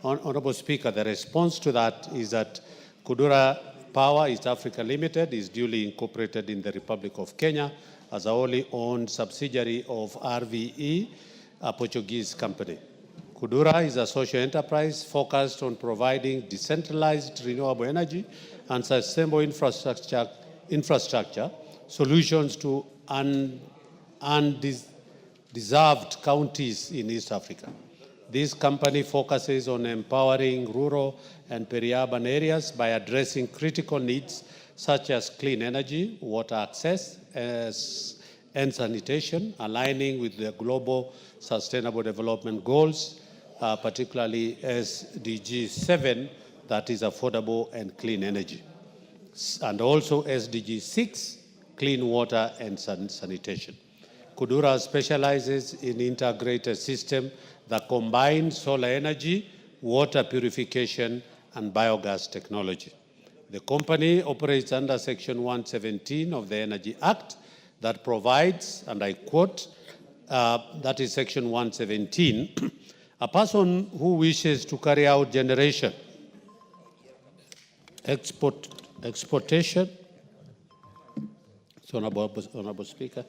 Honorable Speaker, the response to that is that Kudura Power East Africa Limited is duly incorporated in the Republic of Kenya as a wholly owned subsidiary of RVE, a Portuguese company. Kudura is a social enterprise focused on providing decentralized renewable energy and sustainable infrastructure solutions to undeserved counties in East Africa. This company focuses on empowering rural and peri-urban areas by addressing critical needs such as clean energy, water access, and sanitation, aligning with the global sustainable development goals, particularly SDG 7, that is affordable and clean energy, and also SDG 6, clean water and sanitation. Kudura specializes in integrated system that combines solar energy, water purification, and biogas technology. The company operates under Section 117 of the Energy Act that provides, and I quote, that is Section 117, a person who wishes to carry out generation, exportation, so Honorable Speaker,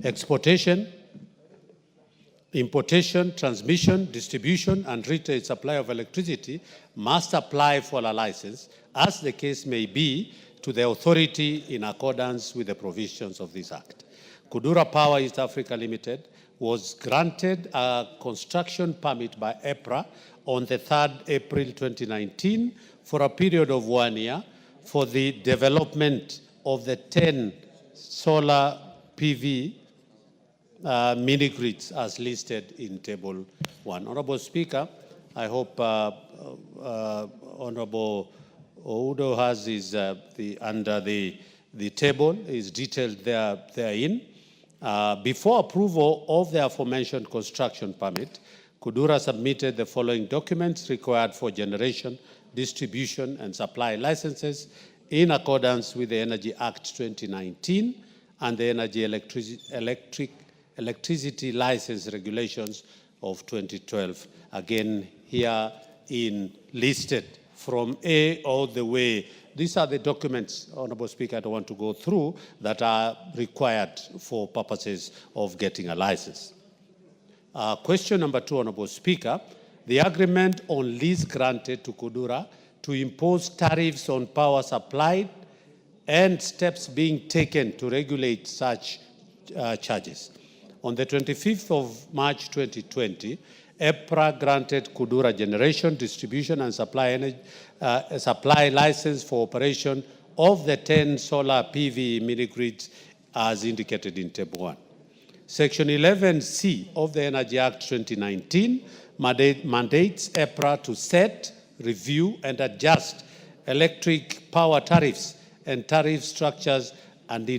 exportation, importation, transmission, distribution, and retail supply of electricity must apply for a license, as the case may be, to the authority in accordance with the provisions of this Act. Kudura Power East Africa Limited was granted a construction permit by EPRA on the 3rd April 2019 for a period of 1 year for the development of the 10 solar PV mini grids as listed in Table 1. Honorable Speaker, I hope Honorable Oudo has his, under the table is detailed therein. Before approval of the aforementioned construction permit, Kudura submitted the following documents required for generation, distribution, and supply licenses in accordance with the Energy Act 2019 and the Energy Electricity License Regulations of 2012. Again, here in listed from A all the way. These are the documents, Honorable Speaker, I don't want to go through, that are required for purposes of getting a license. Question number 2, Honorable Speaker. The agreement on lease granted to Kudura to impose tariffs on power supplied and steps being taken to regulate such charges. On the 25th of March 2020, EPRA granted Kudura generation, distribution, and supply license for operation of the 10 solar PV mini-grids as indicated in Table 1. Section 11C of the Energy Act 2019 mandates EPRA to set, review, and adjust electric power tariffs and tariff structures and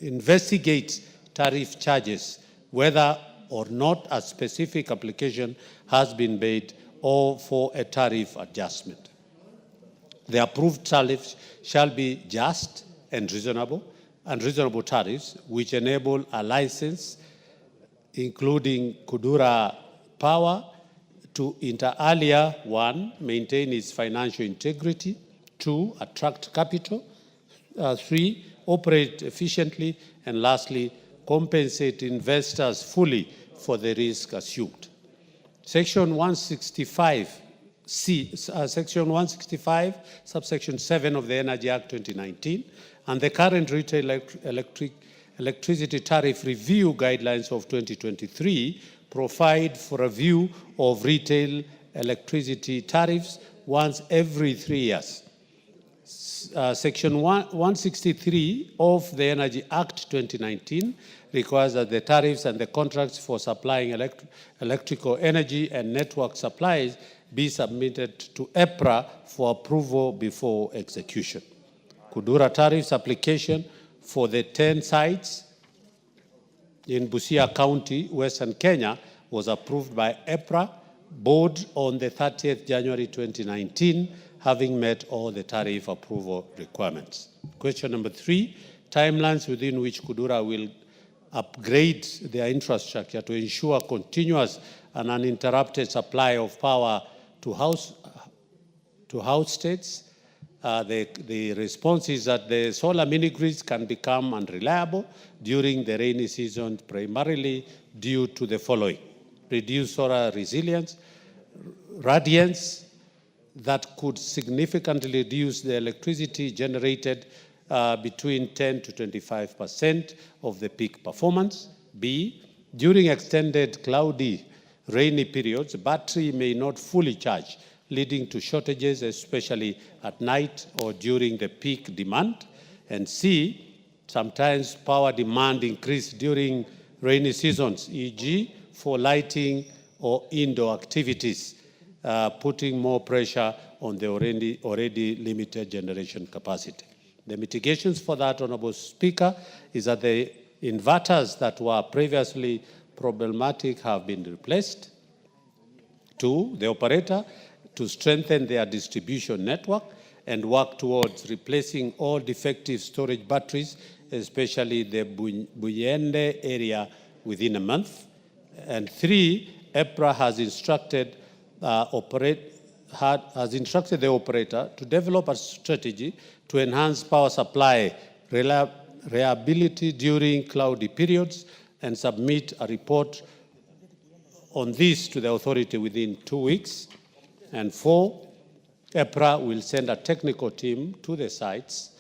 investigate tariff charges, whether or not a specific application has been made or for a tariff adjustment. The approved tariffs shall be just and reasonable tariffs which enable a license, including Kudura Power, to inter alia, 1, maintain its financial integrity, 2, attract capital. 3, operate efficiently. And lastly, compensate investors fully for the risk assumed. Section 165C, Section 165, subsection 7 of the Energy Act 2019, and the current retail electricity tariff review guidelines of 2023 provide for a review of retail electricity tariffs once every 3 years. Section 163 of the Energy Act 2019 requires that the tariffs and the contracts for supplying electrical energy and network supplies be submitted to EPRA for approval before execution. Kudura tariffs application for the 10 sites in Busia County, Western Kenya, was approved by EPRA board on the 30th January 2019, having met all the tariff approval requirements. Question number 3, timelines within which Kudura will upgrade their infrastructure to ensure continuous and uninterrupted supply of power to house states. The response is that the solar mini-grids can become unreliable during the rainy season, primarily due to the following: reduced solar resilience, radiance that could significantly reduce the electricity generated between 10 to 25% of the peak performance. B, during extended cloudy, rainy periods, battery may not fully charge, leading to shortages, especially at night or during the peak demand. And C, sometimes power demand increase during rainy seasons, e.g. for lighting or indoor activities, putting more pressure on the already limited generation capacity. The mitigations for that, Honorable Speaker, is that the inverters that were previously problematic have been replaced. 2, the operator to strengthen their distribution network and work towards replacing all defective storage batteries, especially the Buyende area, within a month. And 3, EPRA has instructed the operator to develop a strategy to enhance power supply reliability during cloudy periods and submit a report on this to the authority within 2 weeks. And 4, EPRA will send a technical team to the sites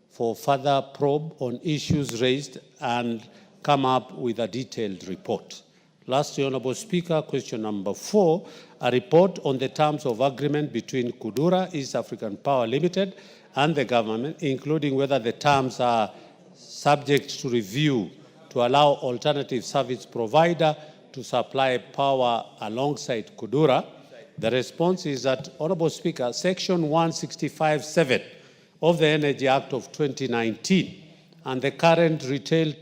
for further probe on issues raised and come up with a detailed report. Lastly, Honorable Speaker, question number 4, a report on the terms of agreement between Kudura East African Power Limited and the government, including whether the terms are subject to review to allow alternative service provider to supply power alongside Kudura. The response is that, Honorable Speaker, Section 165(7) of the Energy Act of 2019 and the current retail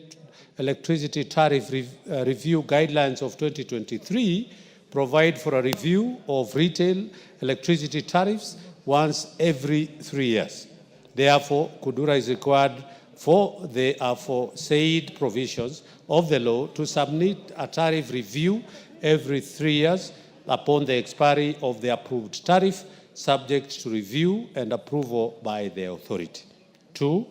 electricity tariff review guidelines of 2023 provide for a review of retail electricity tariffs once every 3 years. Therefore, Kudura is required for the aforesaid provisions of the law to submit a tariff review every 3 years upon the expiry of the approved tariff, subject to review and approval by the authority. 2,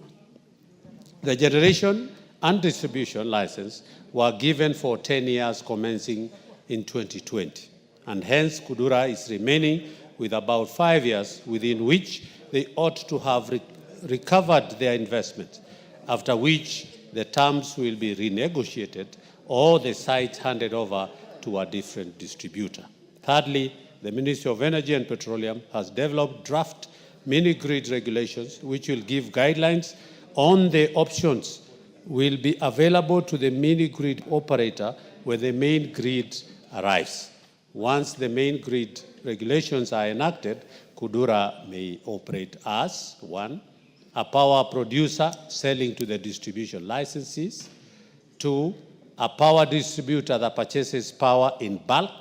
the generation and distribution license were given for 10 years commencing in 2020, and hence Kudura is remaining with about 5 years within which they ought to have recovered their investment, after which the terms will be renegotiated or the site handed over to a different distributor. Thirdly, the Ministry of Energy and Petroleum has developed draft mini-grid regulations which will give guidelines on the options will be available to the mini-grid operator when the main grid arrives. Once the main grid regulations are enacted, Kudura may operate as 1, a power producer selling to the distribution licensees; 2, a power distributor that purchases power in bulk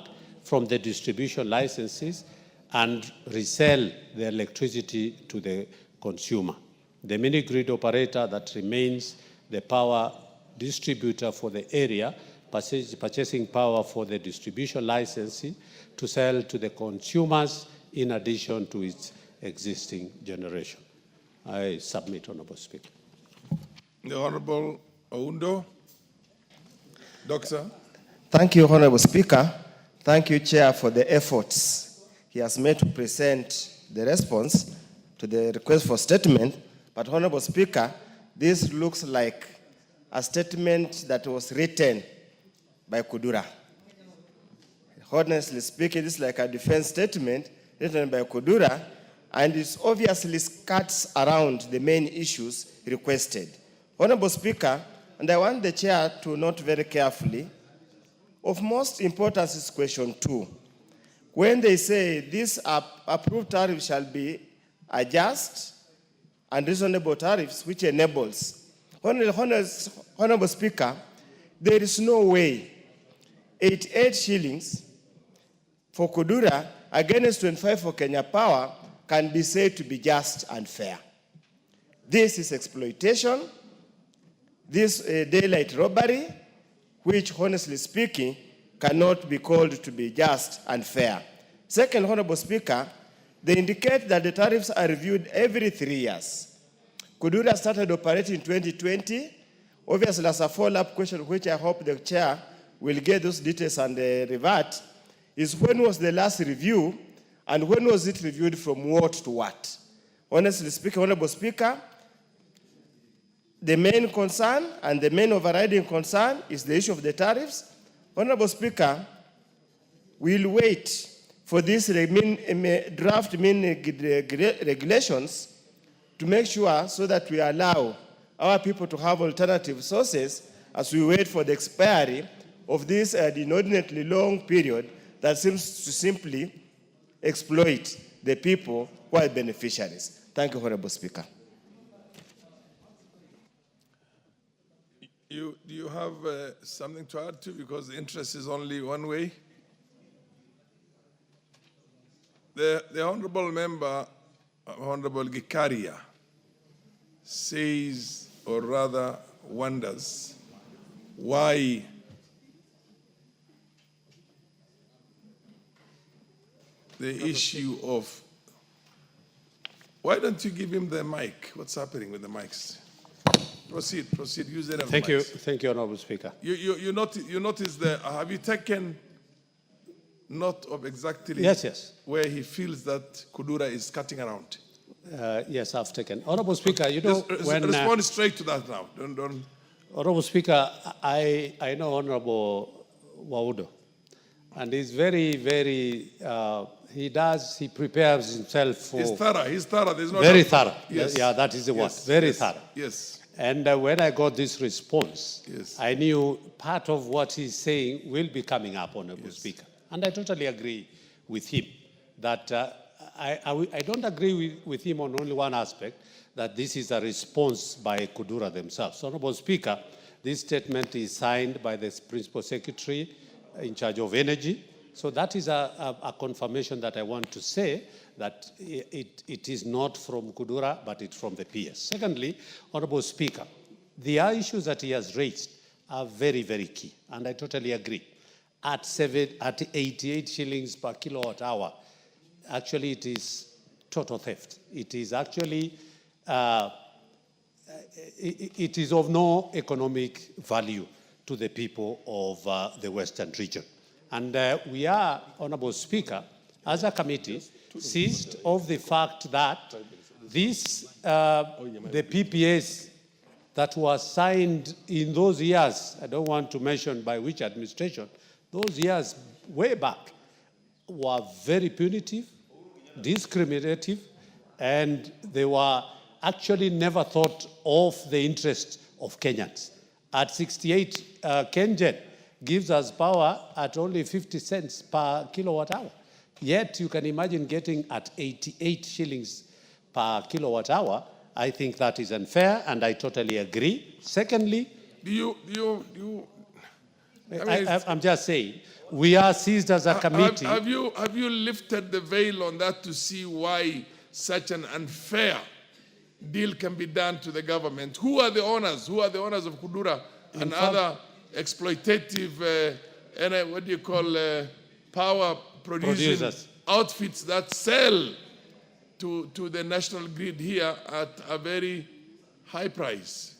from the distribution licenses and resell the electricity to the consumer. The mini-grid operator that remains the power distributor for the area, purchasing power for the distribution licensee to sell to the consumers in addition to its existing generation. I submit, Honorable Speaker. The Honorable Oundo. Doctor. Thank you, Honorable Speaker. Thank you, Chair, for the efforts he has made to present the response to the request for statement. But, Honorable Speaker, this looks like a statement that was written by Kudura. Honestly speaking, this is like a defense statement written by Kudura, and it obviously cuts around the main issues requested. Honorable Speaker, and I want the Chair to note very carefully, of most importance is question 2. When they say this approved tariff shall be a just and reasonable tariffs, which enables. Honorable Speaker, there is no way 88 shillings for Kudura against 25 for Kenya Power can be said to be just and fair. This is exploitation, this daylight robbery, which, honestly speaking, cannot be called to be just and fair. Second, Honorable Speaker, they indicate that the tariffs are reviewed every 3 years. Kudura started operating in 2020. Obviously, as a follow-up question, which I hope the Chair will get those details and revert, is when was the last review, and when was it reviewed from what to what? Honestly speaking, Honorable Speaker, the main concern and the main overriding concern is the issue of the tariffs. Honorable Speaker, we'll wait for these draft regulations to make sure so that we allow our people to have alternative sources as we wait for the expiry of this inordinately long period that seems to simply exploit the people who are beneficiaries. Thank you, Honorable Speaker. Do you have something to add to? Because the interest is only one way. The Honorable Member, Honorable Gikaria, says, or rather wonders, why the issue of, why don't you give him the mic? What's happening with the mics? Proceed, use it. Thank you, Honorable Speaker. You notice the, have you taken note of exactly yes. where he feels that Kudura is cutting around? Yes, I've taken. Honorable Speaker, you know, respond straight to that now. Don't. Honorable Speaker, I know Honorable Waudo, and he's very, very, he prepares himself for... He's thorough. There's no very doubt. thorough. Yes. Yeah, that is the word. Very thorough. Yes. And when I got this response, I knew part of what he's saying will be coming up, Honorable Speaker. And I totally agree with him that I don't agree with him on only one aspect, that this is a response by Kudura themselves. Honorable Speaker, this statement is signed by the Principal Secretary in charge of energy. So that is a confirmation that I want to say that it is not from Kudura, but it's from the PS. Secondly, Honorable Speaker, the issues that he has raised are very, very key, and I totally agree. At 88 shillings per kilowatt hour, actually it is total theft. It is actually, it is of no economic value to the people of the Western region. And we are, Honorable Speaker, as a committee, seized of the fact that this, the PPAs that were signed in those years, I don't want to mention by which administration, those years way back were very punitive, discriminative, and they were actually never thought of the interest of Kenyans. At 68, KenGen gives us power at only 50 cents per kilowatt hour. Yet you can imagine getting at 88 shillings per kilowatt hour. I think that is unfair, and I totally agree. Secondly, I'm just saying, we are seized as a committee. Have you lifted the veil on that to see why such an unfair deal can be done to the government? Who are the owners? Who are the owners of Kudura and other exploitative, what do you call, power producing outfits that sell to the national grid here at a very high price.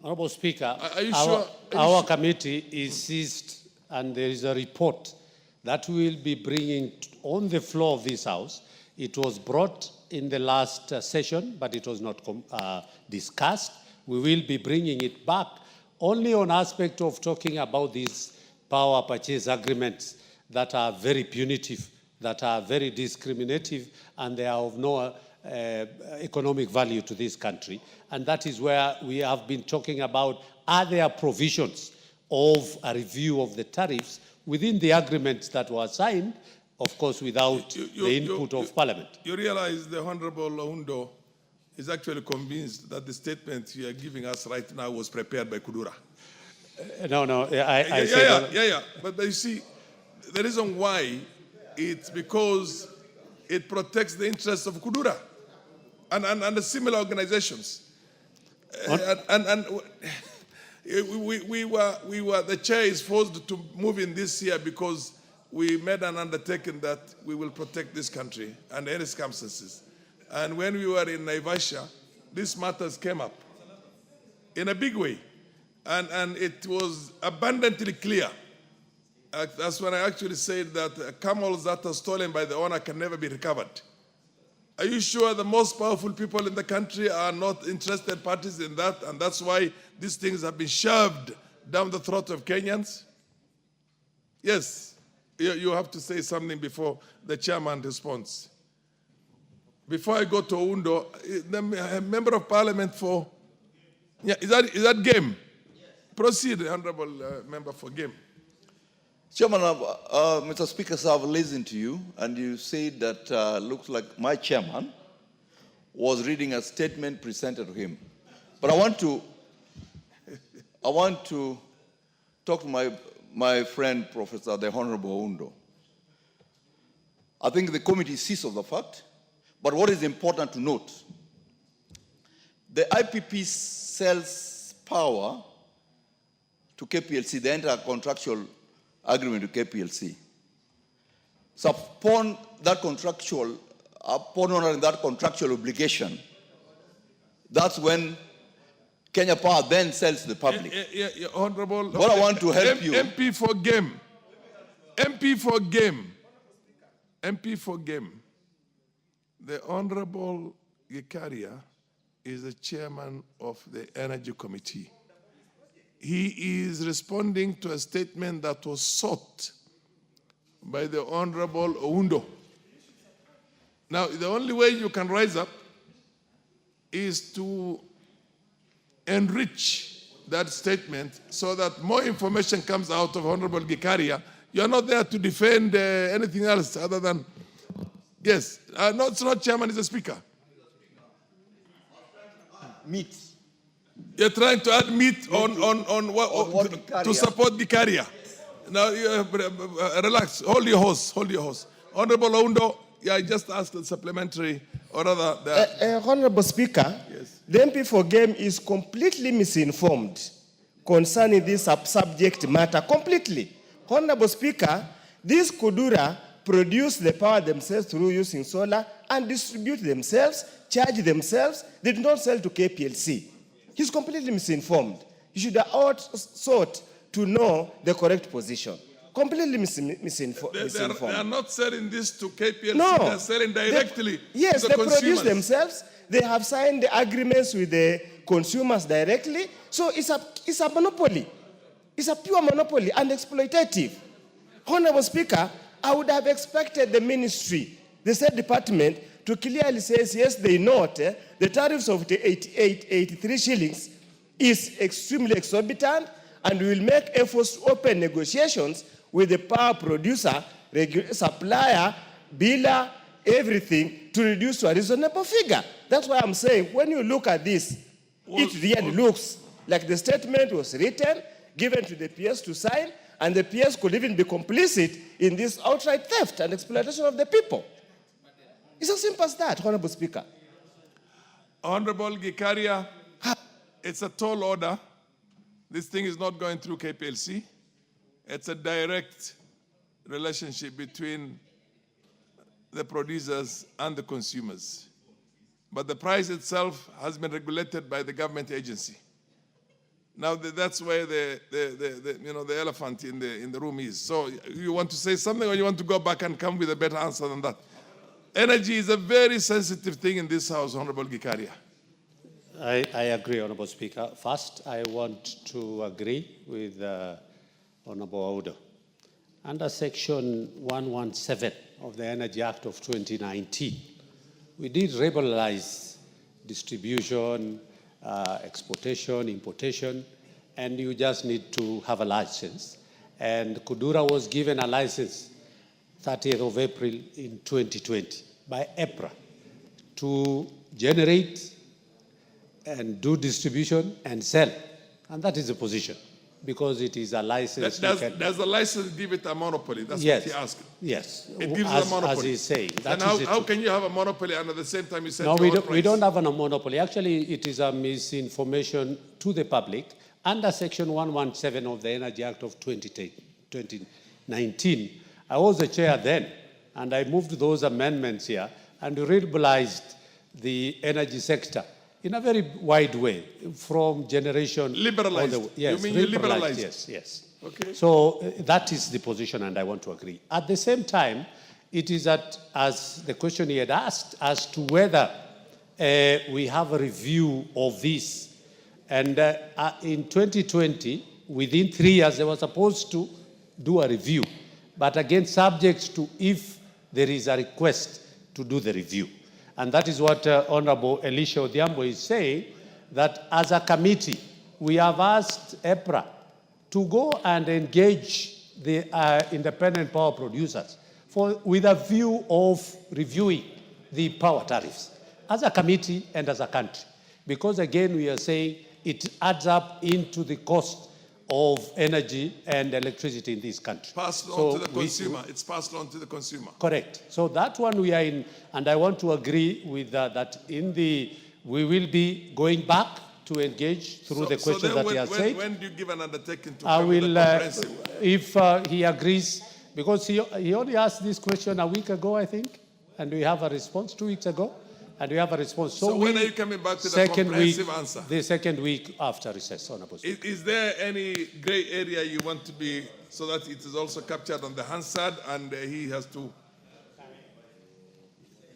Honorable Speaker, Are you our, sure? our committee is seized, and there is a report that we will be bringing on the floor of this House. It was brought in the last session, but it was not discussed. We will be bringing it back only on aspect of talking about these power purchase agreements that are very punitive, that are very discriminative, and they are of no economic value to this country. And that is where we have been talking about, are there provisions of a review of the tariffs within the agreements that were signed, of course, without the input of Parliament. You realize the Honorable Oundo is actually convinced that the statement you are giving us right now was prepared by Kudura. Yeah. But you see, the reason why, it's because it protects the interests of Kudura and the similar organizations. The chair is forced to move in this year because we made an undertaking that we will protect this country under any circumstances. And when we were in Naivasha, these matters came up in a big way. And it was abundantly clear. That's when I actually said that camels that are stolen by the owner can never be recovered. Are you sure the most powerful people in the country are not interested parties in that? And that's why these things have been shoved down the throat of Kenyans? Yes, you have to say something before the chairman responds. Before I go to Oundo, the member of parliament for, is that game? Yes. Proceed, honorable member for game. Chairman, Mr. Speaker, sir, I've listened to you, and you said that looks like my chairman was reading a statement presented to him. But I want to talk to my friend, Professor, the Honorable Oundo. I think the committee sees of the fact, but what is important to note, the IPP sells power to KPLC, the entire contractual agreement to KPLC. So upon honoring that contractual obligation, that's when Kenya Power then sells to the public. Honorable. What I want to help you. MP for game. MP for game. MP for game. The Honorable Gikaria is the chairman of the Energy Committee. He is responding to a statement that was sought by the Honorable Oundo. Now, the only way you can rise up is to enrich that statement so that more information comes out of Honorable Gikaria. You're not there to defend anything else other than, yes, no, it's not chairman, it's the speaker. Meat. You're trying to add meat on what to support Gikaria. Now, relax. Hold your horse. Honorable Oundo, I just asked a supplementary, or rather... Honorable Speaker, yes. The MP for game is completely misinformed concerning this subject matter, completely. Honorable Speaker, these Kudura produce the power themselves through using solar and distribute themselves, charge themselves. They do not sell to KPLC. He's completely misinformed. You should have sought to know the correct position. Completely misinformed. They are not selling this to KPLC. No. They are selling directly to the they consumers. produce themselves. They have signed the agreements with the consumers directly. So it's a monopoly. It's a pure monopoly and exploitative. Honorable Speaker, I would have expected the ministry, the State Department, to clearly say, yes, they note the tariffs of the 83 shillings is extremely exorbitant, and we will make efforts to open negotiations with the power producer, supplier, biller, everything, to reduce to a reasonable figure. That's why I'm saying, when you look at this, it really looks like the statement was written, given to the PS to sign, and the PS could even be complicit in this outright theft and exploitation of the people. It's as simple as that, Honorable Speaker. Honorable Gikaria, it's a tall order. This thing is not going through KPLC. It's a direct relationship between the producers and the consumers. but the price itself has been regulated by the government agency. Now that's where the elephant in the room is. So you want to say something, or you want to go back and come with a better answer than that? Energy is a very sensitive thing in this House, Honorable Gikaria. I agree, Honorable Speaker. First, I want to agree with Honorable Audo. Under Section 117 of the Energy Act of 2019, we did liberalize distribution, exportation, importation, and you just need to have a license. And Kudura was given a license 30th of April in 2020 by EPRA to generate and do distribution and sell. And that is the position, because it is a license. Does the license give it a monopoly? That's yes. what he asked. Yes. It gives a monopoly. As he's saying. Then how can you have a monopoly and at the same time you say no, we don't have a monopoly. Actually, it is a misinformation to the public. Under Section 117 of the Energy Act of 2019, I was the chair then, and I moved those amendments here and liberalized the energy sector in a very wide way, from generation. Liberalized? Yes, you mean you liberalized? Yes, yes. Okay. So that is the position, and I want to agree. At the same time, it is that, as the question he had asked, as to whether we have a review of this. And in 2020, within 3 years, they were supposed to do a review, but again, subject to if there is a request to do the review. And that is what Honorable Elisha Odhiambo is saying, that as a committee, we have asked EPRA to go and engage the independent power producers with a view of reviewing the power tariffs as a committee and as a country. Because again, we are saying it adds up into the cost of energy and electricity in this country. Passed on to the consumer. It's passed on to the consumer. Correct. So that one we are in, and I want to agree with that we will be going back to engage through the questions that he has said. When do you give an undertaking to I come will, with a comprehensive? if he agrees, because he only asked this question a week ago, I think, and we have a response 2 weeks ago. And we have a response. So when are you coming back to the comprehensive answer? The second week after recess, Honorable Speaker. Is there any gray area you want to be, so that it is also captured on the Hansard and he has to?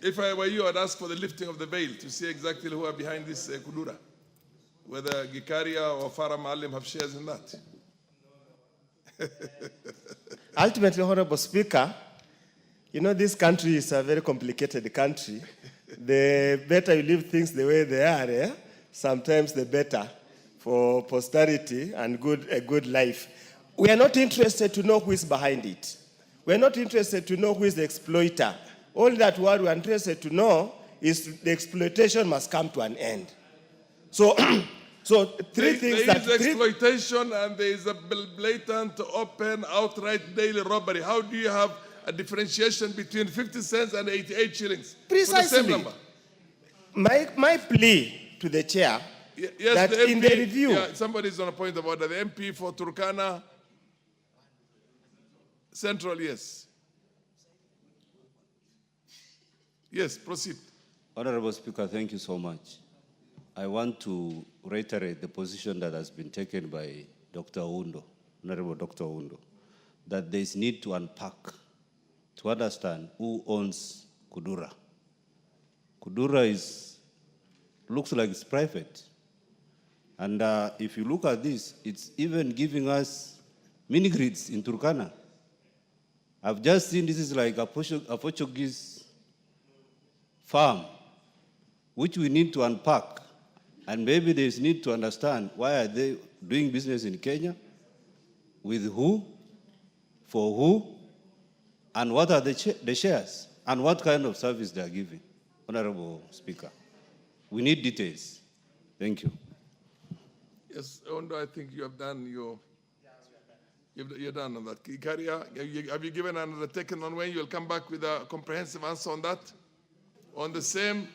If I were you, I'd ask for the lifting of the veil to see exactly who are behind this Kudura. Whether Gikaria or Farah Maalim have shares in that. Ultimately, Honorable Speaker, you know, this country is a very complicated country. The better you leave things the way they are, sometimes the better for posterity and a good life. We are not interested to know who is behind it. We are not interested to know who is the exploiter. All that what we are interested to know is the exploitation must come to an end. So, three things that... There is exploitation and there is a blatant, open, outright daily robbery. How do you have a differentiation between 50 cents and 88 shillings? Precisely. For the same number? My plea to the chair, yes, that the MP, in the review... Yeah, somebody is on a point of order. The MP for Turkana Central, yes. Yes, proceed. Honorable Speaker, thank you so much. I want to reiterate the position that has been taken by Dr. Oundo, Honorable Dr. Oundo, that there is need to unpack to understand who owns Kudura. Kudura looks like it's private. And if you look at this, it's even giving us mini grids in Turkana. I've just seen this is like a Portuguese farm, which we need to unpack. And maybe there's need to understand why are they doing business in Kenya, with who, for who, and what are the shares, and what kind of service they are giving. Honorable Speaker, we need details. Thank you. Yes, Ondo, I think you have done you're done on that. Ikaria, have you given an undertaking on when you'll come back with a comprehensive answer on that? On the same?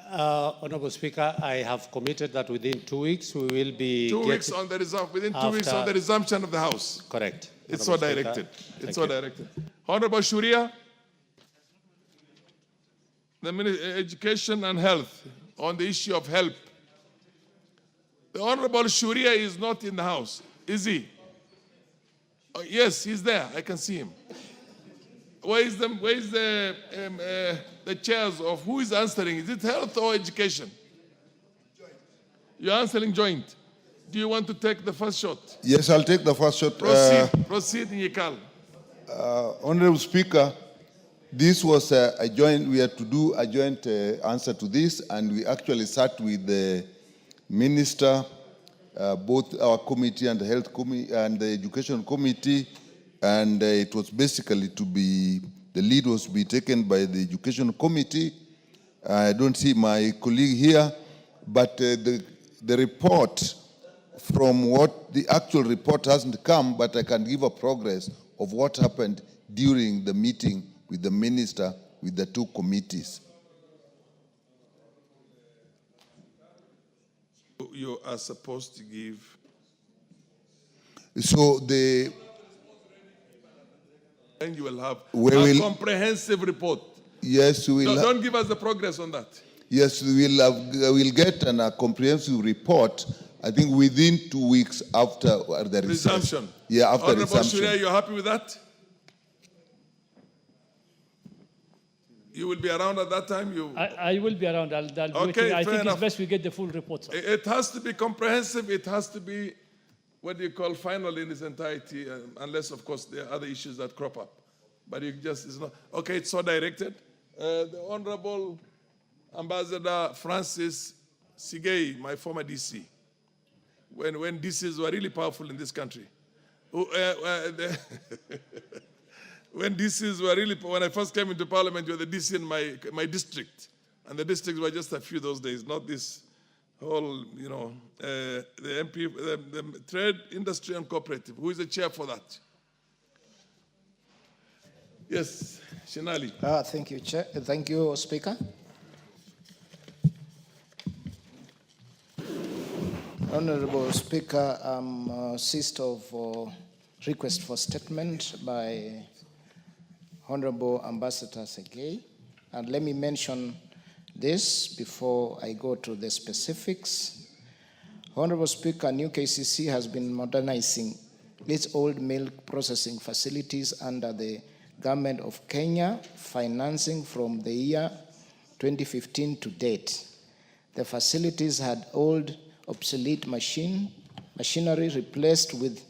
Honorable Speaker, I have committed that within 2 weeks we will be... 2 weeks on the within 2 weeks on the resumption of the House. Correct. It's so directed. It's so directed. Honorable Shuria. Education and Health, on the issue of help. The Honorable Shuria is not in the house, is he? Oh, yes, he's there. I can see him. Where is the chairs of who is answering? Is it health or education? You're answering joint. Do you want to take the first shot? Yes, I'll take the first shot. Proceed, Nyekal. Honorable Speaker, this was a joint, we had to do a joint answer to this, and we actually sat with the minister, both our committee and the health committee and the education committee, and it was basically to be, the lead was to be taken by the education committee. I don't see my colleague here, but the report from what the actual report hasn't come, but I can give a progress of what happened during the meeting with the minister, with the two committees. You are supposed to give. So and you will have a comprehensive report. Yes, we will. Don't give us the progress on that. Yes, we'll get a comprehensive report, I think within 2 weeks after the resumption. Yeah, after Honorable resumption. Shuria, you're happy with that? You will be around at that time? I will be around. I'll Okay, I think enough. it's best we get the full report, sir. It has to be comprehensive. It has to be, what do you call, final in its entirety, unless, of course, there are other issues that crop up. But it just is not. Okay, it's so directed. The Honorable Ambassador Francis Sigei, my former DC, when DCs were really powerful in this country. When DCs were really, when I first came into parliament, you were the DC in my district. And the districts were just a few those days, not this whole, the MP, the Trade, Industry and Cooperative. Who is the chair for that? Yes, Shinali. Thank you, Chair. Thank you, Speaker. Honorable Speaker, I'm seized of request for statement by Honorable Ambassador Segei. And let me mention this before I go to the specifics. Honorable Speaker, new KCC has been modernizing its old milk processing facilities under the Government of Kenya, financing from the year 2015 to date. The facilities had old, obsolete machinery replaced with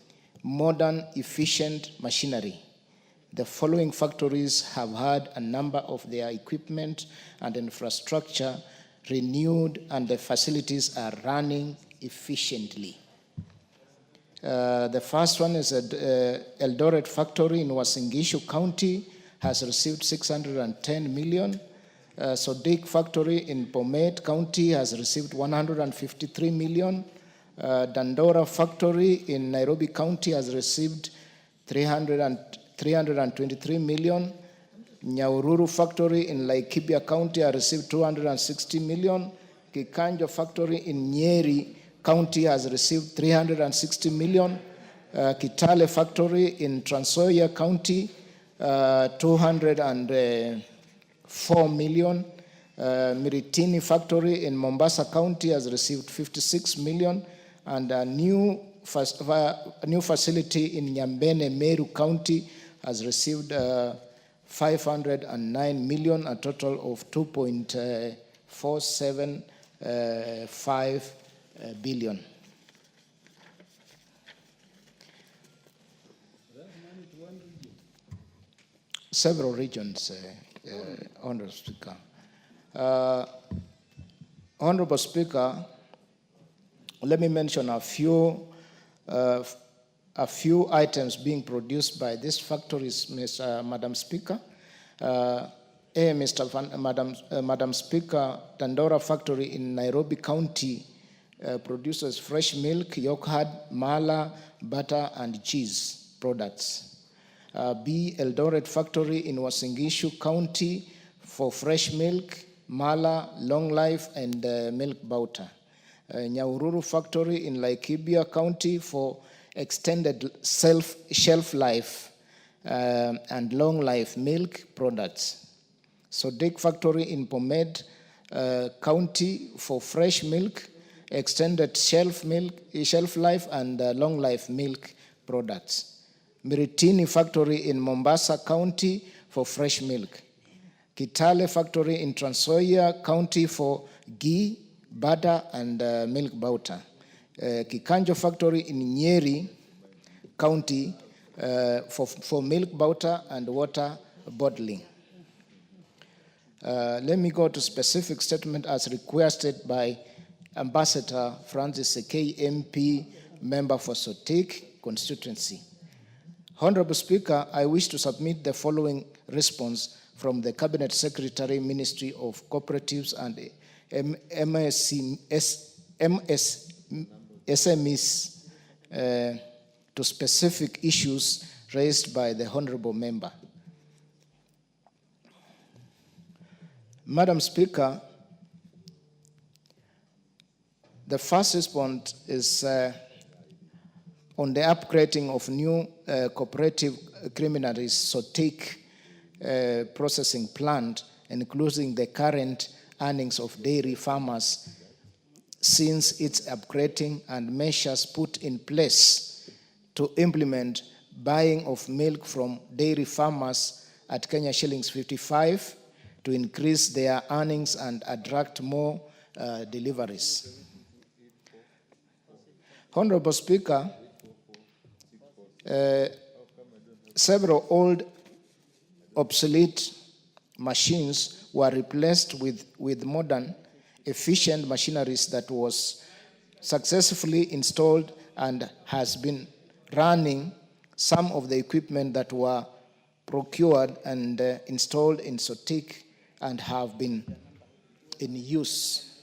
modern, efficient machinery. The following factories have had a number of their equipment and infrastructure renewed, and the facilities are running efficiently. The first one is Eldoret factory in Uasin Gishu County, has received 610 million. Sodik factory in Bomet County has received 153 million. Dandora factory in Nairobi County has received 323 million. Nyaururu factory in Laikipia County has received 260 million. Kikanjo factory in Nyeri County has received 360 million. Kitale factory in Trans Nzoia County, 204 million. Miritini factory in Mombasa County has received 56 million. And a new facility in Nyambene, Meru County has received 509 million, a total of 2.475 billion. Several regions, Honorable Speaker. Honorable Speaker, let me mention a few items being produced by these factories, Madam Speaker. Madam Speaker, Dandora factory in Nairobi County produces fresh milk, yogurt, mala, butter, and cheese products. B. Eldoret factory in Uasin Gishu County for fresh milk, mala, long life, and milk butter. Nyaururu factory in Laikipia County for extended shelf life and long life milk products. Sodiq factory in Pomede County for fresh milk, extended shelf life and long life milk products. Miritini factory in Mombasa County for fresh milk. Kitale factory in Trans Nzoia County for ghee, butter and milk butter. Kikanjo factory in Nyeri County for milk butter and water bottling. Let me go to specific statement as requested by Ambassador Francis Sekei, MP, member for Sotik constituency. Honorable Speaker, I wish to submit the following response from the Cabinet Secretary, Ministry of Cooperatives and SMEs to specific issues raised by the Honorable Member. Madam Speaker, the first response is on the upgrading of new cooperative criminalist Sotik processing plant, including the current earnings of dairy farmers since its upgrading and measures put in place to implement buying of milk from dairy farmers at Kenya shillings 55 to increase their earnings and attract more deliveries. Honorable Speaker, several old obsolete machines were replaced with modern efficient machineries that was successfully installed and has been running some of the equipment that were procured and installed in Sotik and have been in use.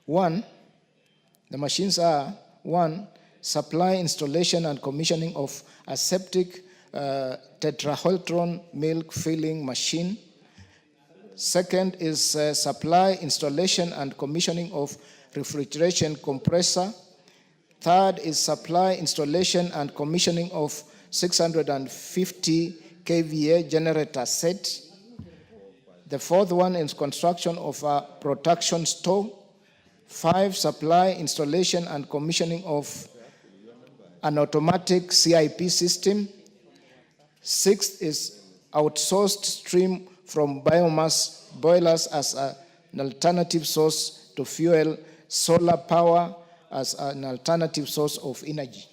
The machines are: 1, supply, installation, and commissioning of aseptic tetrahydron milk filling machine. Second is supply, installation, and commissioning of refrigeration compressor. Third is supply, installation, and commissioning of 650 kVA generator set. The fourth one is construction of a production store. 5, supply, installation, and commissioning of an automatic CIP system. 6th is outsourced stream from biomass boilers as an alternative source to fuel, solar power as an alternative source of energy.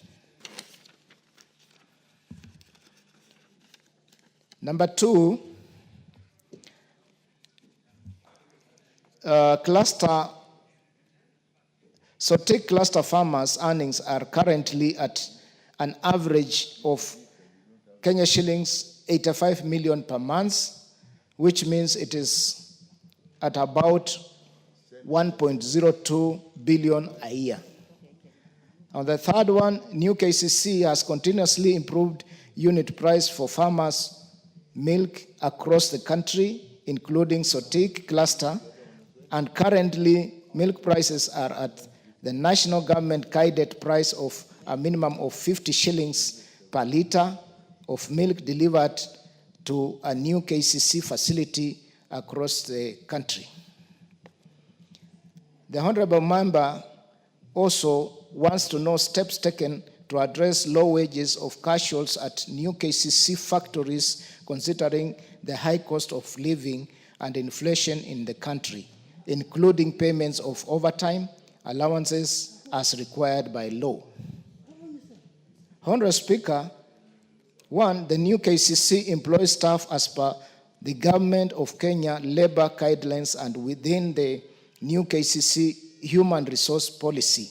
Number 2, Sotik cluster farmers' earnings are currently at an average of Kenya shillings 85 million per month, which means it is at about 1.02 billion a year. On the third one, new KCC has continuously improved unit price for farmers' milk across the country, including Sotik cluster, and currently milk prices are at the national government guided price of a minimum of 50 shillings per litre of milk delivered to a new KCC facility across the country. The Honorable Member also wants to know steps taken to address low wages of casuals at new KCC factories, considering the high cost of living and inflation in the country, including payments of overtime, allowances as required by law. Honorable Speaker, 1, the new KCC employs staff as per the Government of Kenya labor guidelines and within the new KCC human resource policy.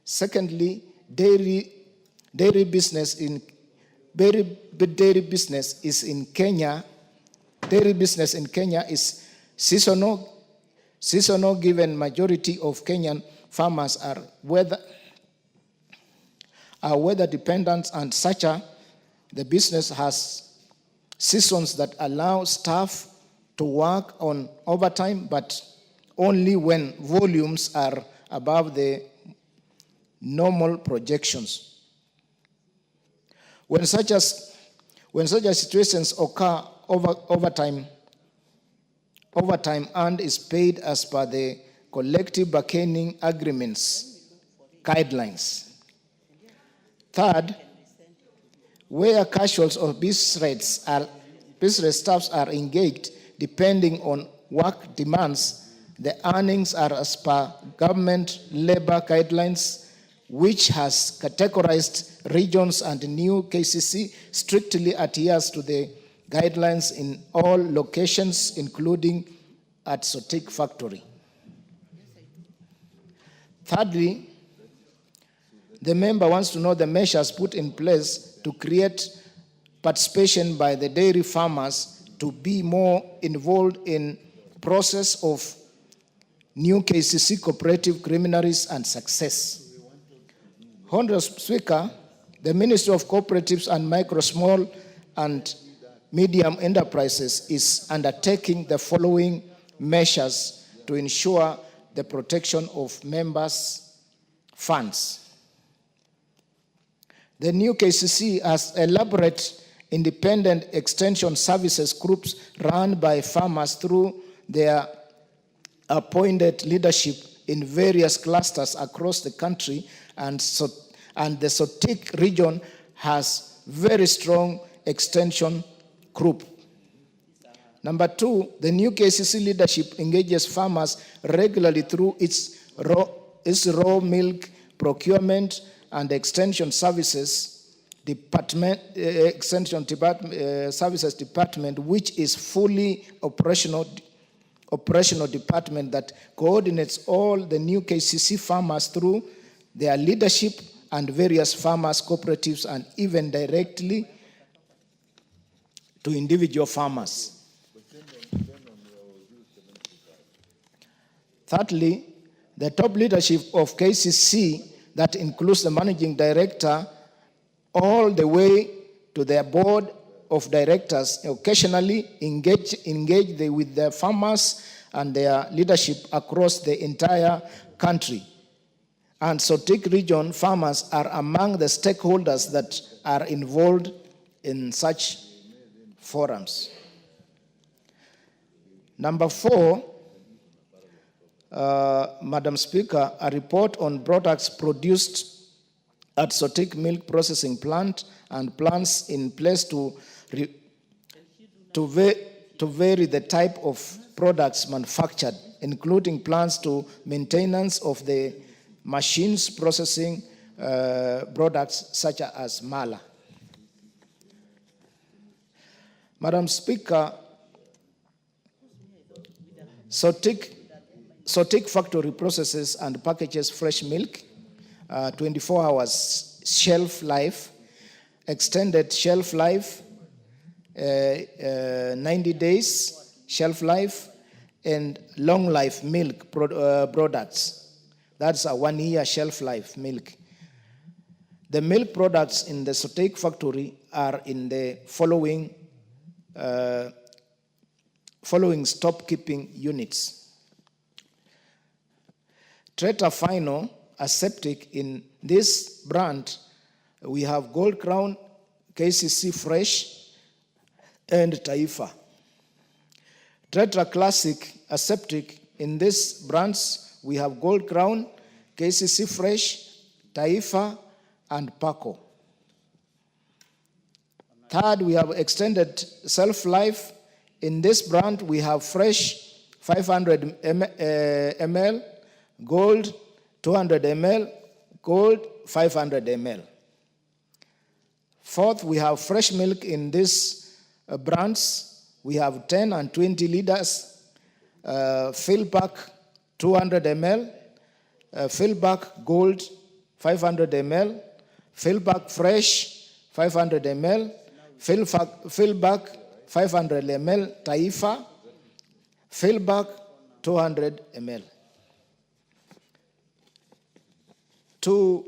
Secondly, dairy business in Kenya is seasonal, given majority of Kenyan farmers are weather dependent, and such the business has seasons that allow staff to work on overtime, but only when volumes are above the normal projections. When such situations occur overtime earned is paid as per the collective bargaining agreements guidelines. Third, where casuals or business staffs are engaged, depending on work demands, the earnings are as per government labor guidelines, which has categorized regions, and new KCC strictly adheres to the guidelines in all locations, including at Sotik factory. Thirdly, the member wants to know the measures put in place to create participation by the dairy farmers to be more involved in process of new KCC cooperative preliminaries and success. Honorable Speaker, the Ministry of Cooperatives and Micro, Small and Medium Enterprises is undertaking the following measures to ensure the protection of members' funds. The new KCC has elaborate independent extension services groups run by farmers through their appointed leadership in various clusters across the country, and the Sotik region has very strong extension group. Number two, the new KCC leadership engages farmers regularly through its raw milk procurement and extension services department, services department, which is fully operational department that coordinates all the new KCC farmers through their leadership and various farmers, cooperatives, and even directly to individual farmers. Thirdly, the top leadership of KCC, that includes the managing director, all the way to their board of directors, occasionally engage with the farmers and their leadership across the entire country. And Sotik region farmers are among the stakeholders that are involved in such forums. Number four, Madam Speaker, a report on products produced at Sotik milk processing plant and plans in place to vary the type of products manufactured, including plans to maintenance of the machines processing products such as mala. Madam Speaker, Sotik factory processes and packages fresh milk, 24 hours shelf life, extended shelf life, 90 days shelf life, and long life milk products. That's a 1 year shelf life milk. The milk products in the Sotik factory are in the following stock keeping units. Treta Final Aseptic, in this brand, we have Gold Crown, KCC Fresh, and Taifa. Treta Classic Aseptic, in this brands, we have Gold Crown, KCC Fresh, Taifa, and Paco. Third, we have extended shelf life. In this brand, we have Fresh 500 ml, Gold 200 ml, Gold 500 ml. Fourth, we have fresh milk in these brands. We have 10 and 20 liters, fill pack 200 ml, fill pack Gold 500 ml, fill pack Fresh 500 ml, fill pack 500 ml Taifa, fill pack 200 ml. Two,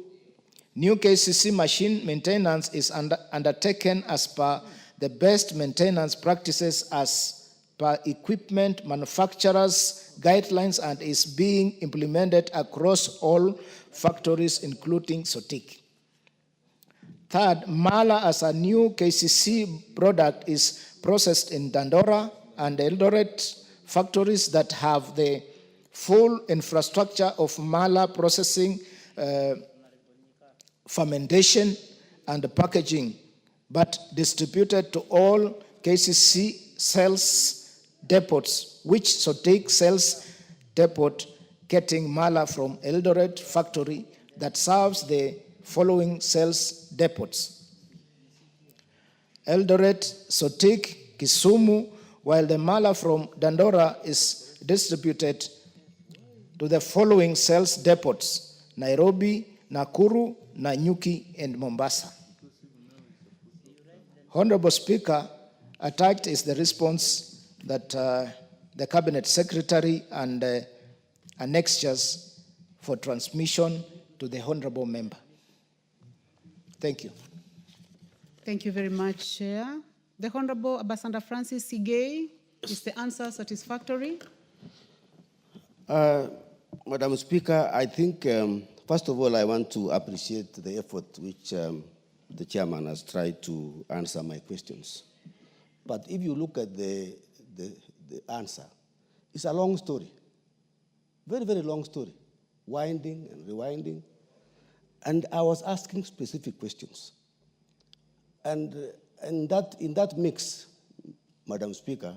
new KCC machine maintenance is undertaken as per the best maintenance practices as per equipment manufacturers' guidelines and is being implemented across all factories, including Sotik. Third, mala as a new KCC product is processed in Dandora and Eldoret factories that have the full infrastructure of mala processing, fermentation, and packaging, but distributed to all KCC sales depots, which Sotik sales depot getting mala from Eldoret factory that serves the following sales depots: Eldoret, Sotik, Kisumu, while the mala from Dandora is distributed to the following sales depots: Nairobi, Nakuru, Nanyuki, and Mombasa. Honorable Speaker, attached is the response that the Cabinet Secretary and annexures for transmission to the Honorable Member. Thank you. Thank you very much, Chair. The Honorable Ambassador Francis Sigei, is the answer satisfactory? Madam Speaker, I think, first of all, I want to appreciate the effort which the chairman has tried to answer my questions. But if you look at the answer, it's a long story. Very, very long story. Winding and rewinding. And I was asking specific questions. And in that mix, Madam Speaker,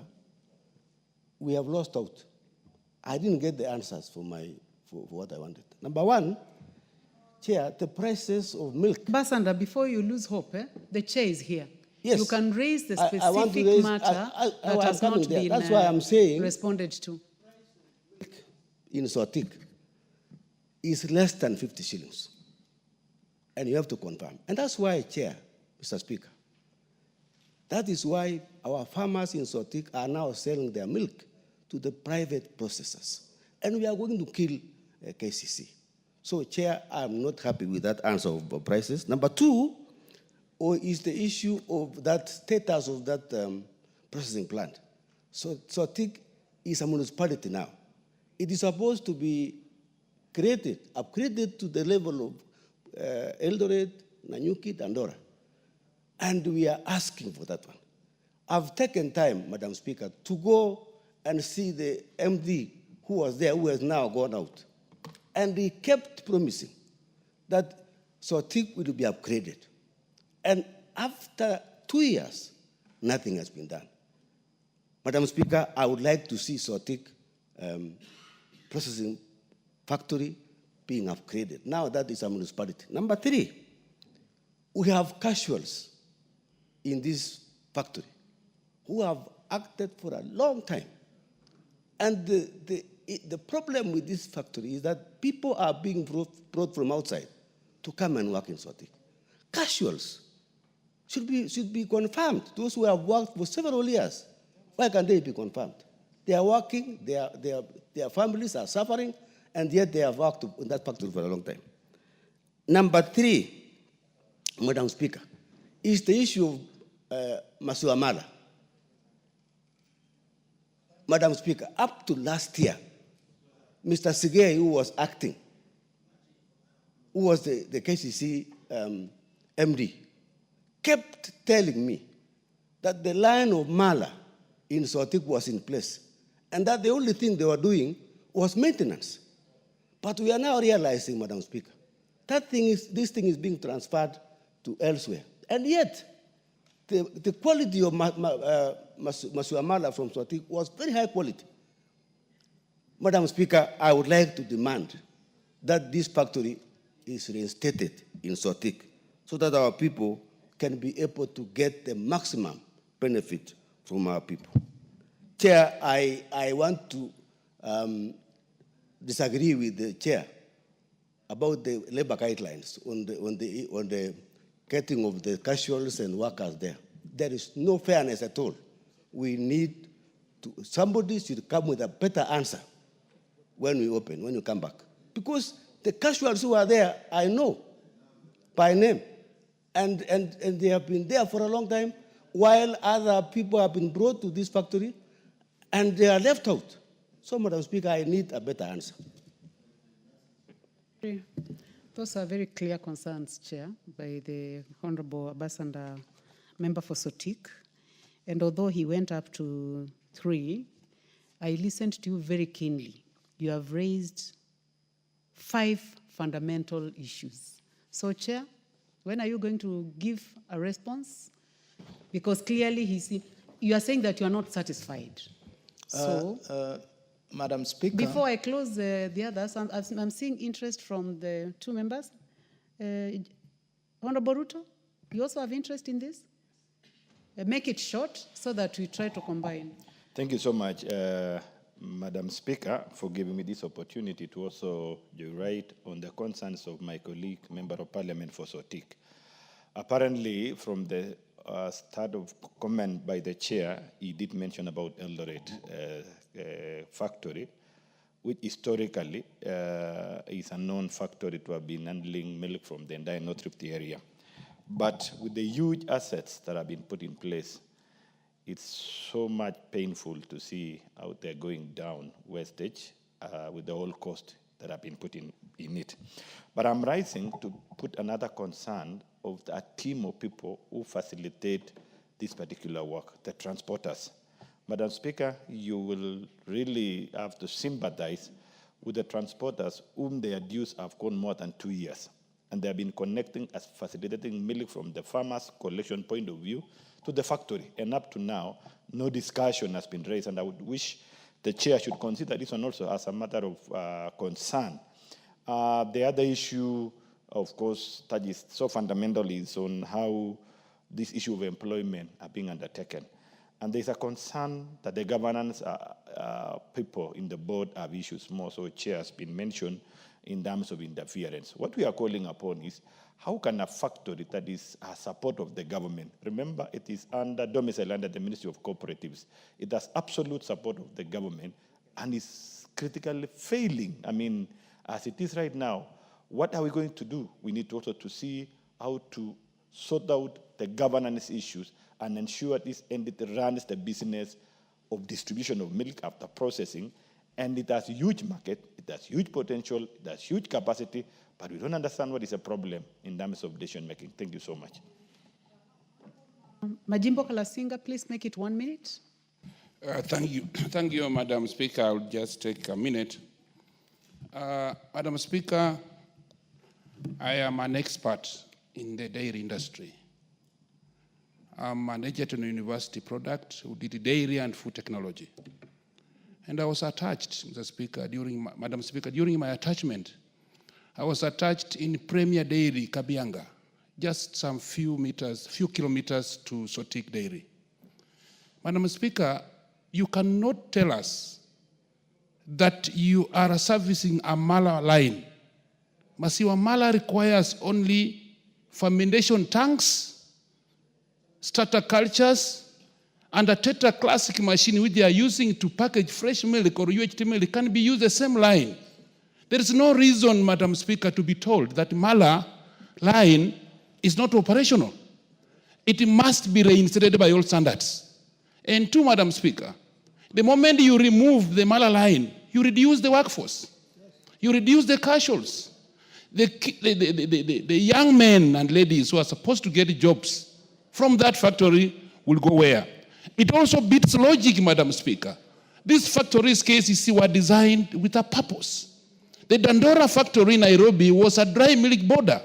we have lost out. I didn't get the answers for what I wanted. Number one, Chair, the prices of milk. Ambassador, before you lose hope, the chair is here. Yes. You can raise the I want to specific raise, matter that I'm has coming not there. been That's why I'm saying responded to. in Sotik is less than 50 shillings. And you have to confirm. And that's why, Chair, Mr. Speaker, that is why our farmers in Sotik are now selling their milk to the private processors. And we are going to kill KCC. So, Chair, I'm not happy with that answer of prices. Number two is the issue of that status of that processing plant. So, Sotik is a municipality now. It is supposed to be upgraded to the level of Eldoret, Nanyuki, Dandora. And we are asking for that one. I've taken time, Madam Speaker, to go and see the MD who was there, who has now gone out. And he kept promising that Sotik will be upgraded. And after 2 years, nothing has been done. Madam Speaker, I would like to see Sotik processing factory being upgraded. Now that is a municipality. Number three, we have casuals in this factory who have acted for a long time. And the problem with this factory is that people are being brought from outside to come and work in Sotik. Casuals should be confirmed. Those who have worked for several years, why can't they be confirmed? They are working, their families are suffering, and yet they have worked in that factory for a long time. Number three, Madam Speaker, is the issue of Masuamala. Madam Speaker, up to last year, Mr. Sigei, who was acting, who was the KCC MD, kept telling me that the line of Mala in Sotik was in place, and that the only thing they were doing was maintenance. But we are now realizing, Madam Speaker, this thing is being transferred to elsewhere. And yet, the quality of Masuamala from Sotik was very high quality. Madam Speaker, I would like to demand that this factory is reinstated in Sotik so that our people can be able to get the maximum benefit from our people. Chair, I want to disagree with the chair about the labor guidelines on the getting of the casuals and workers there. There is no fairness at all. We need somebody should come with a better answer when you come back. Because the casuals who are there, I know by name. And they have been there for a long time, while other people have been brought to this factory, and they are left out. So, Madam Speaker, I need a better answer. Those are very clear concerns, Chair, by the Honorable Ambassador Member for Sotik. And although he went up to 3, I listened to you very keenly. You have raised 5 fundamental issues. So, Chair, when are you going to give a response? Because clearly you are saying that you are not satisfied. So, Madam Speaker. before I close the others, I'm seeing interest from the 2 members. Honorable Ruto, you also have interest in this? Make it short so that we try to combine. Thank you so much, Madam Speaker, for giving me this opportunity to also write on the concerns of my colleague, Member of Parliament for Sotik. Apparently, from the start of comment by the chair, he did mention about Eldoret factory, which historically is a known factory to have been handling milk from the entire North Rift area. But with the huge assets that have been put in place, it's so much painful to see how they're going down wastage with the whole cost that have been put in it. But I'm rising to put another concern of a team of people who facilitate this particular work, the transporters. Madam Speaker, you will really have to sympathize with the transporters whom their dues have gone more than 2 years. And they have been connecting as facilitating milk from the farmer's collection point of view to the factory. And up to now, no discussion has been raised. And I would wish the chair should consider this one also as a matter of concern. The other issue, of course, that is so fundamental is on how this issue of employment are being undertaken. And there's a concern that the governance people in the board have issues more. So chair has been mentioned in terms of interference. What we are calling upon is how can a factory that is a support of the government, remember it is under domicile under the Ministry of Cooperatives, it has absolute support of the government and is critically failing. I mean, as it is right now, what are we going to do? We need also to see how to sort out the governance issues and ensure this entity runs the business of distribution of milk after processing. And it has huge market, it has huge potential, it has huge capacity, but we don't understand what is the problem in terms of decision making. Thank you so much. Majimbo Kalasinga, please make it 1 minute. Thank you, Madam Speaker. I'll just take a minute. Madam Speaker, I am an expert in the dairy industry. I'm an Adjournment University product who did dairy and food technology. And I was attached, Madam Speaker, during my attachment, I was attached in Premier Dairy, Kabianga, just some few kilometers to Sotik Dairy. Madam Speaker, you cannot tell us that you are servicing a Mala line. Masiwa Mala requires only fermentation tanks, starter cultures, and a Tetra Classic machine which they are using to package fresh milk or UHT milk can be used the same line. There is no reason, Madam Speaker, to be told that Mala line is not operational. It must be reinstated by all standards. And 2, Madam Speaker, the moment you remove the Mala line, you reduce the workforce. You reduce the casuals. The young men and ladies who are supposed to get jobs from that factory will go where? It also beats logic, Madam Speaker. These factories, KCC, were designed with a purpose. The Dandora factory in Nairobi was a dry milk border.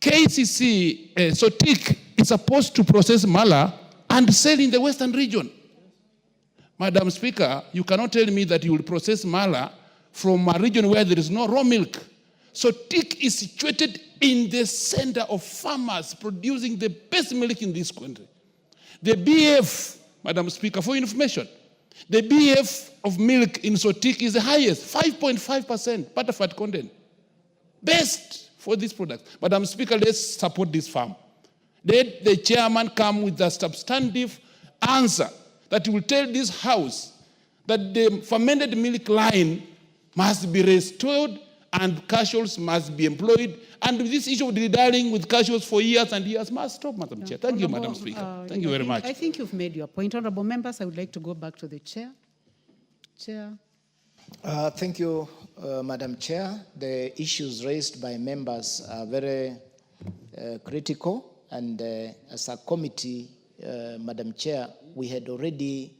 KCC, Sotik, is supposed to process Mala and sell in the Western region. Madam Speaker, you cannot tell me that you will process Mala from a region where there is no raw milk. Sotik is situated in the center of farmers producing the best milk in this country. The BF, Madam Speaker, for information, the BF of milk in Sotik is the highest, 5.5% butterfat content. Best for this product. Madam Speaker, let's support this farm. Let the chairman come with a substantive answer that will tell this House that the fermented milk line must be restored and casuals must be employed. And this issue of dealing with casuals for years and years must stop, Madam Chair. Thank you, Madam Speaker. Thank you very much. I think you've made your point. Honorable members, I would like to go back to the chair. Chair. Thank you, Madam Chair. The issues raised by members are very critical, and as a committee, Madam Chair, we had already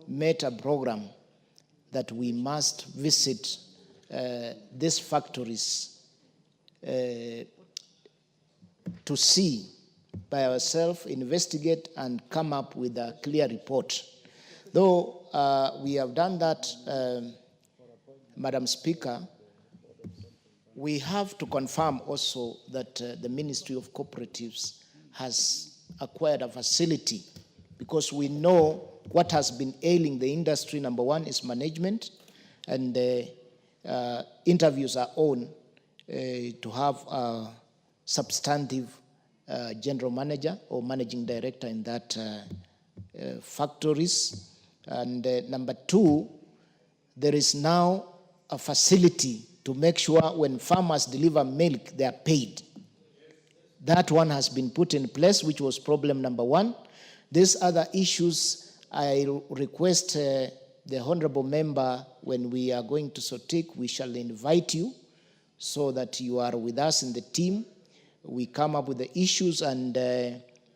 made a program that we must visit these factories to see by ourselves, investigate, and come up with a clear report. Though we have done that, Madam Speaker, we have to confirm also that the Ministry of Cooperatives has acquired a facility, because we know what has been ailing the industry. Number one is management, and interviews are on to have a substantive general manager or managing director in that factories. And number two, there is now a facility to make sure when farmers deliver milk, they are paid. That one has been put in place, which was problem number one. These other issues, I request the honorable member, when we are going to Sotik, we shall invite you so that you are with us in the team. We come up with the issues. And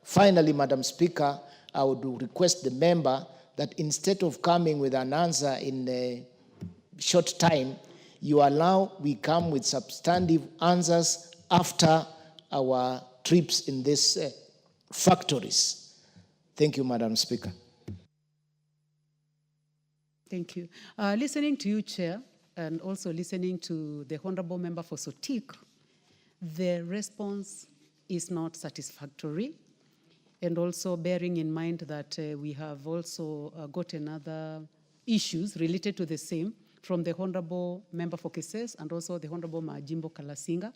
finally, Madam Speaker, I would request the member that instead of coming with an answer in a short time, you allow we come with substantive answers after our trips in these factories. Thank you, Madam Speaker. Thank you. Listening to you, Chair, and also listening to the Honorable Member for Sotik, the response is not satisfactory. And also bearing in mind that we have also gotten other issues related to the same from the Honorable Member for Keses and also the Honorable Majimbo Kalasinga.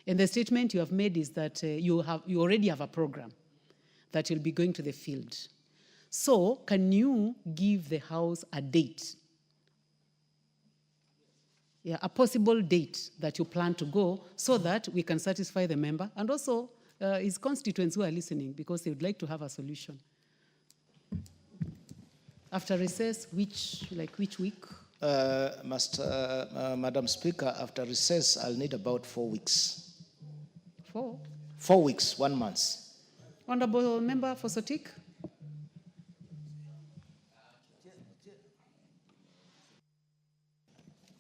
And the statement you have made is that you already have a program that you'll be going to the field. So can you give the House a date? Yeah, a possible date that you plan to go so that we can satisfy the member and also his constituents who are listening, because they would like to have a solution. After recess, which week? Madam Speaker, after recess, I'll need about 4 weeks. 4? 4 weeks, 1 month. Honorable Member for Sotik?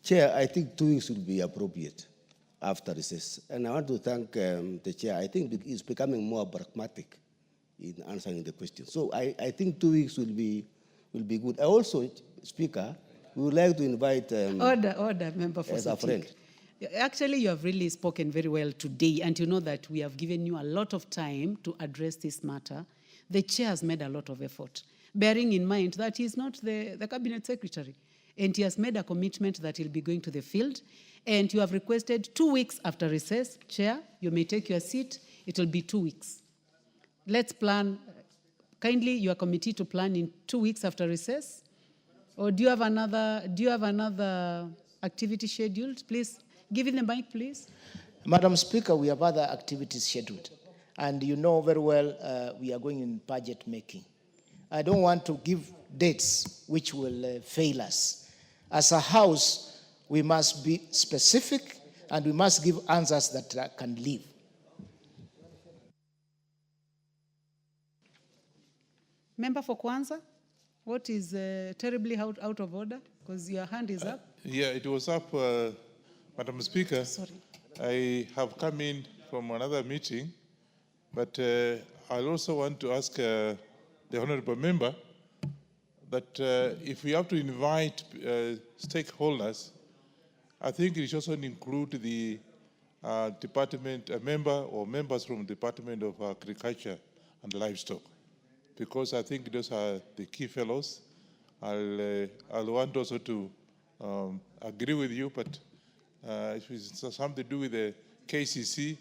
Chair, I think 2 weeks would be appropriate after recess. And I want to thank the Chair. I think it's becoming more pragmatic in answering the question. So I think 2 weeks will be good. I also, Speaker, we would like to invite... Order, Member for as a friend. Actually, you have really spoken very well today, and you know that we have given you a lot of time to address this matter. The Chair has made a lot of effort, bearing in mind that he is not the Cabinet Secretary, and he has made a commitment that he'll be going to the field, and you have requested 2 weeks after recess. Chair, you may take your seat. It will be 2 weeks. Let's plan. Kindly, your committee to plan in 2 weeks after recess. Or do you have another activity scheduled? Please, give in the mic, please. Madam Speaker, we have other activities scheduled. And you know very well we are going in budget making. I don't want to give dates which will fail us. As a House, we must be specific and we must give answers that can live. Member for Kwanza, what is terribly out of order? Because your hand is up. Yeah, it was up, Madam Speaker. Sorry. I have come in from another meeting, but I also want to ask the Honorable Member that if we have to invite stakeholders, I think it should also include the department, a member or members from the Department of Agriculture and Livestock, because I think those are the key fellows. I'll want also to agree with you, but if it's something to do with the KCC,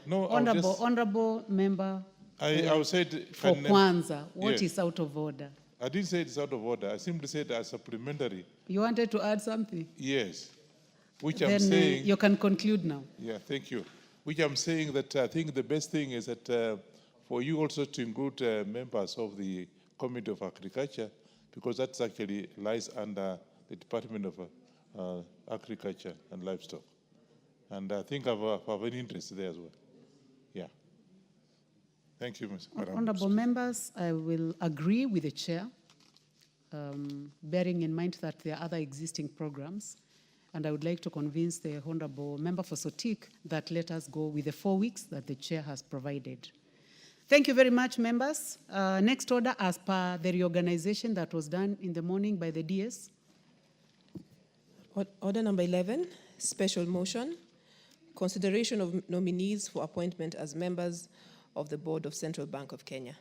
Honorable Member I would say for Kwanza, what is out of order? I didn't say it's out of order. I simply said as supplementary. You wanted to add something? Yes. Which Then I'm saying. you can conclude now. Yeah, thank you. Which I'm saying that I think the best thing is that for you also to include members of the Committee of Agriculture, because that actually lies under the Department of Agriculture and Livestock. And I think I have an interest there as well. Yeah. Thank you, Madam. Honorable members, I will agree with the chair, bearing in mind that there are other existing programs. And I would like to convince the honorable member for Sotik that let us go with the 4 weeks that the chair has provided. Thank you very much, members. Next order, as per the reorganization that was done in the morning by the DS. Order number 11, special motion, consideration of nominees for appointment as members of the Board of Central Bank of Kenya.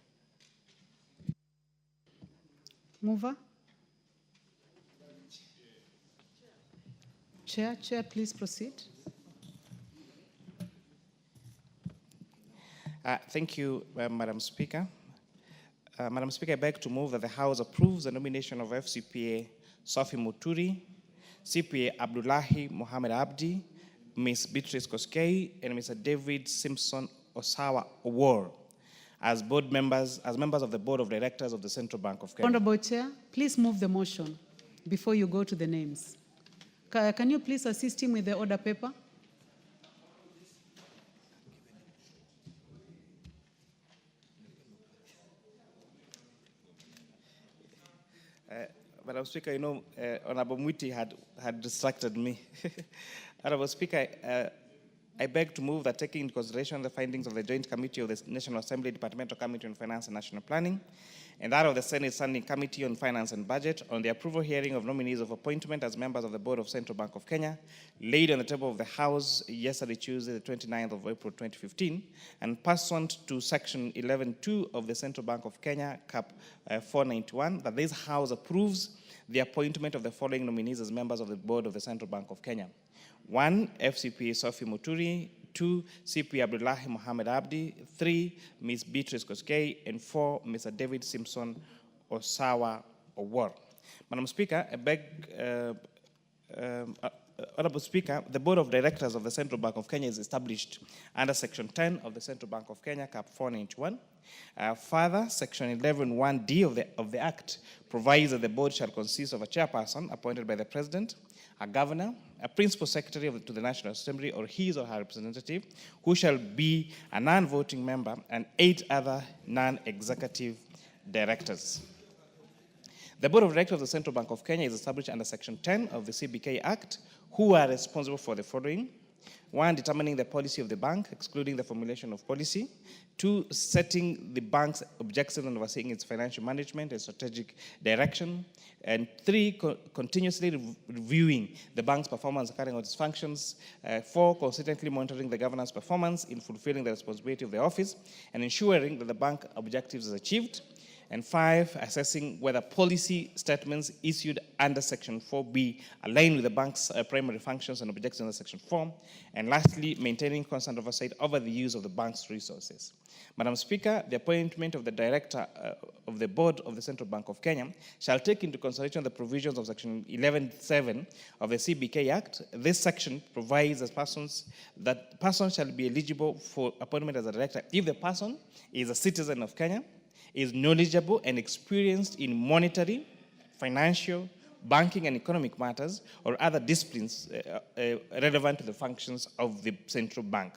Mover. Chair, please proceed. Thank you, Madam Speaker. Madam Speaker, I beg to move that the House approves the nomination of FCPA Sophie Muturi, CPA Abdullahi Mohamed Abdi, Ms. Beatrice Koskei, and Mr. David Simpson Osawa Owor as members of the Board of Directors of the Central Bank of Kenya. Honorable Chair, please move the motion before you go to the names. Can you please assist him with the order paper? Madam Speaker, you know, Honorable Mwiti had distracted me. Honorable Speaker, I beg to move that taking into consideration the findings of the Joint Committee of the National Assembly, Departmental Committee on Finance and National Planning, and that of the Senate Standing Committee on Finance and Budget on the approval hearing of nominees of appointment as members of the Board of Central Bank of Kenya, laid on the table of the House yesterday, Tuesday, the 29th of April 2015, and pursuant to Section 11.2 of the Central Bank of Kenya, Cap 491, that this House approves the appointment of the following nominees as members of the Board of the Central Bank of Kenya. 1, FCPA Sophie Muturi. 2, CP Abdullahi Mohamed Abdi. 3, Ms. Beatrice Koskei. And 4, Mr. David Simpson Osawa Owor. Madam Speaker, I beg, Honorable Speaker, the Board of Directors of the Central Bank of Kenya is established under Section 10 of the Central Bank of Kenya, Cap 491. Further, Section 11(1)(d) of the Act provides that the board shall consist of a chairperson appointed by the President, a governor, a principal secretary to the National Assembly, or his or her representative, who shall be a non-voting member, and 8 other non-executive directors. The Board of Directors of the Central Bank of Kenya is established under Section 10 of the CBK Act, who are responsible for the following. 1, determining the policy of the bank, excluding the formulation of policy. 2, setting the bank's objectives and overseeing its financial management and strategic direction. And 3, continuously reviewing the bank's performance and carrying out its functions. 4, consistently monitoring the governor's performance in fulfilling the responsibility of the office and ensuring that the bank objectives is achieved. And 5, assessing whether policy statements issued under Section 4B align with the bank's primary functions and objectives under Section 4. And lastly, maintaining constant oversight over the use of the bank's resources. Madam Speaker, the appointment of the Director of the Board of the Central Bank of Kenya shall take into consideration the provisions of Section 11(7) of the CBK Act. This section provides that persons shall be eligible for appointment as a director if the person is a citizen of Kenya, is knowledgeable and experienced in monetary, financial, banking and economic matters, or other disciplines relevant to the functions of the central bank.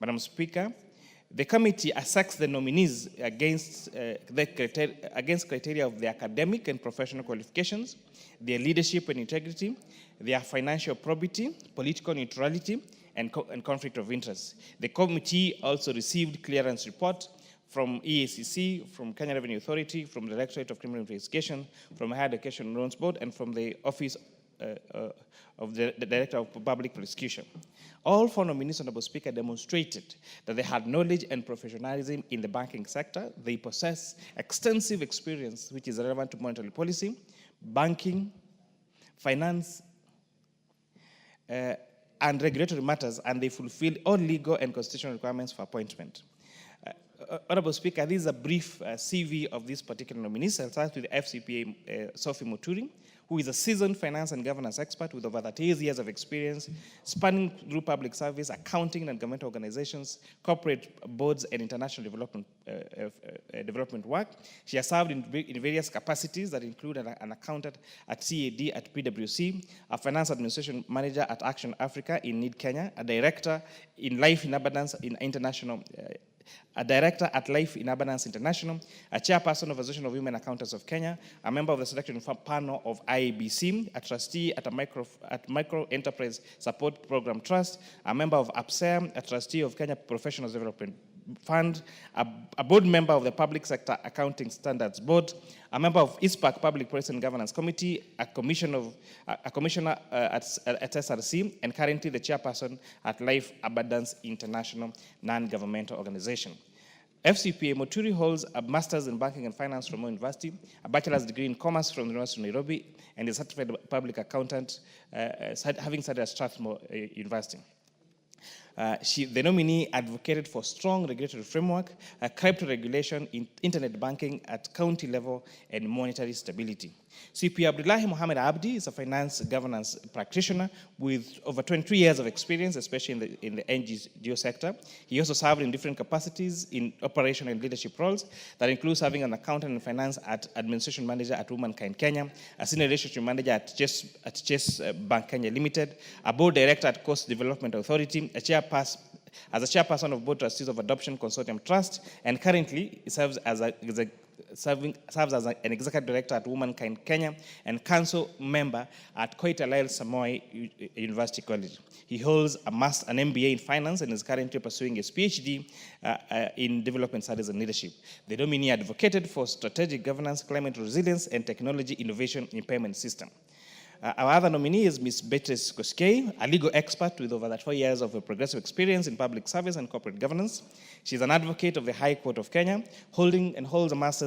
Madam Speaker, the committee assesses the nominees against criteria of their academic and professional qualifications, their leadership and integrity, their financial probity, political neutrality, and conflict of interest. The committee also received clearance report from EACC, from Kenya Revenue Authority, from the Directorate of Criminal Investigation, from the Higher Education Loans Board, and from the Office of the Director of Public Prosecution. All 4 nominees, Honorable Speaker, demonstrated that they had knowledge and professionalism in the banking sector. They possess extensive experience which is relevant to monetary policy, banking, finance, and regulatory matters, and they fulfill all legal and constitutional requirements for appointment. Honorable Speaker, this is a brief CV of this particular nominees. I'll start with FCPA Sophie Muturi, who is a seasoned finance and governance expert with over 30 years of experience, spanning through public service, accounting and government organizations, corporate boards, and international development work. She has served in various capacities that include an accountant at CAD at PwC, a finance administration manager at Action Africa in Need Kenya, a director in Life in Abundance in International, a director at Life in Abundance International, a chairperson of Association of Women Accountants of Kenya, a member of the selection panel of IABC, a trustee at Micro Enterprise Support Program Trust, a member of APSEM, a trustee of Kenya Professionals Development Fund, a board member of the Public Sector Accounting Standards Board, a member of ISPAC Public Policy and Governance Committee, a commissioner at SRC, and currently the chairperson at Life Abundance International non-governmental organization. FCPA Muturi holds a master's in banking and finance from Moi University, a bachelor's degree in commerce from the University of Nairobi, and is a certified public accountant, having studied at Strathmore University. The nominee advocated for strong regulatory framework, crypto regulation in internet banking at county level, and monetary stability. CP Abdullahi Mohamed Abdi is a finance governance practitioner with over 23 years of experience, especially in the NGO sector. He also served in different capacities in operational and leadership roles that include serving an accountant and finance at administration manager at Womankind Kenya, a senior relationship manager at Chase Bank Kenya Limited, a board director at Coast Development Authority, as a chairperson of board trustees of Adoption Consortium Trust, and currently serves as an executive director at Womankind Kenya and council member at Koita Lyle Samoei University College. He holds an MBA in finance and is currently pursuing his PhD in development studies and leadership. The nominee advocated for strategic governance, climate resilience, and technology innovation in payment system. Our other nominee is Ms. Beatrice Koskei, a legal expert with over 4 years of progressive experience in public service and corporate governance. She's an advocate of the High Court of Kenya, holds a Master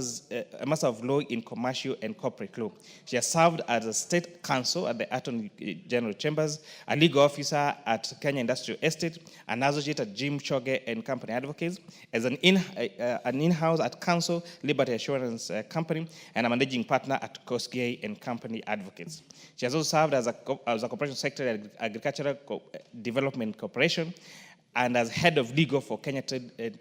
of Law in Commercial and Corporate Law. She has served as a state counsel at the Attorney General Chambers, a legal officer at Kenya Industrial Estate, an associate at Jim Choge and Company Advocates, as an in-house at Council Liberty Assurance Company, and a managing partner at Koskei and Company Advocates. She has also served as a corporation secretary at Agricultural Development Corporation and as head of legal for Kenya Trade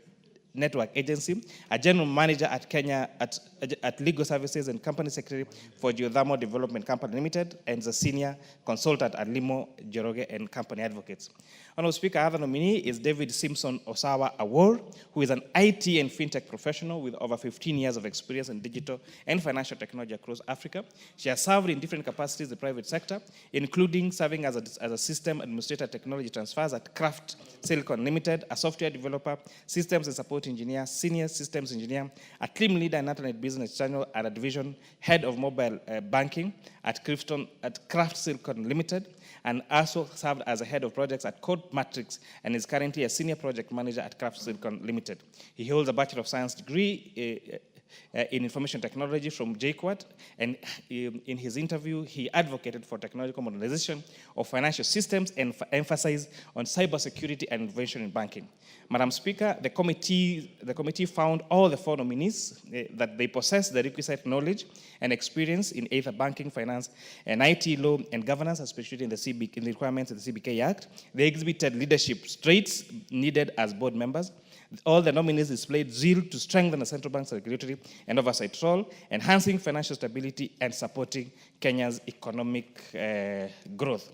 Network Agency, a general manager at Kenya at Legal Services and company secretary for Geothermal Development Company Limited, and is a senior consultant at Limo, Joroge and Company Advocates. Honorable Speaker, other nominee is David Simpson Osawa Award, who is an IT and fintech professional with over 15 years of experience in digital and financial technology across Africa. She has served in different capacities in the private sector, including serving as a system administrator technology transfers at Kraft Silicon Limited, a software developer, systems and support engineer, senior systems engineer, a team leader in Internet Business Channel at a division head of mobile banking at Kraft Silicon Limited, and also served as a head of projects at Code Matrix and is currently a senior project manager at Kraft Silicon Limited. He holds a Bachelor of Science degree in information technology from JKUAT, and in his interview, he advocated for technological modernization of financial systems and emphasized on cybersecurity and innovation in banking. Madam Speaker, the committee found all the 4 nominees that they possess the requisite knowledge and experience in either banking, finance, and IT law and governance, especially in the requirements of the CBK Act. They exhibited leadership traits needed as board members. All the nominees displayed zeal to strengthen the central bank's regulatory and oversight role, enhancing financial stability and supporting Kenya's economic growth.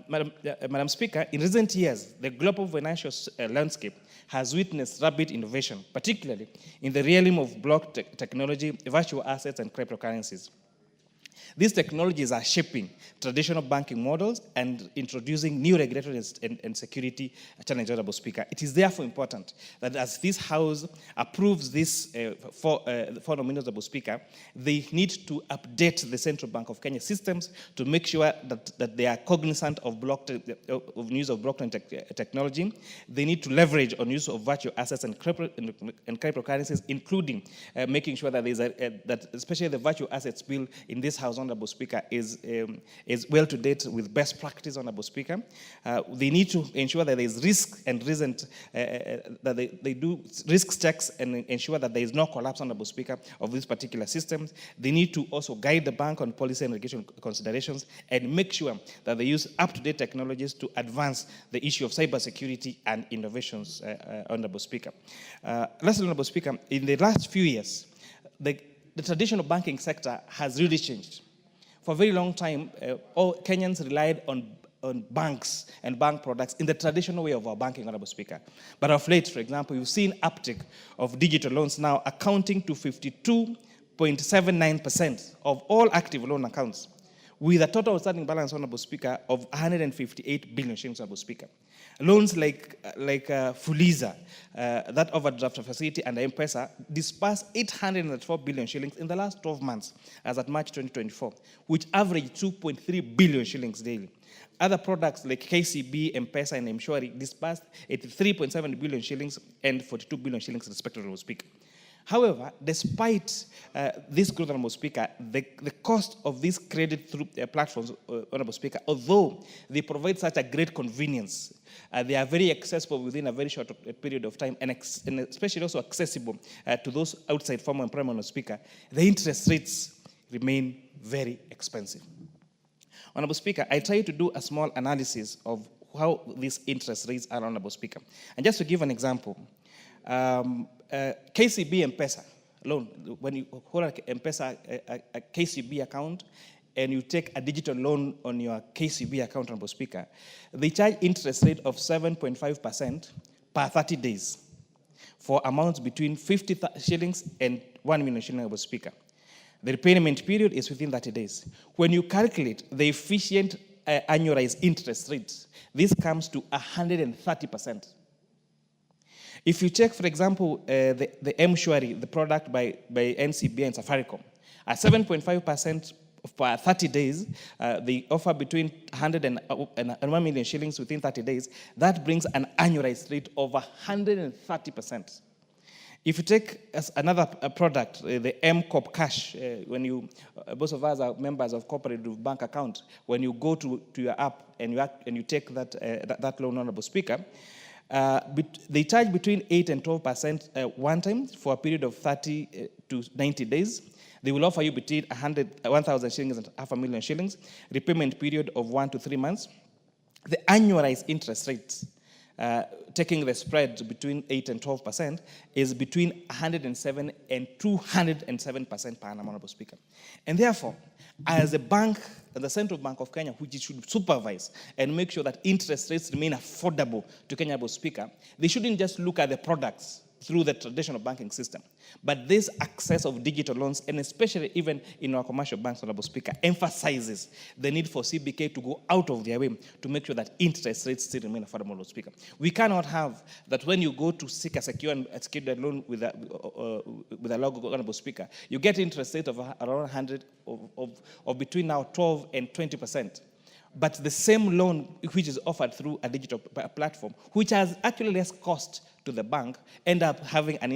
Madam Speaker, in recent years, the global financial landscape has witnessed rapid innovation, particularly in the realm of blockchain technology, virtual assets, and cryptocurrencies. These technologies are shaping traditional banking models and introducing new regulatory and security challenges, Honorable Speaker. It is therefore important that as this House approves this for nominees, Honorable Speaker, they need to update the Central Bank of Kenya systems to make sure that they are cognizant of use of blockchain technology. They need to leverage on use of virtual assets and cryptocurrencies, including making sure that that especially the virtual assets bill in this House House, Honorable Speaker, is well to date with best practice, Honorable Speaker. They need to ensure that there is risk and that they do risk checks and ensure that there is no collapse, Honorable Speaker, of these particular systems. They need to also guide the bank on policy and regulation considerations and make sure that they use up-to-date technologies to advance the issue of cybersecurity and innovations, Honorable Speaker. Lastly, Honorable Speaker, in the last few years, the traditional banking sector has really changed. For a very long time, all Kenyans relied on banks and bank products in the traditional way of our banking, Honorable Speaker. But of late, for example, you've seen uptick of digital loans now accounting to 52.79% of all active loan accounts, with a total outstanding balance, Honorable Speaker, of 158 billion shillings, Honorable Speaker. Loans like Fuliza, that overdraft facility, and M-Pesa disbursed 804 billion shillings in the last 12 months, as at March 2024, which averaged 2.3 billion shillings daily. Other products like KCB, M-Pesa, and M-Shwari disbursed 83.7 billion shillings and 42 billion shillings, respectively, Honorable Speaker. However, despite this growth, Honorable Speaker, the cost of these credit through platforms, Honorable Speaker, although they provide such a great convenience, they are very accessible within a very short period of time, and especially also accessible to those outside formal employment, Honorable Speaker, the interest rates remain very expensive. Honorable Speaker, I tried to do a small analysis of how these interest rates are, Honorable Speaker. And just to give an example, KCB M-Pesa loan, when you hold a M-Pesa a KCB account and you take a digital loan on your KCB account, Honorable Speaker, they charge interest rate of 7.5% per 30 days for amounts between 50 shillings and 1 million shillings, Honorable Speaker. The repayment period is within 30 days. When you calculate the efficient annualized interest rate, this comes to 130%. If you check, for example, the M-Shwari, the product by NCBA and Safaricom, at 7.5% per 30 days, they offer between 100 and 1 million shillings within 30 days. That brings an annualized rate of 130%. If you take as another product, the M-Corp Cash, when you, both of us are members of cooperative bank account, when you go to your app and you take that loan, Honorable Speaker, they charge between 8 and 12% one time for a period of 30 to 90 days. They will offer you between 1,000 shillings and 500,000 shillings, repayment period of 1 to 3 months. The annualized interest rates, taking the spread between 8 and 12%, is between 107 and 207% per annum, Honorable Speaker. And therefore, as a bank, the Central Bank of Kenya, which should supervise and make sure that interest rates remain affordable to Kenya, Honorable Speaker, they shouldn't just look at the products through the traditional banking system, but this access of digital loans, and especially even in our commercial banks, Honorable Speaker, emphasizes the need for CBK to go out of their way to make sure that interest rates still remain affordable, Honorable Speaker. We cannot have that when you go to seek a secured loan with a logo, Honorable Speaker, you get interest rate of around 100 of between now 12 and 20%. But the same loan which is offered through a digital platform, which has actually less cost to the bank, end up having an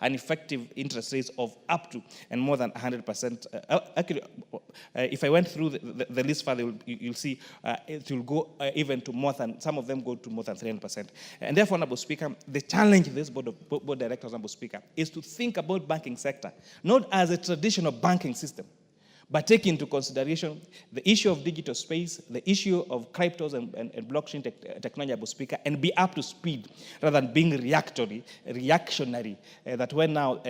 effective interest rate of up to and more than 100%. Actually, if I went through the list further, you'll see it will go even to more than, some of them go to more than 300%. And therefore, Honorable Speaker, the challenge of this board of directors, Honorable Speaker, is to think about banking sector, not as a traditional banking system, but take into consideration the issue of digital space, the issue of cryptos and blockchain technology, Honorable Speaker, and be up to speed rather than being reactionary. That when now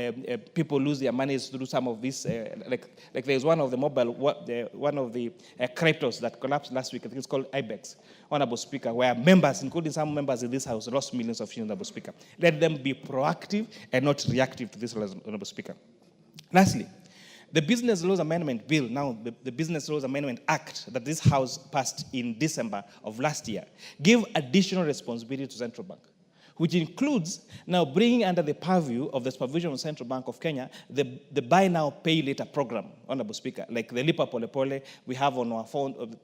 people lose their money through some of this, like there's one of the one of the cryptos that collapsed last week. I think it's called IBEX, Honorable Speaker, where members, including some members in this house, lost millions of shillings, Honorable Speaker. Let them be proactive and not reactive to this, Honorable Speaker. Lastly, the Business Laws Amendment Bill, now the Business Laws Amendment Act that this House passed in December of last year, gave additional responsibility to Central Bank, which includes now bringing under the purview of the supervision of the Central Bank of Kenya the Buy Now, Pay Later program, Honorable Speaker, like the Lipa Pole Pole we have on our phone,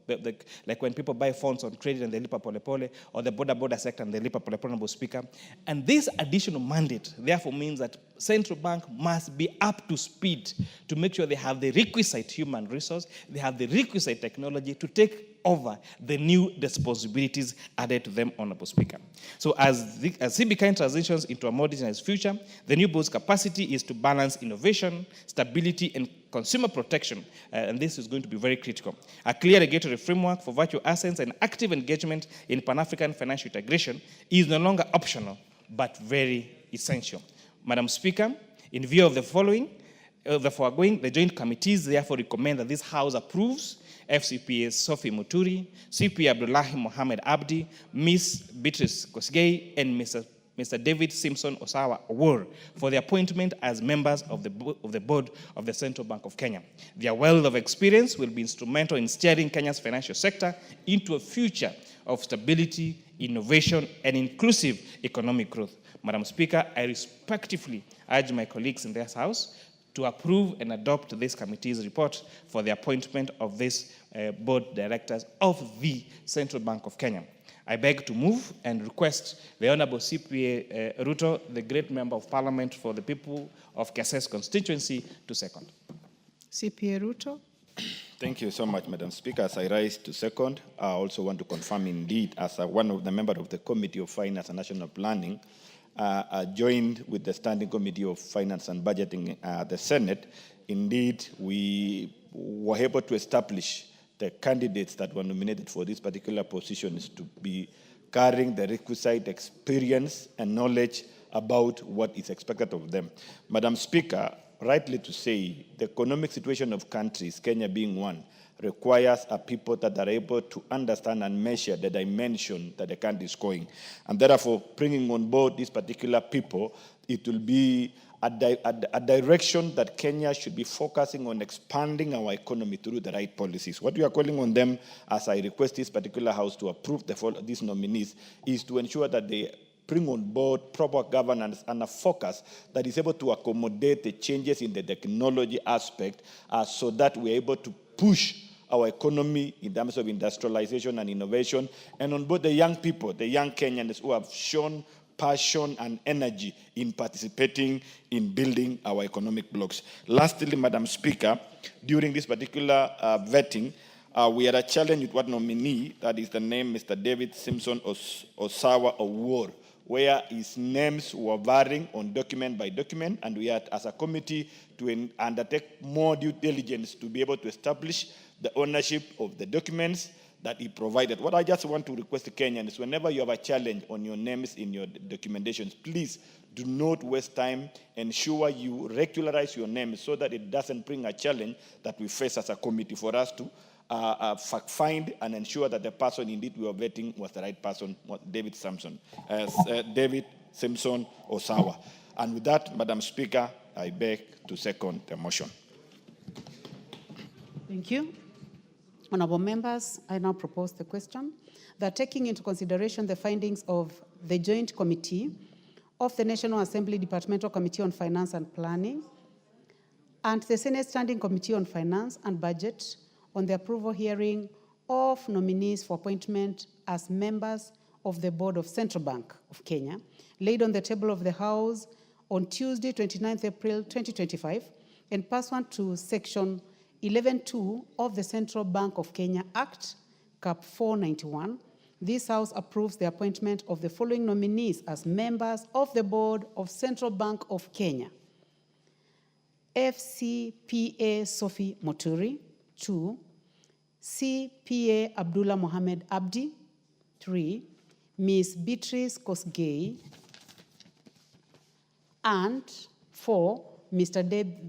like when people buy phones on credit and the Lipa Pole Pole, or the border sector and the Lipa Pole Pole, Honorable Speaker. And this additional mandate, therefore, means that central bank must be up to speed to make sure they have the requisite human resource, they have the requisite technology to take over the new responsibilities added to them, Honorable Speaker. So as CBK transitions into a modernized future, the new board's capacity is to balance innovation, stability, and consumer protection, and this is going to be very critical. A clear regulatory framework for virtual assets and active engagement in Pan-African financial integration is no longer optional, but very essential. Madam Speaker, in view of the foregoing, the joint committees therefore recommend that this House approves FCPA Sophie Muturi, CPA Abdullahi Mohamed Abdi, Ms. Beatrice Kosgei, and Mr. David Simpson Osawa Awor for the appointment as members of the board of the Central Bank of Kenya. Their wealth of experience will be instrumental in steering Kenya's financial sector into a future of stability, innovation, and inclusive economic growth. Madam Speaker, I respectfully urge my colleagues in this House to approve and adopt this committee's report for the appointment of this board directors of the Central Bank of Kenya. I beg to move and request the Honorable CPA Ruto, the great member of Parliament for the people of Kasese constituency, to second. CPA Ruto. Thank you so much, Madam Speaker. As I rise to second, I also want to confirm indeed, as one of the members of the Committee of Finance and National Planning, joined with the Standing Committee of Finance and Budgeting, the Senate, indeed, we were able to establish the candidates that were nominated for these particular positions to be carrying the requisite experience and knowledge about what is expected of them. Madam Speaker, rightly to say, the economic situation of countries, Kenya being one, requires a people that are able to understand and measure the dimension that the country is going. And therefore, bringing on board these particular people, it will be a direction that Kenya should be focusing on expanding our economy through the right policies. What we are calling on them, as I request this particular House to approve these nominees, is to ensure that they bring on board proper governance and a focus that is able to accommodate the changes in the technology aspect so that we're able to push our economy in terms of industrialization and innovation, and on both the young people, the young Kenyans who have shown passion and energy in participating in building our economic blocks. Lastly, Madam Speaker, during this particular vetting, we had a challenge with one nominee, that is the name Mr. David Simpson Osawa Awor, where his names were varying on document by document, and we had, as a committee, to undertake more due diligence to be able to establish the ownership of the documents that he provided. What I just want to request to Kenyans, whenever you have a challenge on your names in your documentations, please do not waste time. Ensure you regularize your names so that it doesn't bring a challenge that we face as a committee for us to find and ensure that the person indeed we are vetting was the right person, David Simpson Osawa. And with that, Madam Speaker, I beg to second the motion. Thank you. Honourable members, I now propose the question that taking into consideration the findings of the Joint Committee of the National Assembly Departmental Committee on Finance and Planning and the Senate Standing Committee on Finance and Budget on the approval hearing of nominees for appointment as members of the Board of Central Bank of Kenya, laid on the table of the House on Tuesday, 29th April 2025, and pursuant to Section 11.2 of the Central Bank of Kenya Act, Cap 491, this House approves the appointment of the following nominees as members of the Board of Central Bank of Kenya. FCPA Sophie Muturi, 2. CPA Abdullah Mohamed Abdi, 3. Ms. Beatrice Kosgei, and 4. Mr.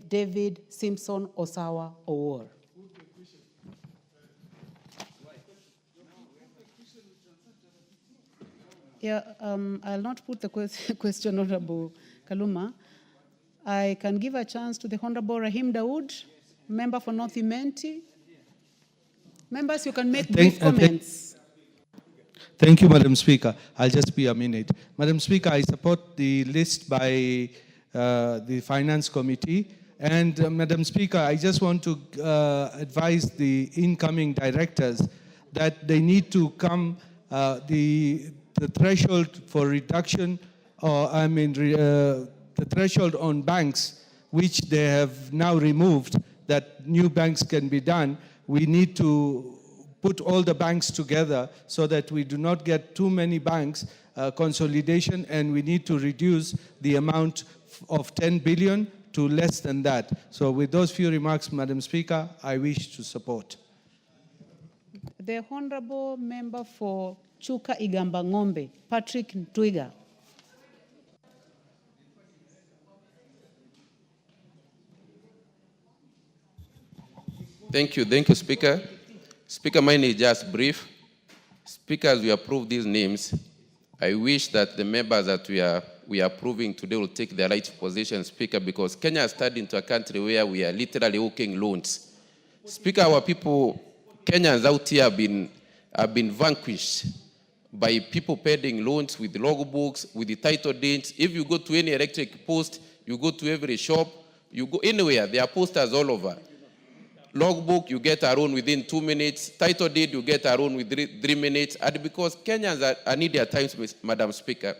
David Simpson Osawa Awor. Yeah, I'll not put the question, Honorable Kaluma. I can give a chance to the Honorable Rahim Dawood, member for North Imenti. Members, you can make brief comments. Thank you, Madam Speaker. I'll just be a minute. Madam Speaker, I support the list by the Finance Committee And Madam Speaker, I just want to advise the incoming directors that they need to come, the threshold for reduction, the threshold on banks, which they have now removed, that new banks can be done. We need to put all the banks together so that we do not get too many banks, consolidation, and we need to reduce the amount of 10 billion to less than that. So with those few remarks, Madam Speaker, I wish to support. The Honorable Member for Chuka Igamba Ng'ombe, Patrick Ntwiga. Thank you, Speaker. Speaker, mine is just brief. Speaker, as we approve these names, I wish that the members that we are approving today will take their right position, Speaker, because Kenya has turned into a country where we are literally hooking loans. Speaker, our people, Kenyans out here have been vanquished by people paying loans with logbooks, with the title deeds. If you go to any electric post, you go to every shop, you go anywhere, there are posters all over. Logbook, you get a loan within 2 minutes. Title deed, you get a loan within 3 minutes. And because Kenyans are needy at times, Madam Speaker,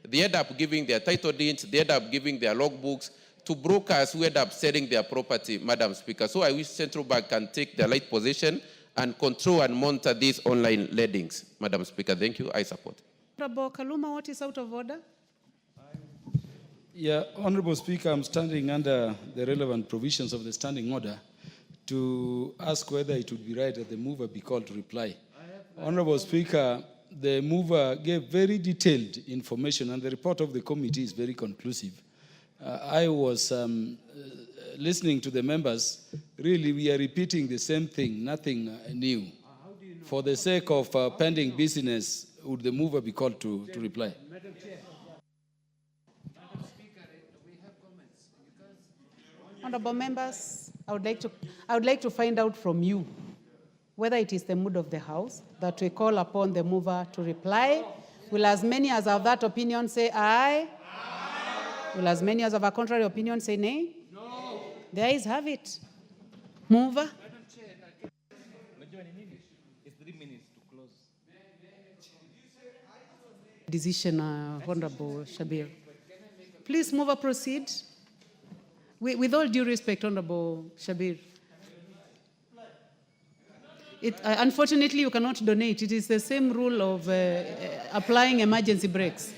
they end up giving their title deeds, they end up giving their logbooks to brokers who end up selling their property, Madam Speaker. So I wish Central Bank can take the right position and control and monitor these online lendings. Madam Speaker, thank you. I support. Honorable Kaluma, what is out of order? Yeah, Honorable Speaker, I'm standing under the relevant provisions of the standing order to ask whether it would be right that the mover be called to reply. Honorable Speaker, the mover gave very detailed information and the report of the committee is very conclusive. I was listening to the members. Really, we are repeating the same thing, nothing new. For the sake of pending business, would the mover be called to reply? Madam Chair. Honorable members, I would like to find out from you whether it is the mood of the House that we call upon the mover to reply. Will as many as have that opinion say aye? Aye. Will as many as have a contrary opinion say nay? No. The ayes have it. Mover. Decision, Honorable Shabir. Please, mover, proceed. With all due respect, Honorable Shabir. Unfortunately, you cannot donate. It is the same rule of applying emergency brakes.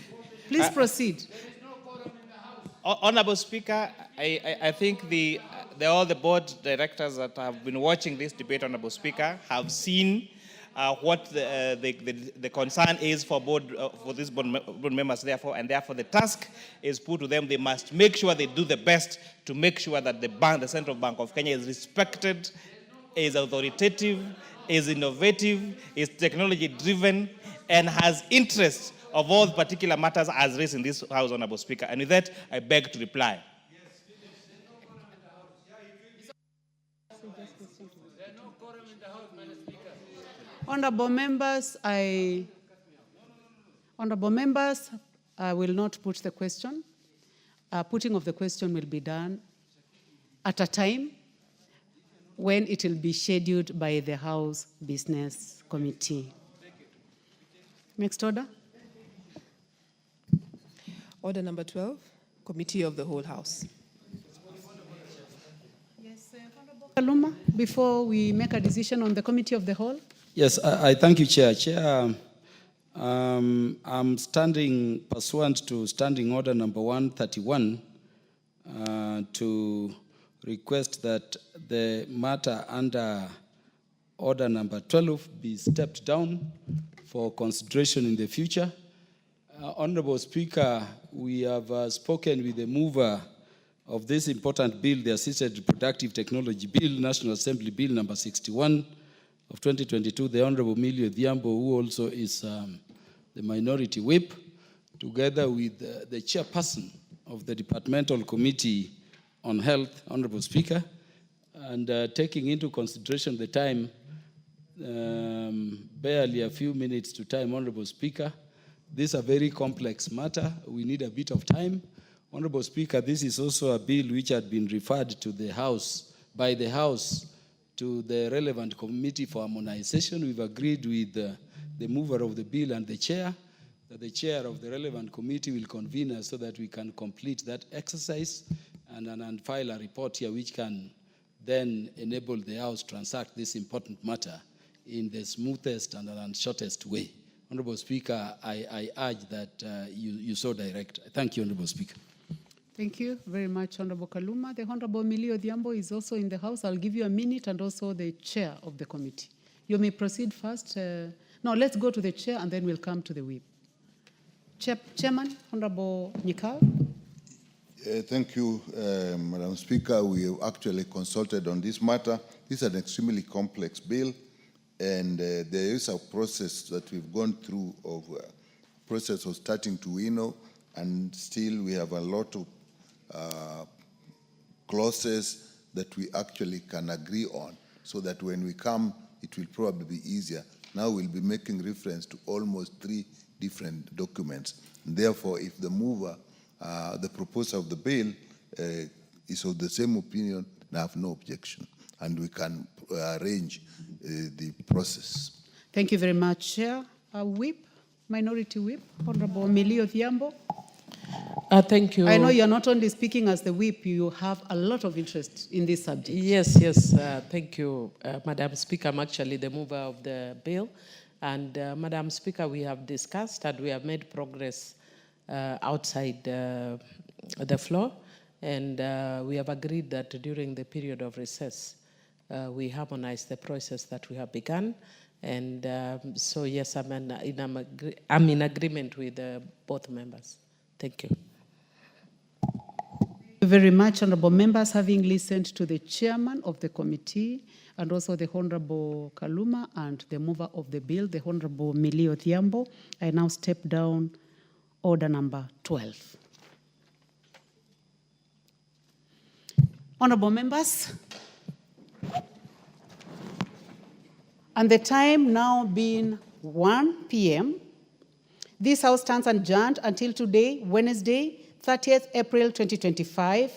Please proceed. Honorable Speaker, I think all the board directors that have been watching this debate, Honorable Speaker, have seen what the concern is for these board members, therefore, and therefore the task is put to them. They must make sure they do the best to make sure that the Central Bank of Kenya is respected, is authoritative, is innovative, is technology-driven, and has interest of all particular matters as raised in this House, Honorable Speaker. And with that, I beg to reply. Honorable members, I will not put the question. Putting of the question will be done at a time when it will be scheduled by the House Business Committee. Next order. Order number 12, Committee of the Whole House. Yes, Honorable Kaluma, before we make a decision on the Committee of the Whole. Yes, I thank you, Chair. Chair, I'm standing pursuant to Standing Order number 131 to request that the matter under Order number 12 be stepped down for consideration in the future. Honorable Speaker, we have spoken with the mover of this important bill, the Assisted Reproductive Technology Bill, National Assembly Bill number 61 of 2022, the Honorable Millie Odhiambo, who also is the Minority Whip, together with the Chairperson of the Departmental Committee on Health, Honorable Speaker, and taking into consideration the time, barely a few minutes to time, Honorable Speaker, this is a very complex matter. We need a bit of time. Honorable Speaker, this is also a bill which had been referred to the House, by the House, to the relevant committee for harmonization. We've agreed with the mover of the bill and the chair that the chair of the relevant committee will convene us so that we can complete that exercise and file a report here which can then enable the House to transact this important matter in the smoothest and shortest way. Honorable Speaker, I urge that you so direct. Thank you, Honorable Speaker. Thank you very much, Honorable Kaluma. The Honorable Millie Odhiambo is also in the House. I'll give you a minute, and also the chair of the committee. You may proceed first. No, let's go to the chair, and then we'll come to the whip. Chairman, Honorable Nyikal. Thank you, Madam Speaker. We have actually consulted on this matter. This is an extremely complex bill, and there is a process that we've gone through of process of starting to winnow, and still we have a lot of clauses that we actually can agree on, so that when we come, it will probably be easier. Now we'll be making reference to almost 3 different documents. And therefore, if the mover, the proposer of the bill is of the same opinion, I have no objection, and we can arrange the process. Thank you very much, Chair. Whip, Minority Whip, Honorable Millie Odhiambo. Thank you. I know you're not only speaking as the whip, you have a lot of interest in this subject. Yes. Thank you, Madam Speaker. I'm actually the mover of the bill. And Madam Speaker, we have discussed and we have made progress outside the floor. And we have agreed that during the period of recess, we harmonize the process that we have begun. And so, yes, I'm in agreement with both members. Thank you. Thank you very much, honorable members. Having listened to the chairman of the committee and also the Honorable Kaluma and the mover of the bill, the Honorable Millie Odhiambo, I now step down order number 12. Honorable members, and the time now being 1 p.m., this House stands adjourned until today, Wednesday, 30th April 2025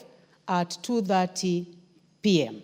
at 2:30 p.m.